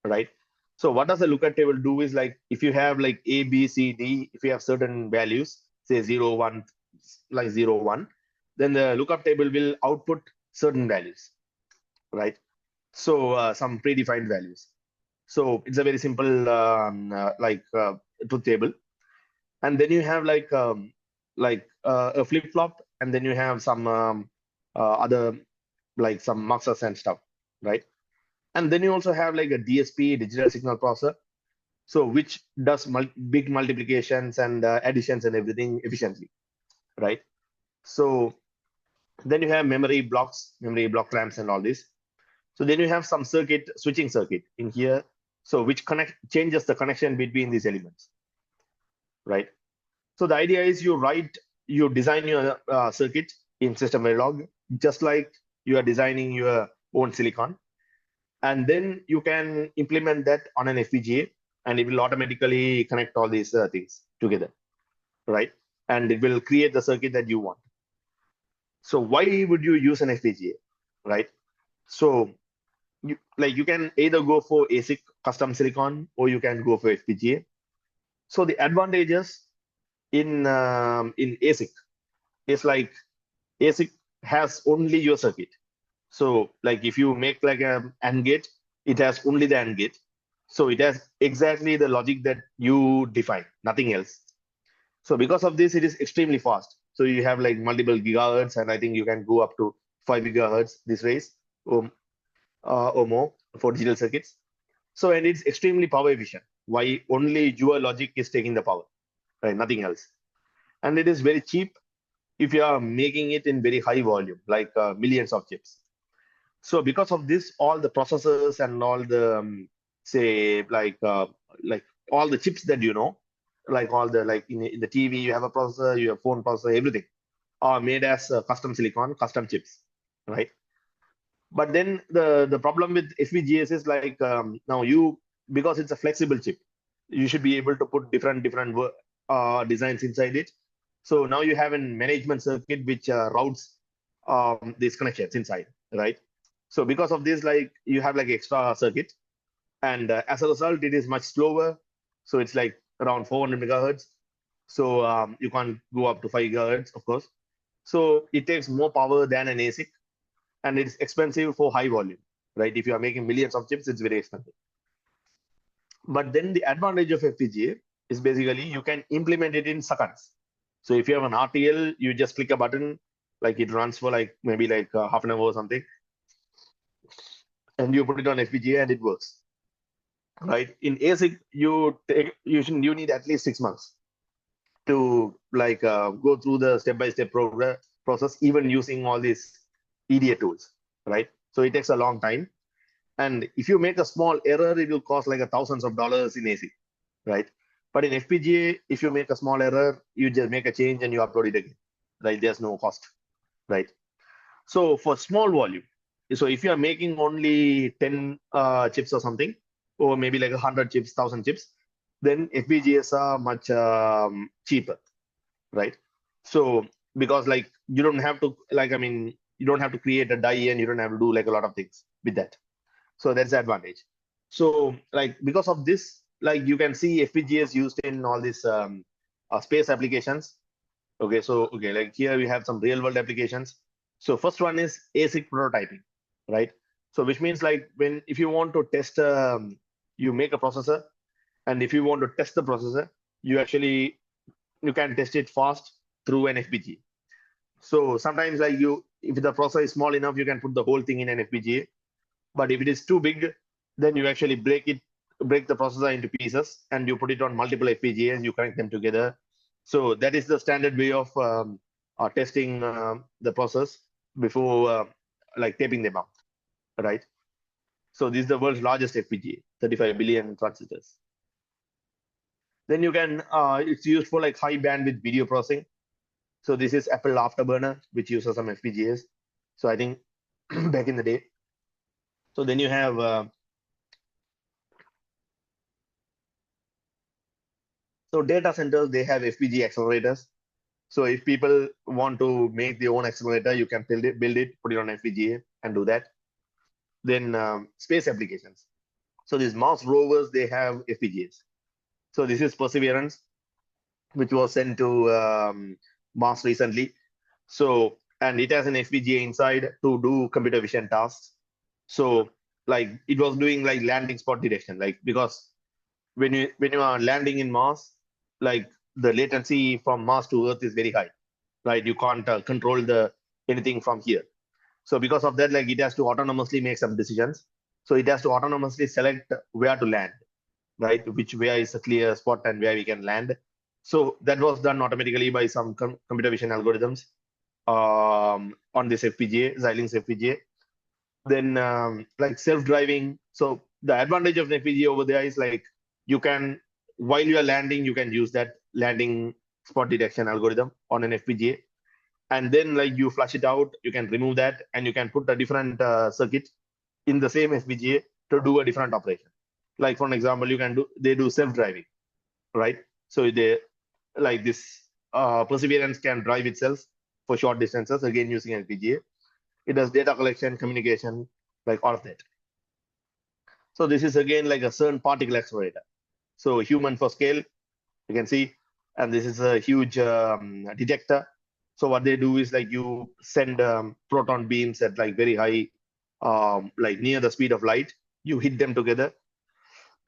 right? So what does the lookup table do is like, if you have like A, B, C, D, if you have certain values, say 0, 1, like 0, 1, then the lookup table will output certain values, right? So some predefined values. So it's a very simple truth table. And then you have a flip-flop, and then you have some other, like some muxes and stuff, right? And then you also have like a DSP, digital signal processor, so which does big multiplications and additions and everything efficiently, right? So then you have memory blocks, memory block clamps and all this. So then you have some switching circuit in here, so which changes the connection between these elements, right? So the idea is you design your circuit in System Verilog, just like you are designing your own silicon, and then you can implement that on an FPGA, and it will automatically connect all these things together, right? And it will create the circuit that you want. So why would you use an FPGA, right? So you can either go for ASIC custom silicon, or you can go for FPGA. So the advantages in ASIC is like ASIC has only your circuit. So like if you make like an AND gate, it has only the AND gate. So it has exactly the logic that you define, nothing else. So because of this, it is extremely fast. So you have like multiple gigahertz, and I think you can go up to 5 gigahertz these days, or more for digital circuits. So, and it's extremely power efficient. Why? Only your logic is taking the power, right? Nothing else. And it is very cheap if you are making it in very high volume, like millions of chips. So because of this, all the processors and all the say like all the chips that you know, like all the in the TV you have a processor, you have phone processor, everything are made as custom silicon, custom chips, right? But then the problem with FPGAs is like now because it's a flexible chip, you should be able to put different designs inside it. So now you have a management circuit which routes these connections inside, right? So because of this, like you have like extra circuit, and as a result, it is much slower. So it's like around 400 megahertz. So you can't go up to 5 gigahertz, of course. So it takes more power than an ASIC, and it's expensive for high volume, right? If you are making millions of chips, it's very expensive. But then the advantage of FPGA is basically you can implement it in seconds. So if you have an RTL, you just click a button, like it runs for like maybe like half an hour or something, and you put it on FPGA and it works, right? In ASIC, you need at least 6 months to like go through the step-by-step process, even using all these EDA tools, right? So it takes a long time. And if you make a small error, it will cost like thousands of dollars in ASIC, right? But in FPGA, if you make a small error, you just make a change and you upload it again, right? There's no cost, right? So for small volume, so if you are making only 10 chips or something, or maybe like 100 chips, 1,000 chips, then FPGAs are much cheaper, right? So because like you don't have to you don't have to create a die and you don't have to do like a lot of things with that. So that's the advantage. So like because of this, like you can see FPGAs used in all these space applications. Okay, so like here we have some real world applications. So first one is ASIC prototyping, right? So which means like if you want to test, you make a processor, and if you want to test the processor, you can test it fast through an FPGA. So sometimes like if the processor is small enough, you can put the whole thing in an FPGA. But if it is too big, then you actually break the processor into pieces, and you put it on multiple FPGAs, you connect them together. So that is the standard way of testing the process before like taping them out, right? So this is the world's largest FPGA, 35 billion transistors. Then you can, it's used for like high bandwidth video processing. So this is Apple Afterburner, which uses some FPGAs. So I think back in the day. So then you have, so data centers, they have FPGA accelerators. So if people want to make their own accelerator, you can build it, put it on FPGA and do that. Then space applications. So these Mars rovers, they have FPGAs. So this is Perseverance, which was sent to Mars recently. So, and it has an FPGA inside to do computer vision tasks. So like it was doing like landing spot detection, like because when you are landing in Mars, like the latency from Mars to Earth is very high, right? You can't control anything from here. So because of that, like it has to autonomously make some decisions. So it has to autonomously select where to land, right? Where is a clear spot and where we can land. So that was done automatically by some computer vision algorithms on this FPGA, Xilinx FPGA. Then like self-driving. So the advantage of the FPGA over there is like you can, while you are landing, you can use that landing spot detection algorithm on an FPGA. And then like you flush it out, you can remove that, and you can put a different circuit in the same FPGA to do a different operation. Like for an example, they do self-driving, right? So they like this Perseverance can drive itself for short distances, again using FPGA. It does data collection, communication, like all of that. So this is again like a CERN particle accelerator. So human for scale, you can see, and this is a huge detector. So what they do is like you send proton beams at like very high, like near the speed of light. You hit them together,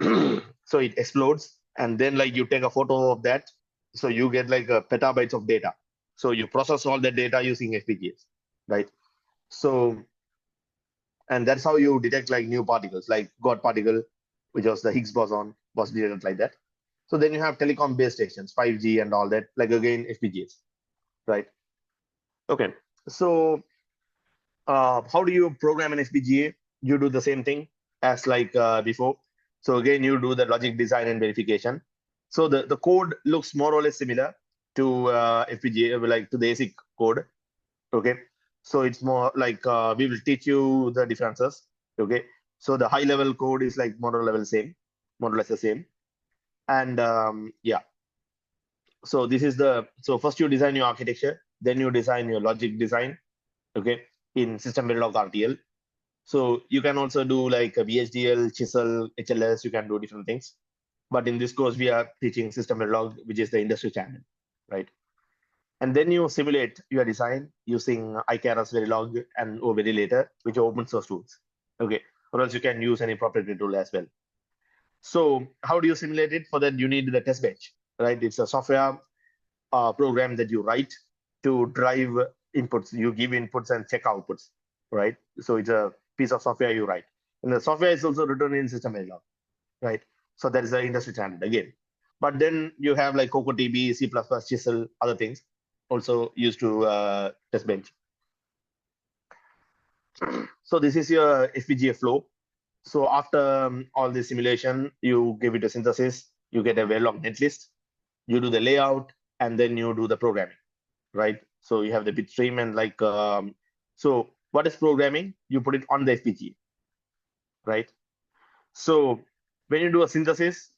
so it explodes, and then like you take a photo of that. So you get like petabytes of data. So you process all that data using FPGAs, right? So, and that's how you detect like new particles, like God particle, which was the Higgs boson, was detected like that. So then you have telecom base stations, 5G and all that, like again FPGAs, right? Okay, so how do you program an FPGA? You do the same thing as like before. So again, you do the logic design and verification. So the code looks more or less similar to FPGA, like to the ASIC code. Okay, so it's more like we will teach you the differences. Okay, so the high level code is like more or less the same. And yeah, so this is so first you design your architecture, then you design your logic design, okay, in system Verilog RTL. So you can also do like a VHDL, Chisel, HLS, you can do different things. But in this course, we are teaching system Verilog, which is the industry standard, right? And then you simulate your design using iCarus Verilog and Verilator, which are open source tools, okay? Or else you can use any proprietary tool as well. So how do you simulate it? For that, you need the test bench, right? It's a software program that you write to drive inputs. You give inputs and check outputs, right? So it's a piece of software you write. And the software is also written in system Verilog, right? So that is the industry standard again. But then you have like CocoaDB, C++, Chisel, other things also used to test bench. So this is your FPGA flow. So after all the simulation, you give it a synthesis, you get a Verilog netlist, you do the layout, and then you do the programming, right? So you have the bit stream and like, so what is programming? You put it on the FPGA, right? So when you do a synthesis,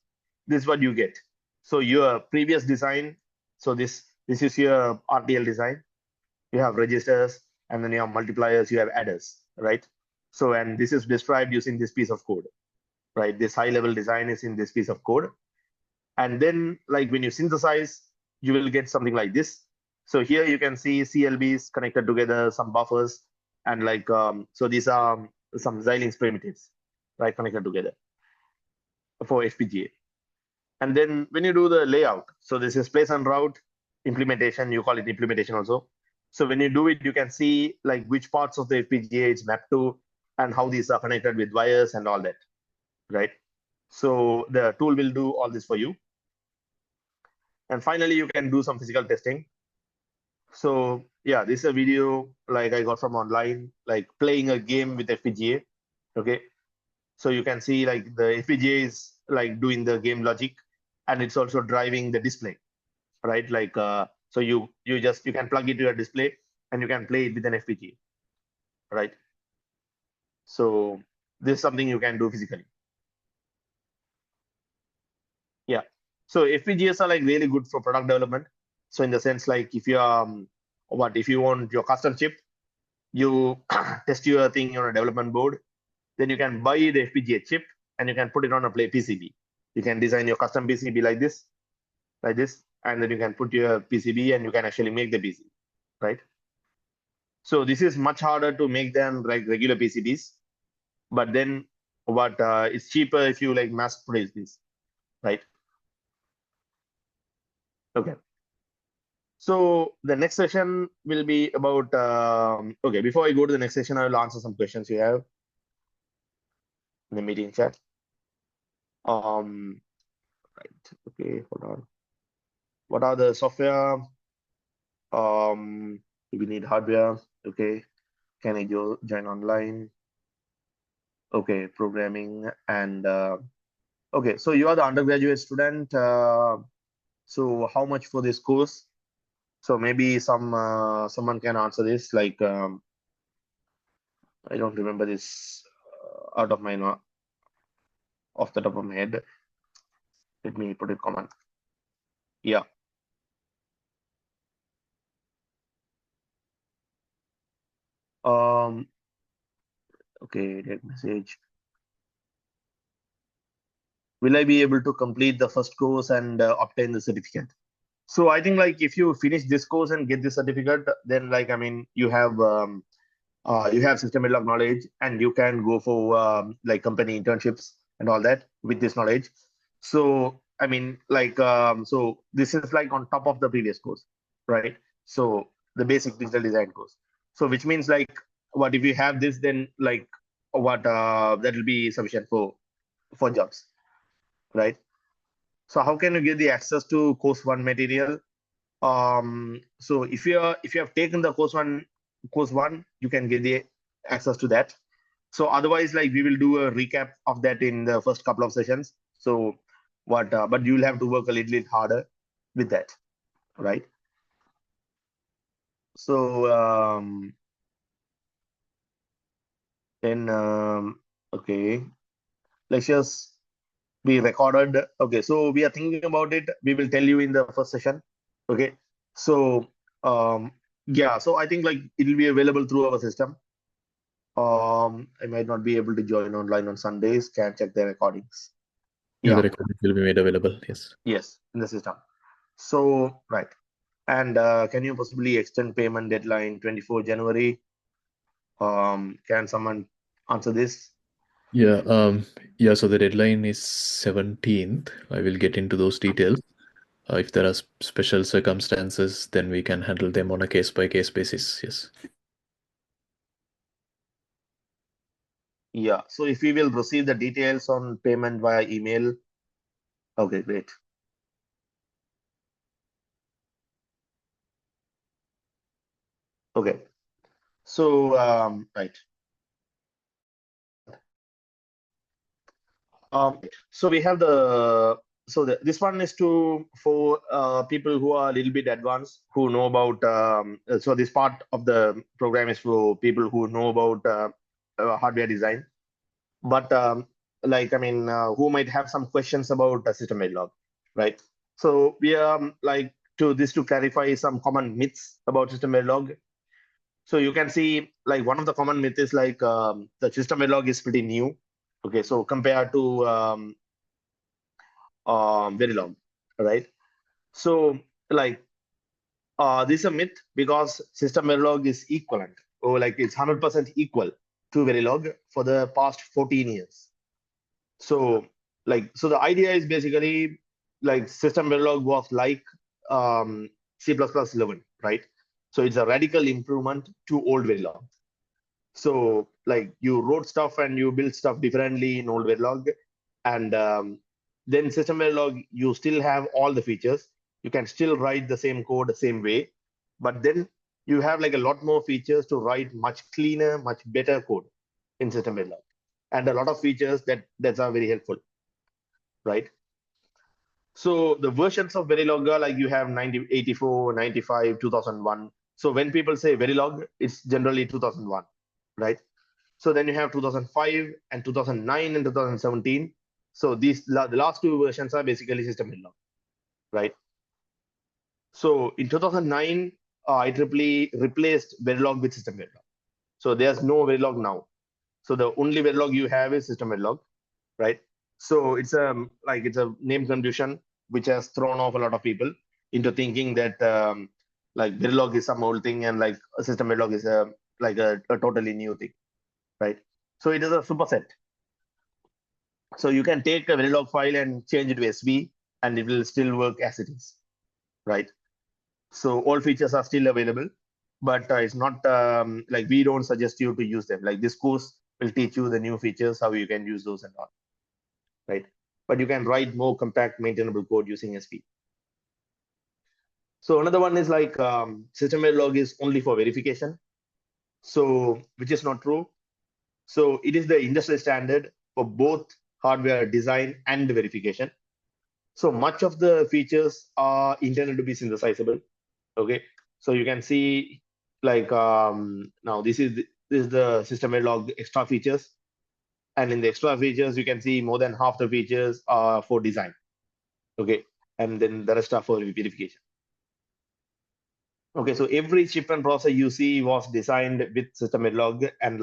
this is what you get. So your previous design, so this is your RTL design. You have registers, and then you have multipliers, you have adders, right? So, and this is described using this piece of code, right? This high level design is in this piece of code. And then like when you synthesize, you will get something like this. So here you can see CLBs connected together, some buffers, and like, so these are some Xilinx primitives, right, connected together for FPGA. And then when you do the layout, so this is place and route implementation, you call it implementation also. So when you do it, you can see like which parts of the FPGA it's mapped to and how these are connected with wires and all that, right? So the tool will do all this for you. And finally, you can do some physical testing. So yeah, this is a video like I got from online, like playing a game with FPGA, okay? So you can see like the FPGA is like doing the game logic, and it's also driving the display, right? Like, so you can plug it to your display and you can play it with an FPGA, right? So this is something you can do physically. Yeah. So FPGAs are like really good for product development. So in the sense like if you if you want your custom chip, you test your thing on a development board, then you can buy the FPGA chip and you can put it on a PCB. You can design your custom PCB like this, and then you can put your PCB and you can actually make the PCB, right? So this is much harder to make than like regular PCBs, but then it's cheaper if you like mass produce this, right? Okay. So the next session will be about, okay, before I go to the next session, I will answer some questions you have in the meeting chat. Right, okay, hold on. What are the software? Do we need hardware? Okay, can I join online? Okay, programming and, okay, so you are the undergraduate student. So how much for this course? So maybe someone can answer this. Like, I don't remember this off the top of my head. Let me put it comment. Yeah. Okay, that message. Will I be able to complete the first course and obtain the certificate? So I think like if you finish this course and get the certificate, then like, I mean, you have system verilog knowledge and you can go for like company internships and all that with this knowledge. So I mean, like, so this is like on top of the previous course, right? So the basic digital design course. So which means like, what if you have this, then like that will be sufficient for jobs, right? So how can you get the access to course 1 material? So if you have taken the course one, you can get the access to that. So otherwise, like we will do a recap of that in the first couple of sessions. So but you will have to work a little bit harder with that, right? So then okay, lectures be recorded. Okay, so we are thinking about it. We will tell you in the first session. Okay, so yeah, so I think like it will be available through our system. I might not be able to join online on Sundays. Can check the recordings. Yeah, the recording will be made available. Yes. Yes, in the system. So right, and can you possibly extend payment deadline 24 January? Can someone answer this? Yeah. Yeah. So the deadline is 17th. I will get into those details. If there are special circumstances, then we can handle them on a case-by-case basis. Yes. Yeah. So if we will receive the details on payment via email. Okay, great. Okay. So right. So we have this one is for people who are a little bit advanced, who know about, so this part of the program is for people who know about hardware design. But who might have some questions about system Verilog, right? So we are to clarify some common myths about system Verilog. So you can see one of the common myths is the system Verilog is pretty new. Okay, so compared to Verilog, right? So this is a myth because system Verilog is equivalent, or it's 100% equal to Verilog for the past 14 years. So the idea is basically system Verilog was C++ 11, right? So it's a radical improvement to old Verilog. So you wrote stuff and you built stuff differently in old Verilog, and then system Verilog, you still have all the features. You can still write the same code the same way, but then you have a lot more features to write much cleaner, much better code in system Verilog, and a lot of features that are very helpful, right? So the versions of Verilog are you have 90, 84, 95, 2001. So when people say Verilog, it's generally 2001, right? So then you have 2005 and 2009 and 2017. So the last two versions are basically system Verilog, right? So in 2009, IEEE replaced Verilog with system Verilog. So there's no Verilog now. So the only Verilog you have is system Verilog, right? So it's a name confusion which has thrown off a lot of people into thinking that Verilog is some old thing and a system Verilog is a totally new thing, right? So it is a superset. So you can take a Verilog file and change it to SV, and it will still work as it is, right? So all features are still available, but it's not we don't suggest you to use them. This course will teach you the new features, how you can use those and all, right? But you can write more compact maintainable code using SV. So another one is system Verilog is only for verification. So which is not true. So it is the industry standard for both hardware design and verification. So much of the features are intended to be synthesizable. Okay, so you can see now this is the system Verilog extra features, and in the extra features you can see more than half the features are for design. Okay, and then the rest are for verification. Okay, so every chip and processor you see was designed with system Verilog and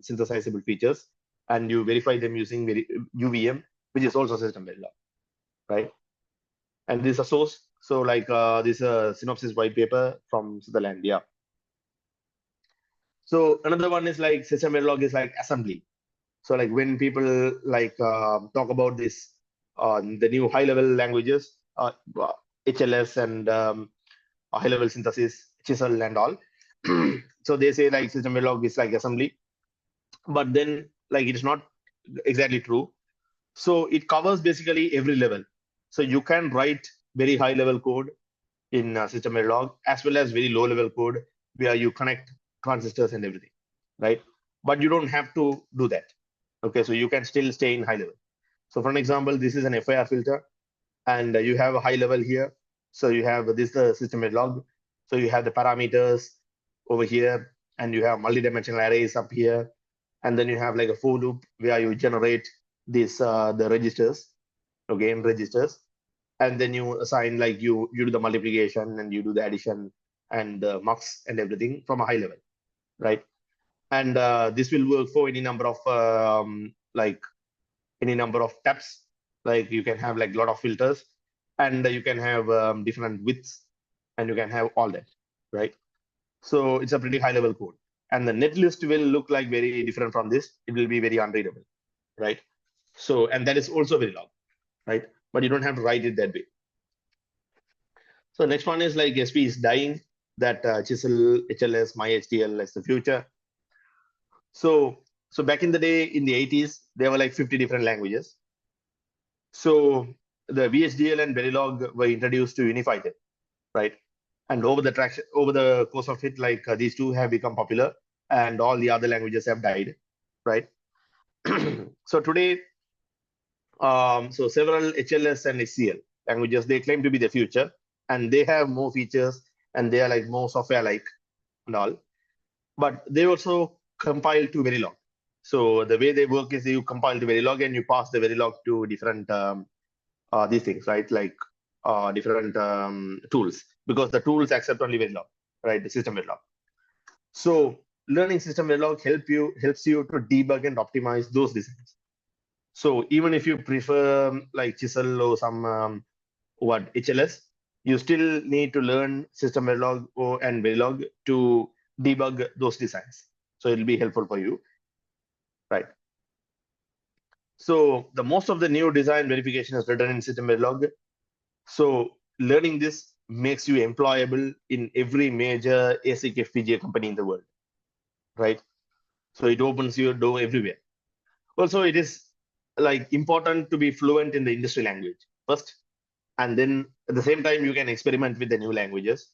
synthesizable features, and you verify them using UVM, which is also system Verilog, right? And this is a source. So this is a Synopsys white paper from Sutherland, yeah. So another one is system Verilog is assembly. So when people talk about this, the new high-level languages, HLS and high-level synthesis, Chisel and all. So they say system Verilog is assembly, but then it is not exactly true. So it covers basically every level. So you can write very high-level code in system Verilog, as well as very low-level code where you connect transistors and everything, right? But you don't have to do that. Okay, so you can still stay in high level. So for an example, this is an FIR filter, and you have a high level here. So you have this system Verilog. So you have the parameters over here, and you have multi-dimensional arrays up here, and then you have a for loop where you generate this the registers, okay, in registers, and then you assign you do the multiplication and you do the addition and the mux and everything from a high level, right? And this will work for any number of taps. You can have a lot of filters, and you can have different widths, and you can have all that, right? So it's a pretty high level code, and the netlist will look very different from this. It will be very unreadable, right? So, and that is also Verilog, right? But you don't have to write it that way. So next one is SP is dying, that Chisel, HLS, MyHDL is the future. So back in the day, in the 80s, there were 50 different languages. So the VHDL and Verilog were introduced to unify them, right? And over the course of it, these two have become popular, and all the other languages have died, right? So today, so several HLS and HCL languages, they claim to be the future, and they have more features, and they are more software-like and all. But they also compile to Verilog. So the way they work is you compile the Verilog and you pass the Verilog to different these things, right? Like different tools, because the tools accept only Verilog, right? The system Verilog. So learning system Verilog helps you to debug and optimize those designs. So even if you prefer like Chisel or some HLS, you still need to learn system Verilog and Verilog to debug those designs. So it'll be helpful for you, right? So the most of the new design verification is written in system Verilog. So learning this makes you employable in every major ASIC FPGA company in the world, right? So it opens your door everywhere. Also, it is like important to be fluent in the industry language first, and then at the same time you can experiment with the new languages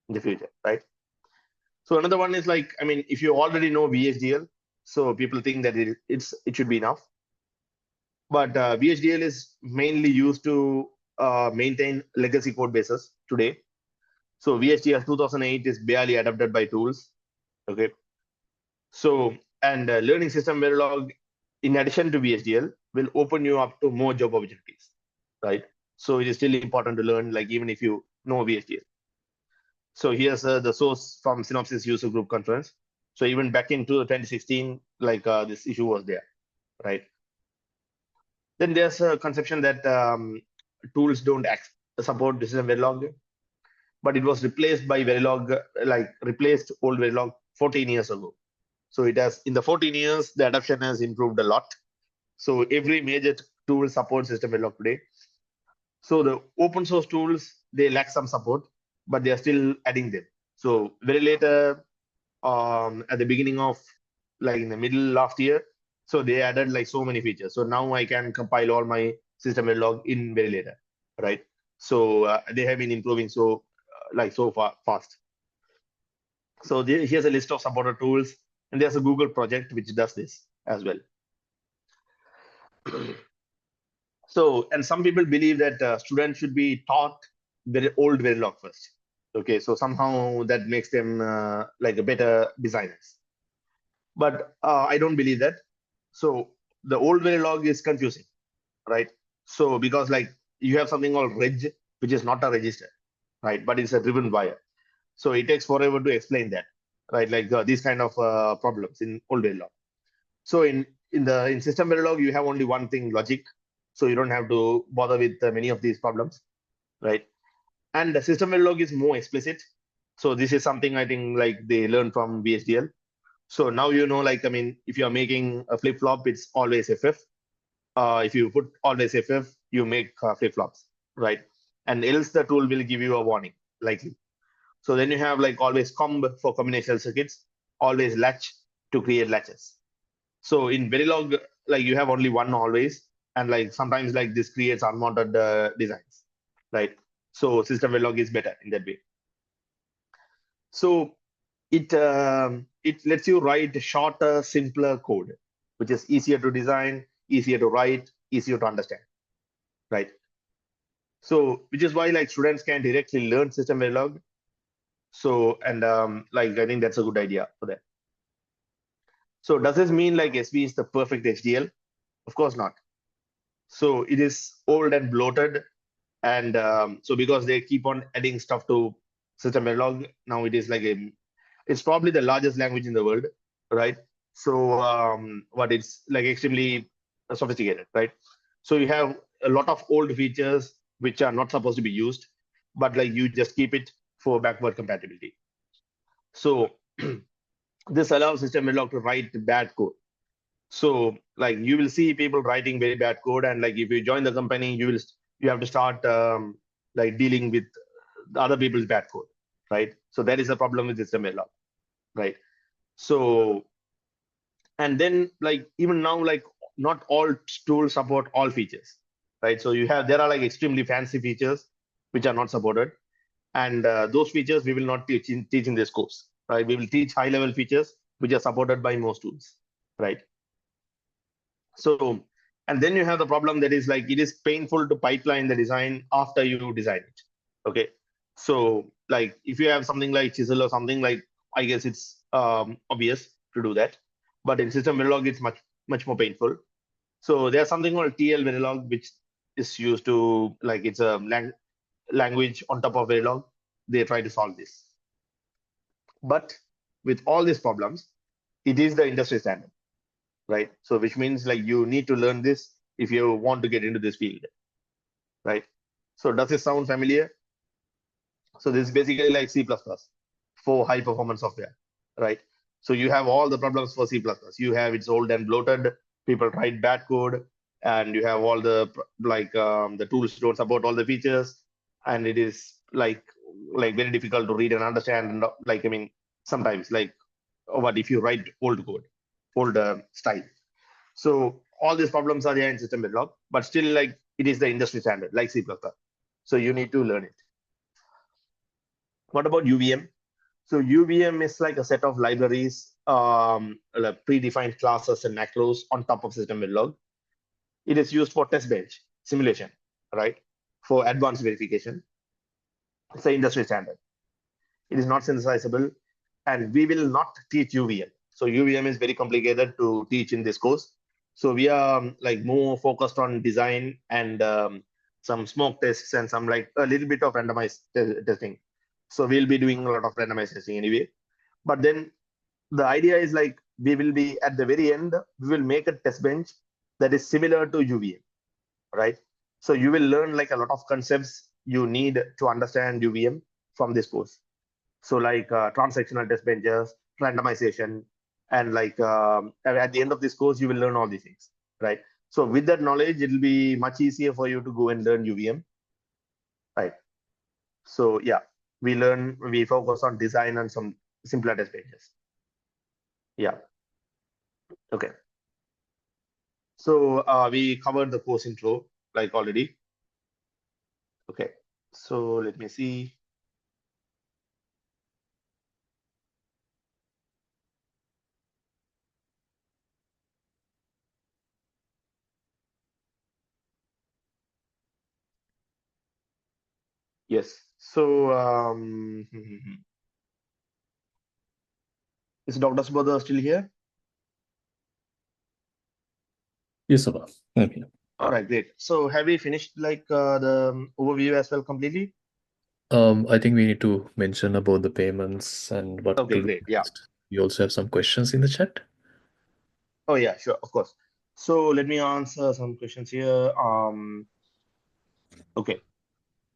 in the future, right? So another one is like, I mean, if you already know VHDL, so people think that it should be enough. But VHDL is mainly used to maintain legacy code bases today. So VHDL 2008 is barely adopted by tools. Okay. So, and learning system Verilog, in addition to VHDL, will open you up to more job opportunities, right? So it is still important to learn, like even if you know VHDL. So here's the source from Synopsys User Group Conference. So even back into 2016, like this issue was there, right? Then there's a conception that tools don't support system Verilog, but it was replaced by Verilog, like replaced old Verilog 14 years ago. So it has, in the 14 years, the adoption has improved a lot. So every major tool supports system Verilog today. So the open source tools, they lack some support, but they are still adding them. So very later, at the beginning of, like in the middle last year, so they added like so many features. So now I can compile all my system Verilog in very later, right? So they have been improving so fast. So here's a list of supported tools, and there's a Google project which does this as well. So, and some people believe that students should be taught very old Verilog first. Okay, so somehow that makes them like a better designers. But I don't believe that. So the old Verilog is confusing, right? So because like you have something called reg, which is not a register, right? But it's a driven wire. So it takes forever to explain that, right? Like these kind of problems in old Verilog. So in system Verilog, you have only one thing, logic. So you don't have to bother with many of these problems, right? And the system Verilog is more explicit. So this is something I think like they learned from VHDL. So now you know, like, I mean, if you're making a flip-flop, it's always FF. If you put always FF, you make flip-flops, right? And else the tool will give you a warning, likely. So then you have like always comb for combinational circuits, always latch to create latches. So in Verilog, like you have only one always, and like sometimes like this creates unwanted designs, right? So system Verilog is better in that way. So it lets you write shorter, simpler code, which is easier to design, easier to write, easier to understand, right? So which is why like students can directly learn system Verilog. So and like I think that's a good idea for them. So does this mean like SV is the perfect HDL? Of course not. So it is old and bloated, and so because they keep on adding stuff to system Verilog, now it is like it's probably the largest language in the world, right? So but it's like extremely sophisticated, right? So you have a lot of old features which are not supposed to be used, but like you just keep it for backward compatibility. So this allows system Verilog to write bad code. So like you will see people writing very bad code, and like if you join the company, you have to start like dealing with the other people's bad code, right? So that is a problem with system Verilog, right? So and then like even now, like not all tools support all features, right? So there are like extremely fancy features which are not supported, and those features we will not teach in this course, right? We will teach high level features which are supported by most tools, right? So, and then you have the problem that is like, it is painful to pipeline the design after you design it. Okay. So like if you have something like Chisel or something, like, I guess it's obvious to do that. but in system Verilog, it's much more painful. So there's something called TL Verilog, which is used to, like, it's a language on top of Verilog. They try to solve this. But with all these problems, it is the industry standard, right? So which means like you need to learn this if you want to get into this field, right? So does this sound familiar? So this is basically like C++ for high performance software, right? So you have all the problems for C++. You have it's old and bloated. People write bad code, and you have all the the tools don't support all the features, and it is like very difficult to read and understand. And like, I mean, sometimes like, what if you write old code, old style? So all these problems are there in system Verilog, but still like it is the industry standard like C++. So you need to learn it. What about UVM? So UVM is like a set of libraries, like predefined classes and macros on top of system Verilog. It is used for test bench simulation, right? For advanced verification. It's an industry standard. It is not synthesizable, and we will not teach UVM. So UVM is very complicated to teach in this course. So we are like more focused on design and some smoke tests and some like a little bit of randomized testing. So we'll be doing a lot of randomized testing anyway. But then the idea is like we will be at the very end, we will make a test bench that is similar to UVM, right? So you will learn like a lot of concepts you need to understand UVM from this course. So like transactional test benches, randomization, and like at the end of this course, you will learn all these things, right? So with that knowledge, it will be much easier for you to go and learn UVM, right? So yeah, we focus on design and some simpler test benches. Yeah. Okay. So we covered the course intro like already. Okay. So let me see. Yes. So is Dr. Subodha still here? Yes, Abba. I'm here. All right, great. So have we finished like the overview as well completely? I think we need to mention about the payments and what Okay, to do great. Yeah. next. We also have some questions in the chat. Oh yeah, sure, of course. So let me answer some questions here. Okay.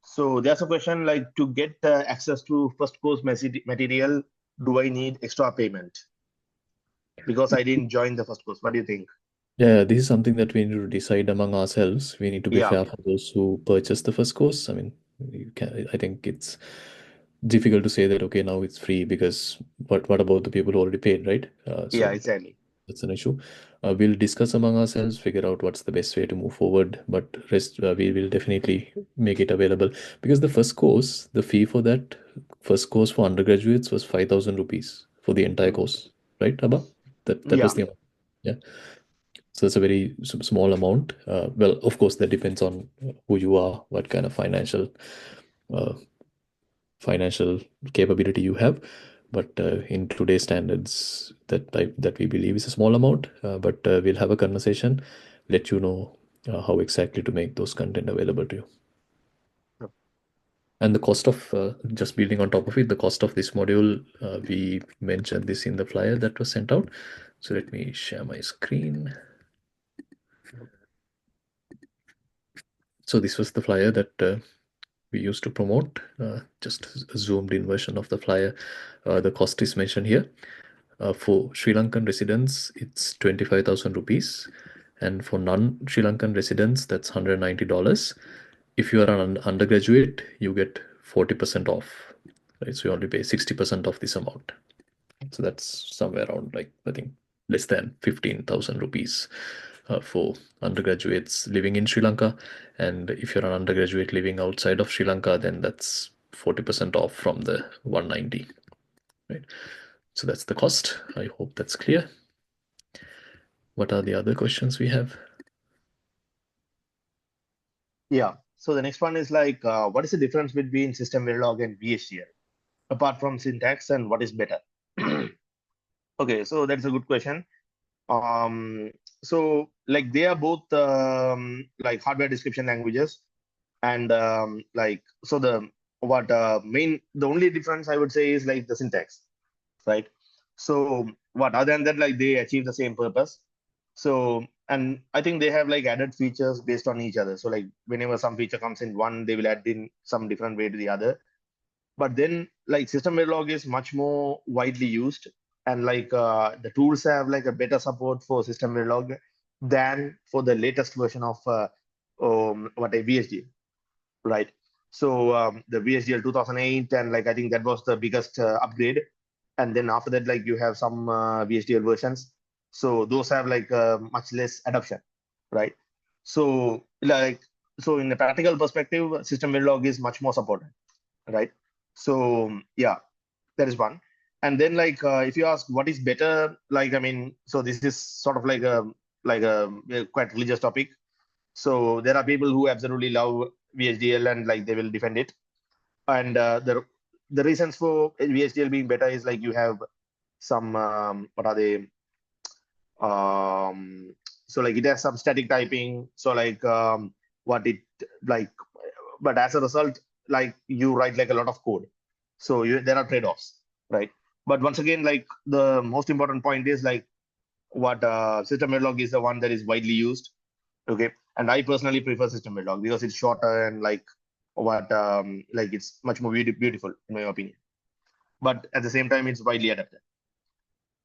So there's a question like, to get access to first course material, do I need extra payment? Because I didn't join the first course. What do you think? Yeah, this is something that we need to decide among ourselves. We need to be Yeah. fair for those who purchase the first course. I mean, I think it's difficult to say that, okay, now it's free, because what about the people who already paid, right? Yeah, exactly. That's an issue. We'll discuss among ourselves, figure out what's the best way to move forward, but rest we will definitely make it available, because the first course, the fee for that first course for undergraduates was 5,000 rupees for the entire course, right, Abba? That Yeah. was the amount. Yeah. So it's a very small amount. Well, of course, that depends on who you are, what kind of financial capability you have. But in today's standards, that we believe is a small amount. But we'll have a conversation, let you know how exactly to make those content available to you. Yep. And the cost of, just building on top of it, the cost of this module, we mentioned this in the flyer that was sent out. So let me share my screen. So this was the flyer that we used to promote, just a zoomed in version of the flyer. The cost is mentioned here. For Sri Lankan residents, it's 25,000 rupees. And for non-Sri Lankan residents, that's $190. If you are an undergraduate, you get 40% off. Right? So you only pay 60% of this amount. So that's somewhere around, like, I think, less than 15,000 rupees for undergraduates living in Sri Lanka. And if you're an undergraduate living outside of Sri Lanka, then that's 40% off from the 190. Right? So that's the cost. I hope that's clear. What are the other questions we have? Yeah. So the next one is like, what is the difference between system Verilog and VHDL, apart from syntax, and what is better? Okay, so that's a good question. So like they are both like hardware description languages, and like so the the only difference I would say is like the syntax, right? So what other than that, like they achieve the same purpose. So and I think they have like added features based on each other. So like whenever some feature comes in one, they will add in some different way to the other. But then like system Verilog is much more widely used, and like the tools have like a better support for system Verilog than for the latest version of what a VHDL, right? So the VHDL 2008, and like I think that was the biggest upgrade. And then after that, like you have some VHDL versions. So those have like much less adoption, right? So like so in a practical perspective, system Verilog is much more supported, right? So yeah, that is one. And then like if you ask what is better, like I mean, so this is sort of like a quite religious topic. So there are people who absolutely love VHDL and like they will defend it. And the reasons for VHDL being better is like you have some what are they? So like it has some static typing. So like what it like, but as a result, like you write like a lot of code. So there are trade-offs, right? But once again, like the most important point is like what system Verilog is the one that is widely used. Okay, and I personally prefer system Verilog because it's shorter and like what like it's much more beautiful in my opinion. But at the same time, it's widely adapted.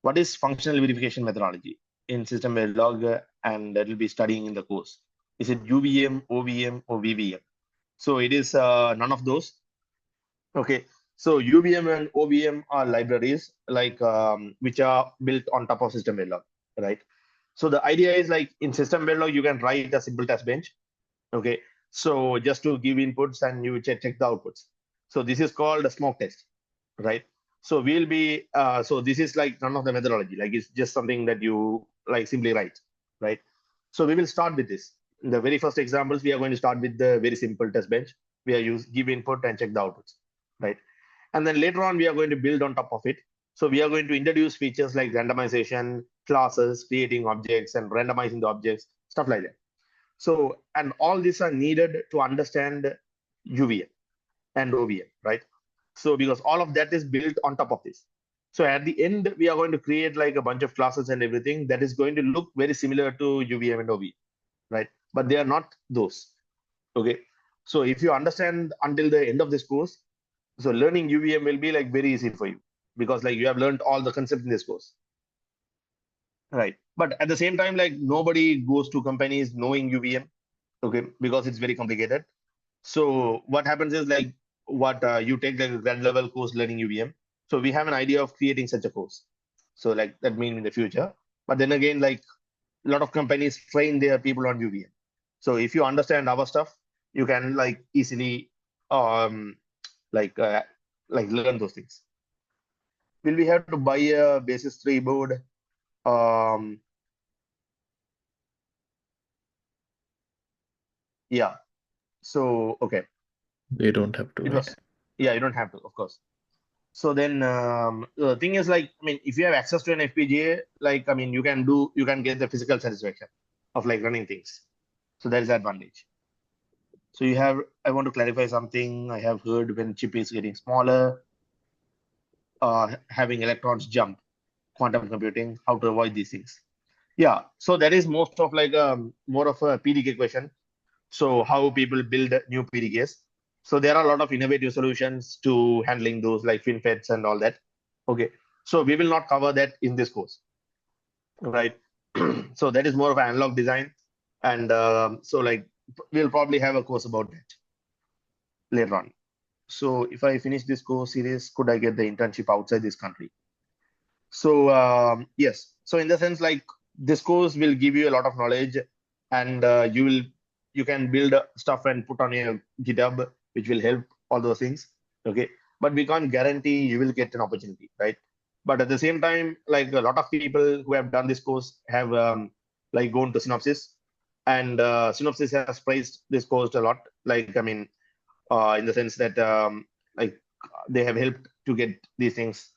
What is functional verification methodology in system Verilog, and that will be studying in the course? Is it UVM, OVM, or VVM? So it is none of those. Okay, so UVM and OVM are libraries like which are built on top of system Verilog, right? So the idea is like in system Verilog, you can write a simple test bench. Okay, so just to give inputs and you check the outputs. So this is called a smoke test, right? So we'll be so this is like none of the methodology, like it's just something that you like simply write, right? So we will start with this. In the very first examples, we are going to start with the very simple test bench. We are give input and check the outputs, right? And then later on, we are going to build on top of it. So we are going to introduce features like randomization, classes, creating objects, and randomizing the objects, stuff like that. So, and all these are needed to understand UVM and OVM, right? So, because all of that is built on top of this. So at the end, we are going to create like a bunch of classes and everything that is going to look very similar to UVM and OVM, right? But they are not those, okay? So if you understand until the end of this course, so learning UVM will be like very easy for you because like you have learned all the concepts in this course, right? But at the same time, like nobody goes to companies knowing UVM, okay, because it's very complicated. So what happens is like what you take the grad level course learning UVM. So we have an idea of creating such a course. So like that means in the future. But then again, like a lot of companies train their people on UVM. So if you understand our stuff, you can like easily like learn those things. Will we have to buy a basis 3 board? Yeah. So okay. They don't have to, It right? was yeah, you don't have to, of course. So then the thing is like, I mean, if you have access to an FPGA, like I mean, you can get the physical satisfaction of like running things. So that is the advantage. So you have, I want to clarify something. I have heard when chip is getting smaller, having electrons jump, quantum computing, how to avoid these things. Yeah, so that is most of like more of a PDK question. So how people build new PDKs. So there are a lot of innovative solutions to handling those like FinFETs and all that. Okay, so we will not cover that in this course, right? So that is more of an analog design. And so like we'll probably have a course about that later on. So if I finish this course series, could I get the internship outside this country? So yes, so in the sense like this course will give you a lot of knowledge, and you can build stuff and put on your GitHub, which will help all those things. Okay, but we can't guarantee you will get an opportunity, right? But at the same time, like a lot of people who have done this course have like gone to Synopsys, and Synopsys has praised this course a lot. Like I mean, in the sense that like they have helped to get these things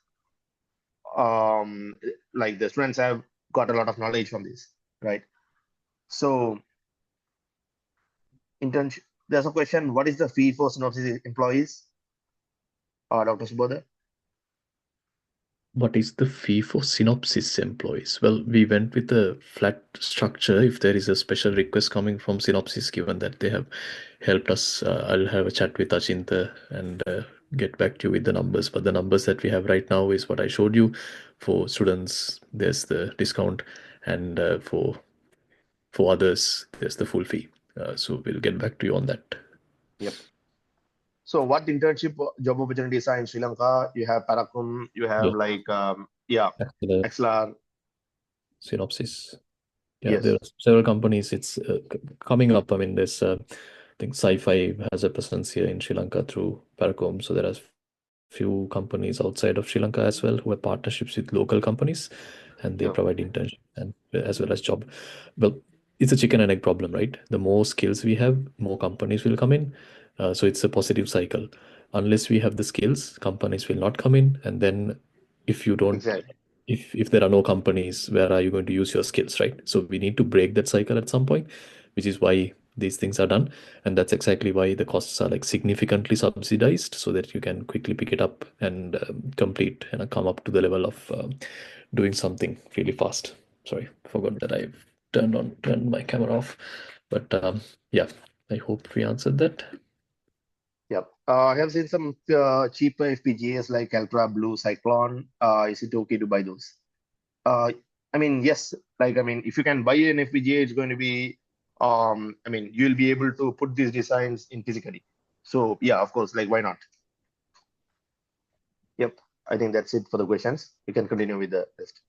like the students have got a lot of knowledge from this, right? So internship. There's a question: what is the fee for Synopsys employees? Dr. Subodha? What is the fee for Synopsys employees? Well, we went with a flat structure. If there is a special request coming from Synopsys, given that they have helped us, I'll have a chat with Achinta and get back to you with the numbers. But the numbers that we have right now is what I showed you. For students, there's the discount, and for others, there's the full fee. So we'll get back to you on that. Yep. So what internship job opportunities are in Sri Lanka? You have Parakum, you have XLR, Synopsys. Yeah, yes. there are several companies. It's coming up. I mean, there's I think Sci-Fi has a presence here in Sri Lanka through Paracom. So there are few companies outside of Sri Lanka as well who have partnerships with local companies, and they Yeah. provide internship and as well as job. Well, it's a chicken and egg problem, right? The more skills we have, more companies will come in. So it's a positive cycle. Unless we have the skills, companies will not come in, and then if you don't Exactly. if there are no companies, where are you going to use your skills, right? So we need to break that cycle at some point, which is why these things are done. And that's exactly why the costs are like significantly subsidized, so that you can quickly pick it up and complete and come up to the level of doing something really fast. Sorry, forgot that I've turned my camera off. But yeah, I hope we answered that. Yep. I have seen some cheaper FPGAs like Ultra Blue, Cyclone. Is it okay to buy those? I mean, yes. Like, I mean, if you can buy an FPGA, it's going to be, I mean, you'll be able to put these designs in physically. So yeah, of course, like why not? Yep. I think that's it for the questions. You can continue with the rest.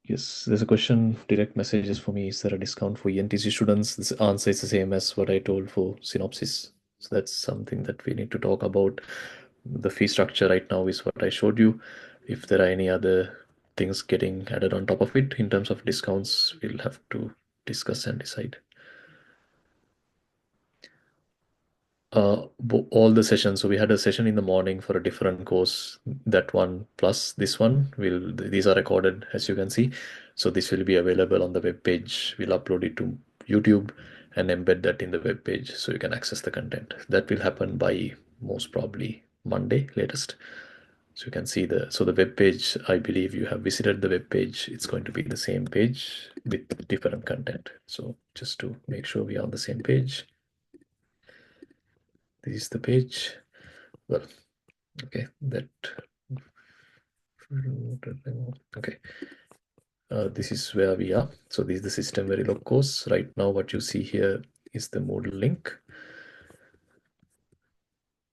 Yes, there's a question, direct messages for me. Is there a discount for ENTC students? The answer is the same as what I told for Synopsys. So that's something that we need to talk about. The fee structure right now is what I showed you. If there are any other things getting added on top of it in terms of discounts, we'll have to discuss and decide. All the sessions. So we had a session in the morning for a different course. That one plus this one these are recorded, as you can see. So this will be available on the web page. We'll upload it to YouTube and embed that in the web page so you can access the content. That will happen by most probably Monday latest. So you can see the web page. I believe you have visited the web page. It's going to be the same page with different content. So just to make sure we are on the same page. This is the page. Well, okay, okay. This is where we are. So this is the System Verilog course. Right now, what you see here is the Moodle link.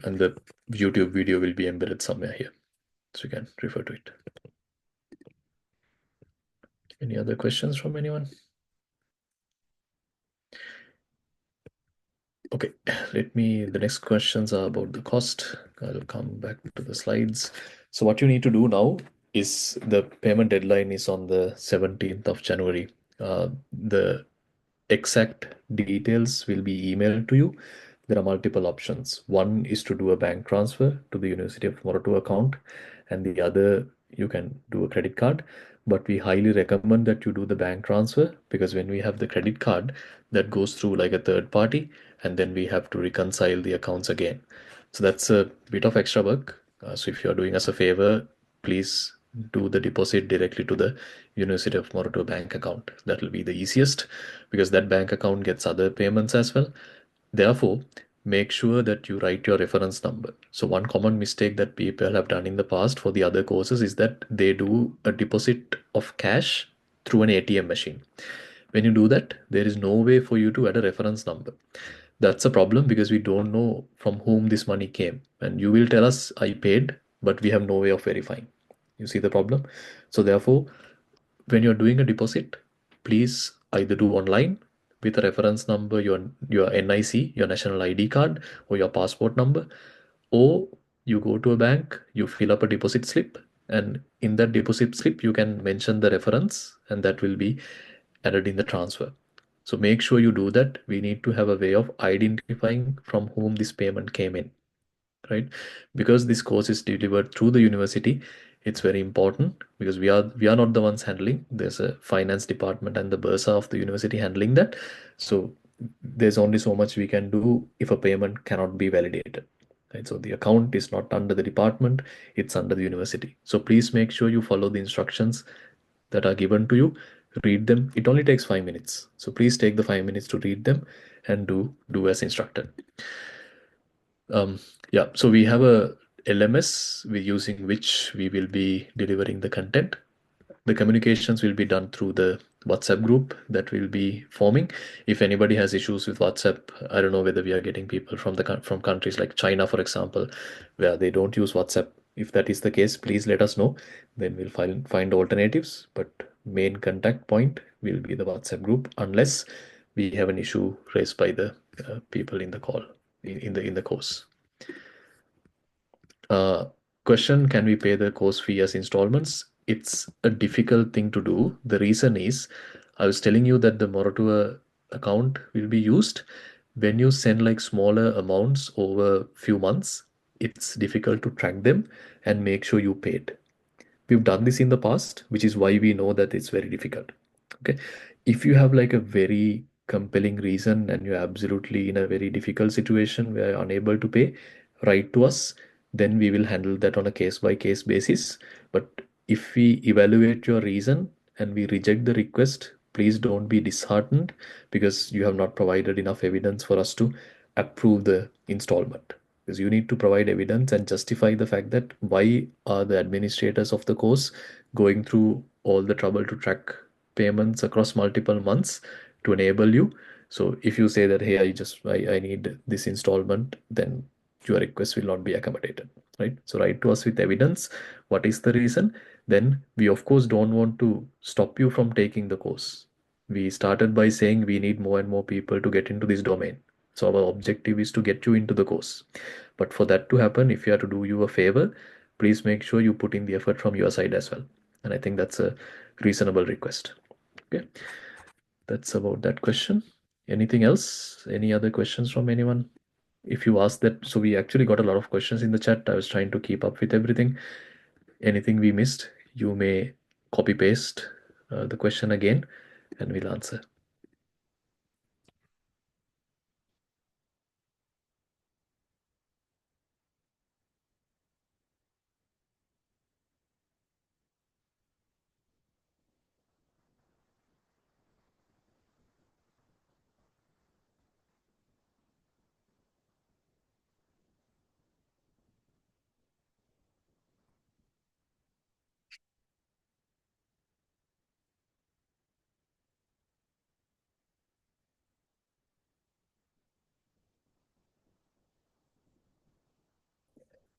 And the YouTube video will be embedded somewhere here. So you can refer to it. Any other questions from anyone? Okay, the next questions are about the cost. I'll come back to the slides. So what you need to do now is the payment deadline is on the 17th of January. The exact details will be emailed to you. There are multiple options. One is to do a bank transfer to the University of Moratuwa account, and the other you can do a credit card. But we highly recommend that you do the bank transfer, because when we have the credit card, that goes through like a third party, and then we have to reconcile the accounts again. So that's a bit of extra work. So if you're doing us a favor, please do the deposit directly to the University of Moratuwa bank account. That will be the easiest, because that bank account gets other payments as well. Therefore, make sure that you write your reference number. So one common mistake that people have done in the past for the other courses is that they do a deposit of cash through an ATM machine. When you do that, there is no way for you to add a reference number. That's a problem, because we don't know from whom this money came. And you will tell us, I paid, but we have no way of verifying. You see the problem? So therefore, when you're doing a deposit, please either do online with a reference number, your NIC, your national ID card, or your passport number, or you go to a bank, you fill up a deposit slip, and in that deposit slip, you can mention the reference, and that will be added in the transfer. So make sure you do that. We need to have a way of identifying from whom this payment came in, right? Because this course is delivered through the university, It's very important because we are not the ones handling. There's a finance department and the Bursa of the university handling that. So there's only so much we can do if a payment cannot be validated. Right? So the account is not under the department, it's under the university. So please make sure you follow the instructions that are given to you, read them. It only takes 5 minutes. So please take the 5 minutes to read them and do as instructed. Yeah, so we have a LMS using which we will be delivering the content. The communications will be done through the WhatsApp group that will be forming. If anybody has issues with WhatsApp, I don't know whether we are getting people from countries like China, for example, where they don't use WhatsApp. If that is the case, please let us know. Then we'll find alternatives. But main contact point will be the WhatsApp group, unless we have an issue raised by the people in the call in the course. Question: can we pay the course fee as installments? It's a difficult thing to do. The reason is, I was telling you that the Moratua account will be used. When you send like smaller amounts over few months, it's difficult to track them and make sure you paid. We've done this in the past, which is why we know that it's very difficult. Okay. If you have like a very compelling reason and you're absolutely in a very difficult situation where you're unable to pay, write to us. Then we will handle that on a case by case basis. But if we evaluate your reason and we reject the request, please don't be disheartened because you have not provided enough evidence for us to approve the installment. Because you need to provide evidence and justify the fact that why are the administrators of the course going through all the trouble to track payments across multiple months to enable you. So if you say that, hey, I need this installment, then your request will not be accommodated, right? So write to us with evidence. What is the reason? Then we of course don't want to stop you from taking the course. We started by saying we need more and more people to get into this domain. So our objective is to get you into the course. But for that to happen, if you are to do you a favor, please make sure you put in the effort from your side as well. And I think that's a reasonable request. Okay. That's about that question. Anything else? Any other questions from anyone? If you ask that, so we actually got a lot of questions in the chat. I was trying to keep up with everything. Anything we missed, you may copy paste the question again and we'll answer.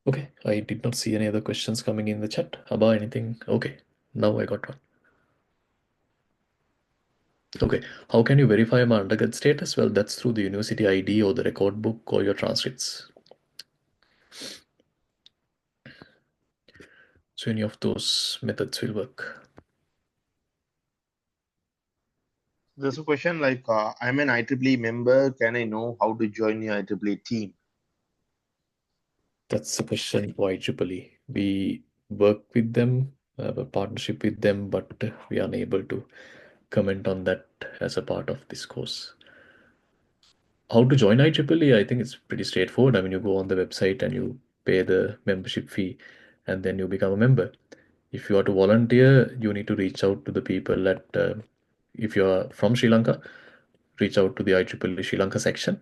Okay, I did not see any other questions coming in the chat about anything. Okay, now I got one. Okay, how can you verify my undergrad status? Well, that's through the university ID or the record book or your transcripts. So any of those methods will work. There's a question like, I'm an IEEE member. Can I know how to join your IEEE team? That's a question for IEEE. We work with them, have a partnership with them, but we are unable to comment on that as a part of this course. How to join IEEE? I think it's pretty straightforward. I mean, you go on the website and you pay the membership fee and then you become a member. If you are to volunteer, you need to reach out to the people at, if you are from Sri Lanka, reach out to the IEEE Sri Lanka section.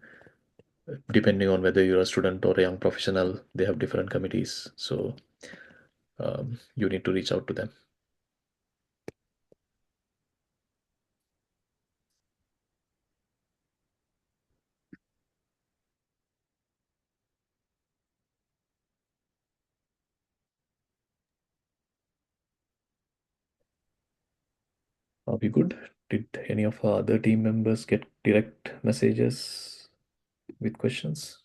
Depending on whether you're a student or a young professional, they have different committees. So you need to reach out to them. Are we good? Did any of our other team members get direct messages with questions?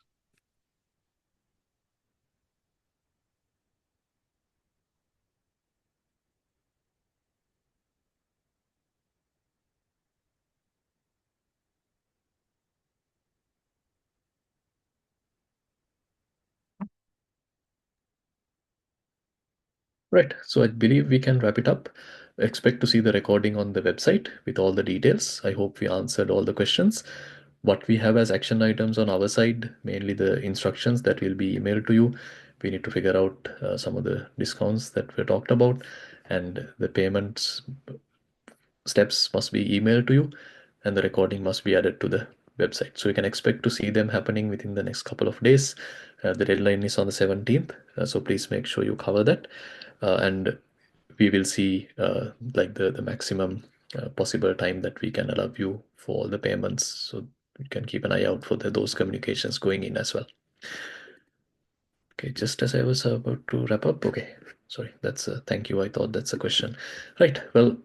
Right, so I believe we can wrap it up. Expect to see the recording on the website with all the details. I hope we answered all the questions. What we have as action items on our side, mainly the instructions that will be emailed to you. We need to figure out some of the discounts that we talked about, and the payments steps must be emailed to you, and the recording must be added to the website. So you can expect to see them happening within the next couple of days. The deadline is on the 17th, so please make sure you cover that. And we will see like the maximum possible time that we can allow you for all the payments. So you can keep an eye out for those communications going in as well. Okay, just as I was about to wrap up. Okay, sorry, that's a thank you. I thought that's a question. Right, well,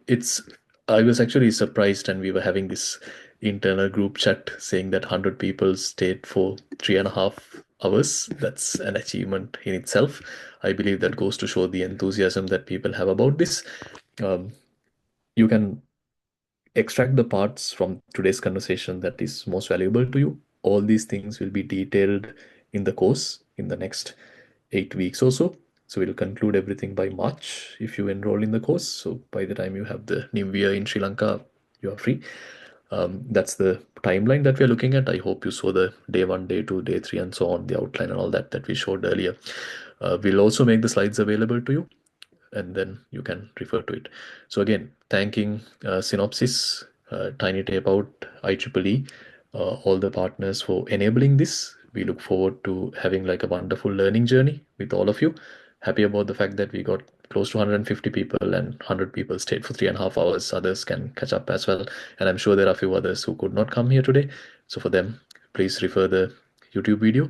I was actually surprised, and we were having this internal group chat saying that 100 people stayed for 3.5 hours. That's an achievement in itself. I believe that goes to show the enthusiasm that people have about this. You can extract the parts from today's conversation that is most valuable to you. All these things will be detailed in the course in the next 8 weeks or so. So we'll conclude everything by March if you enroll in the course. So by the time you have the New Year in Sri Lanka, you are free. That's the timeline that we're looking at. I hope you saw the day 1, day 2, day 3, and so on, the outline and all that we showed earlier. We'll also make the slides available to you, and then you can refer to it. So again, thanking Synopsys, Tiny Tapeout, IEEE, all the partners for enabling this. We look forward to having like a wonderful learning journey with all of you. Happy about the fact that we got close to 150 people and 100 people stayed for 3.5 hours. Others can catch up as well. And I'm sure there are a few others who could not come here today. So for them, please refer the YouTube video.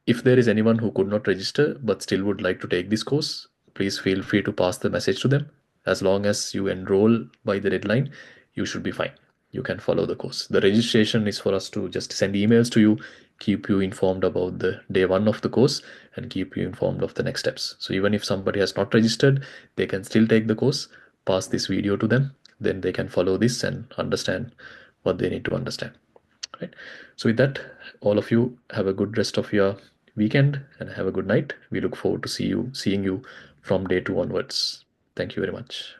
If there is anyone who could not register but still would like to take this course, please feel free to pass the message to them. As long as you enroll by the deadline, you should be fine. You can follow the course. The registration is for us to just send emails to you, keep you informed about the day 1 of the course, and keep you informed of the next steps. So even if somebody has not registered, they can still take the course, pass this video to them, then they can follow this and understand what they need to understand. Right. So with that, all of you have a good rest of your weekend and have a good night. We look forward to seeing you from day 2 onwards. Thank you very much.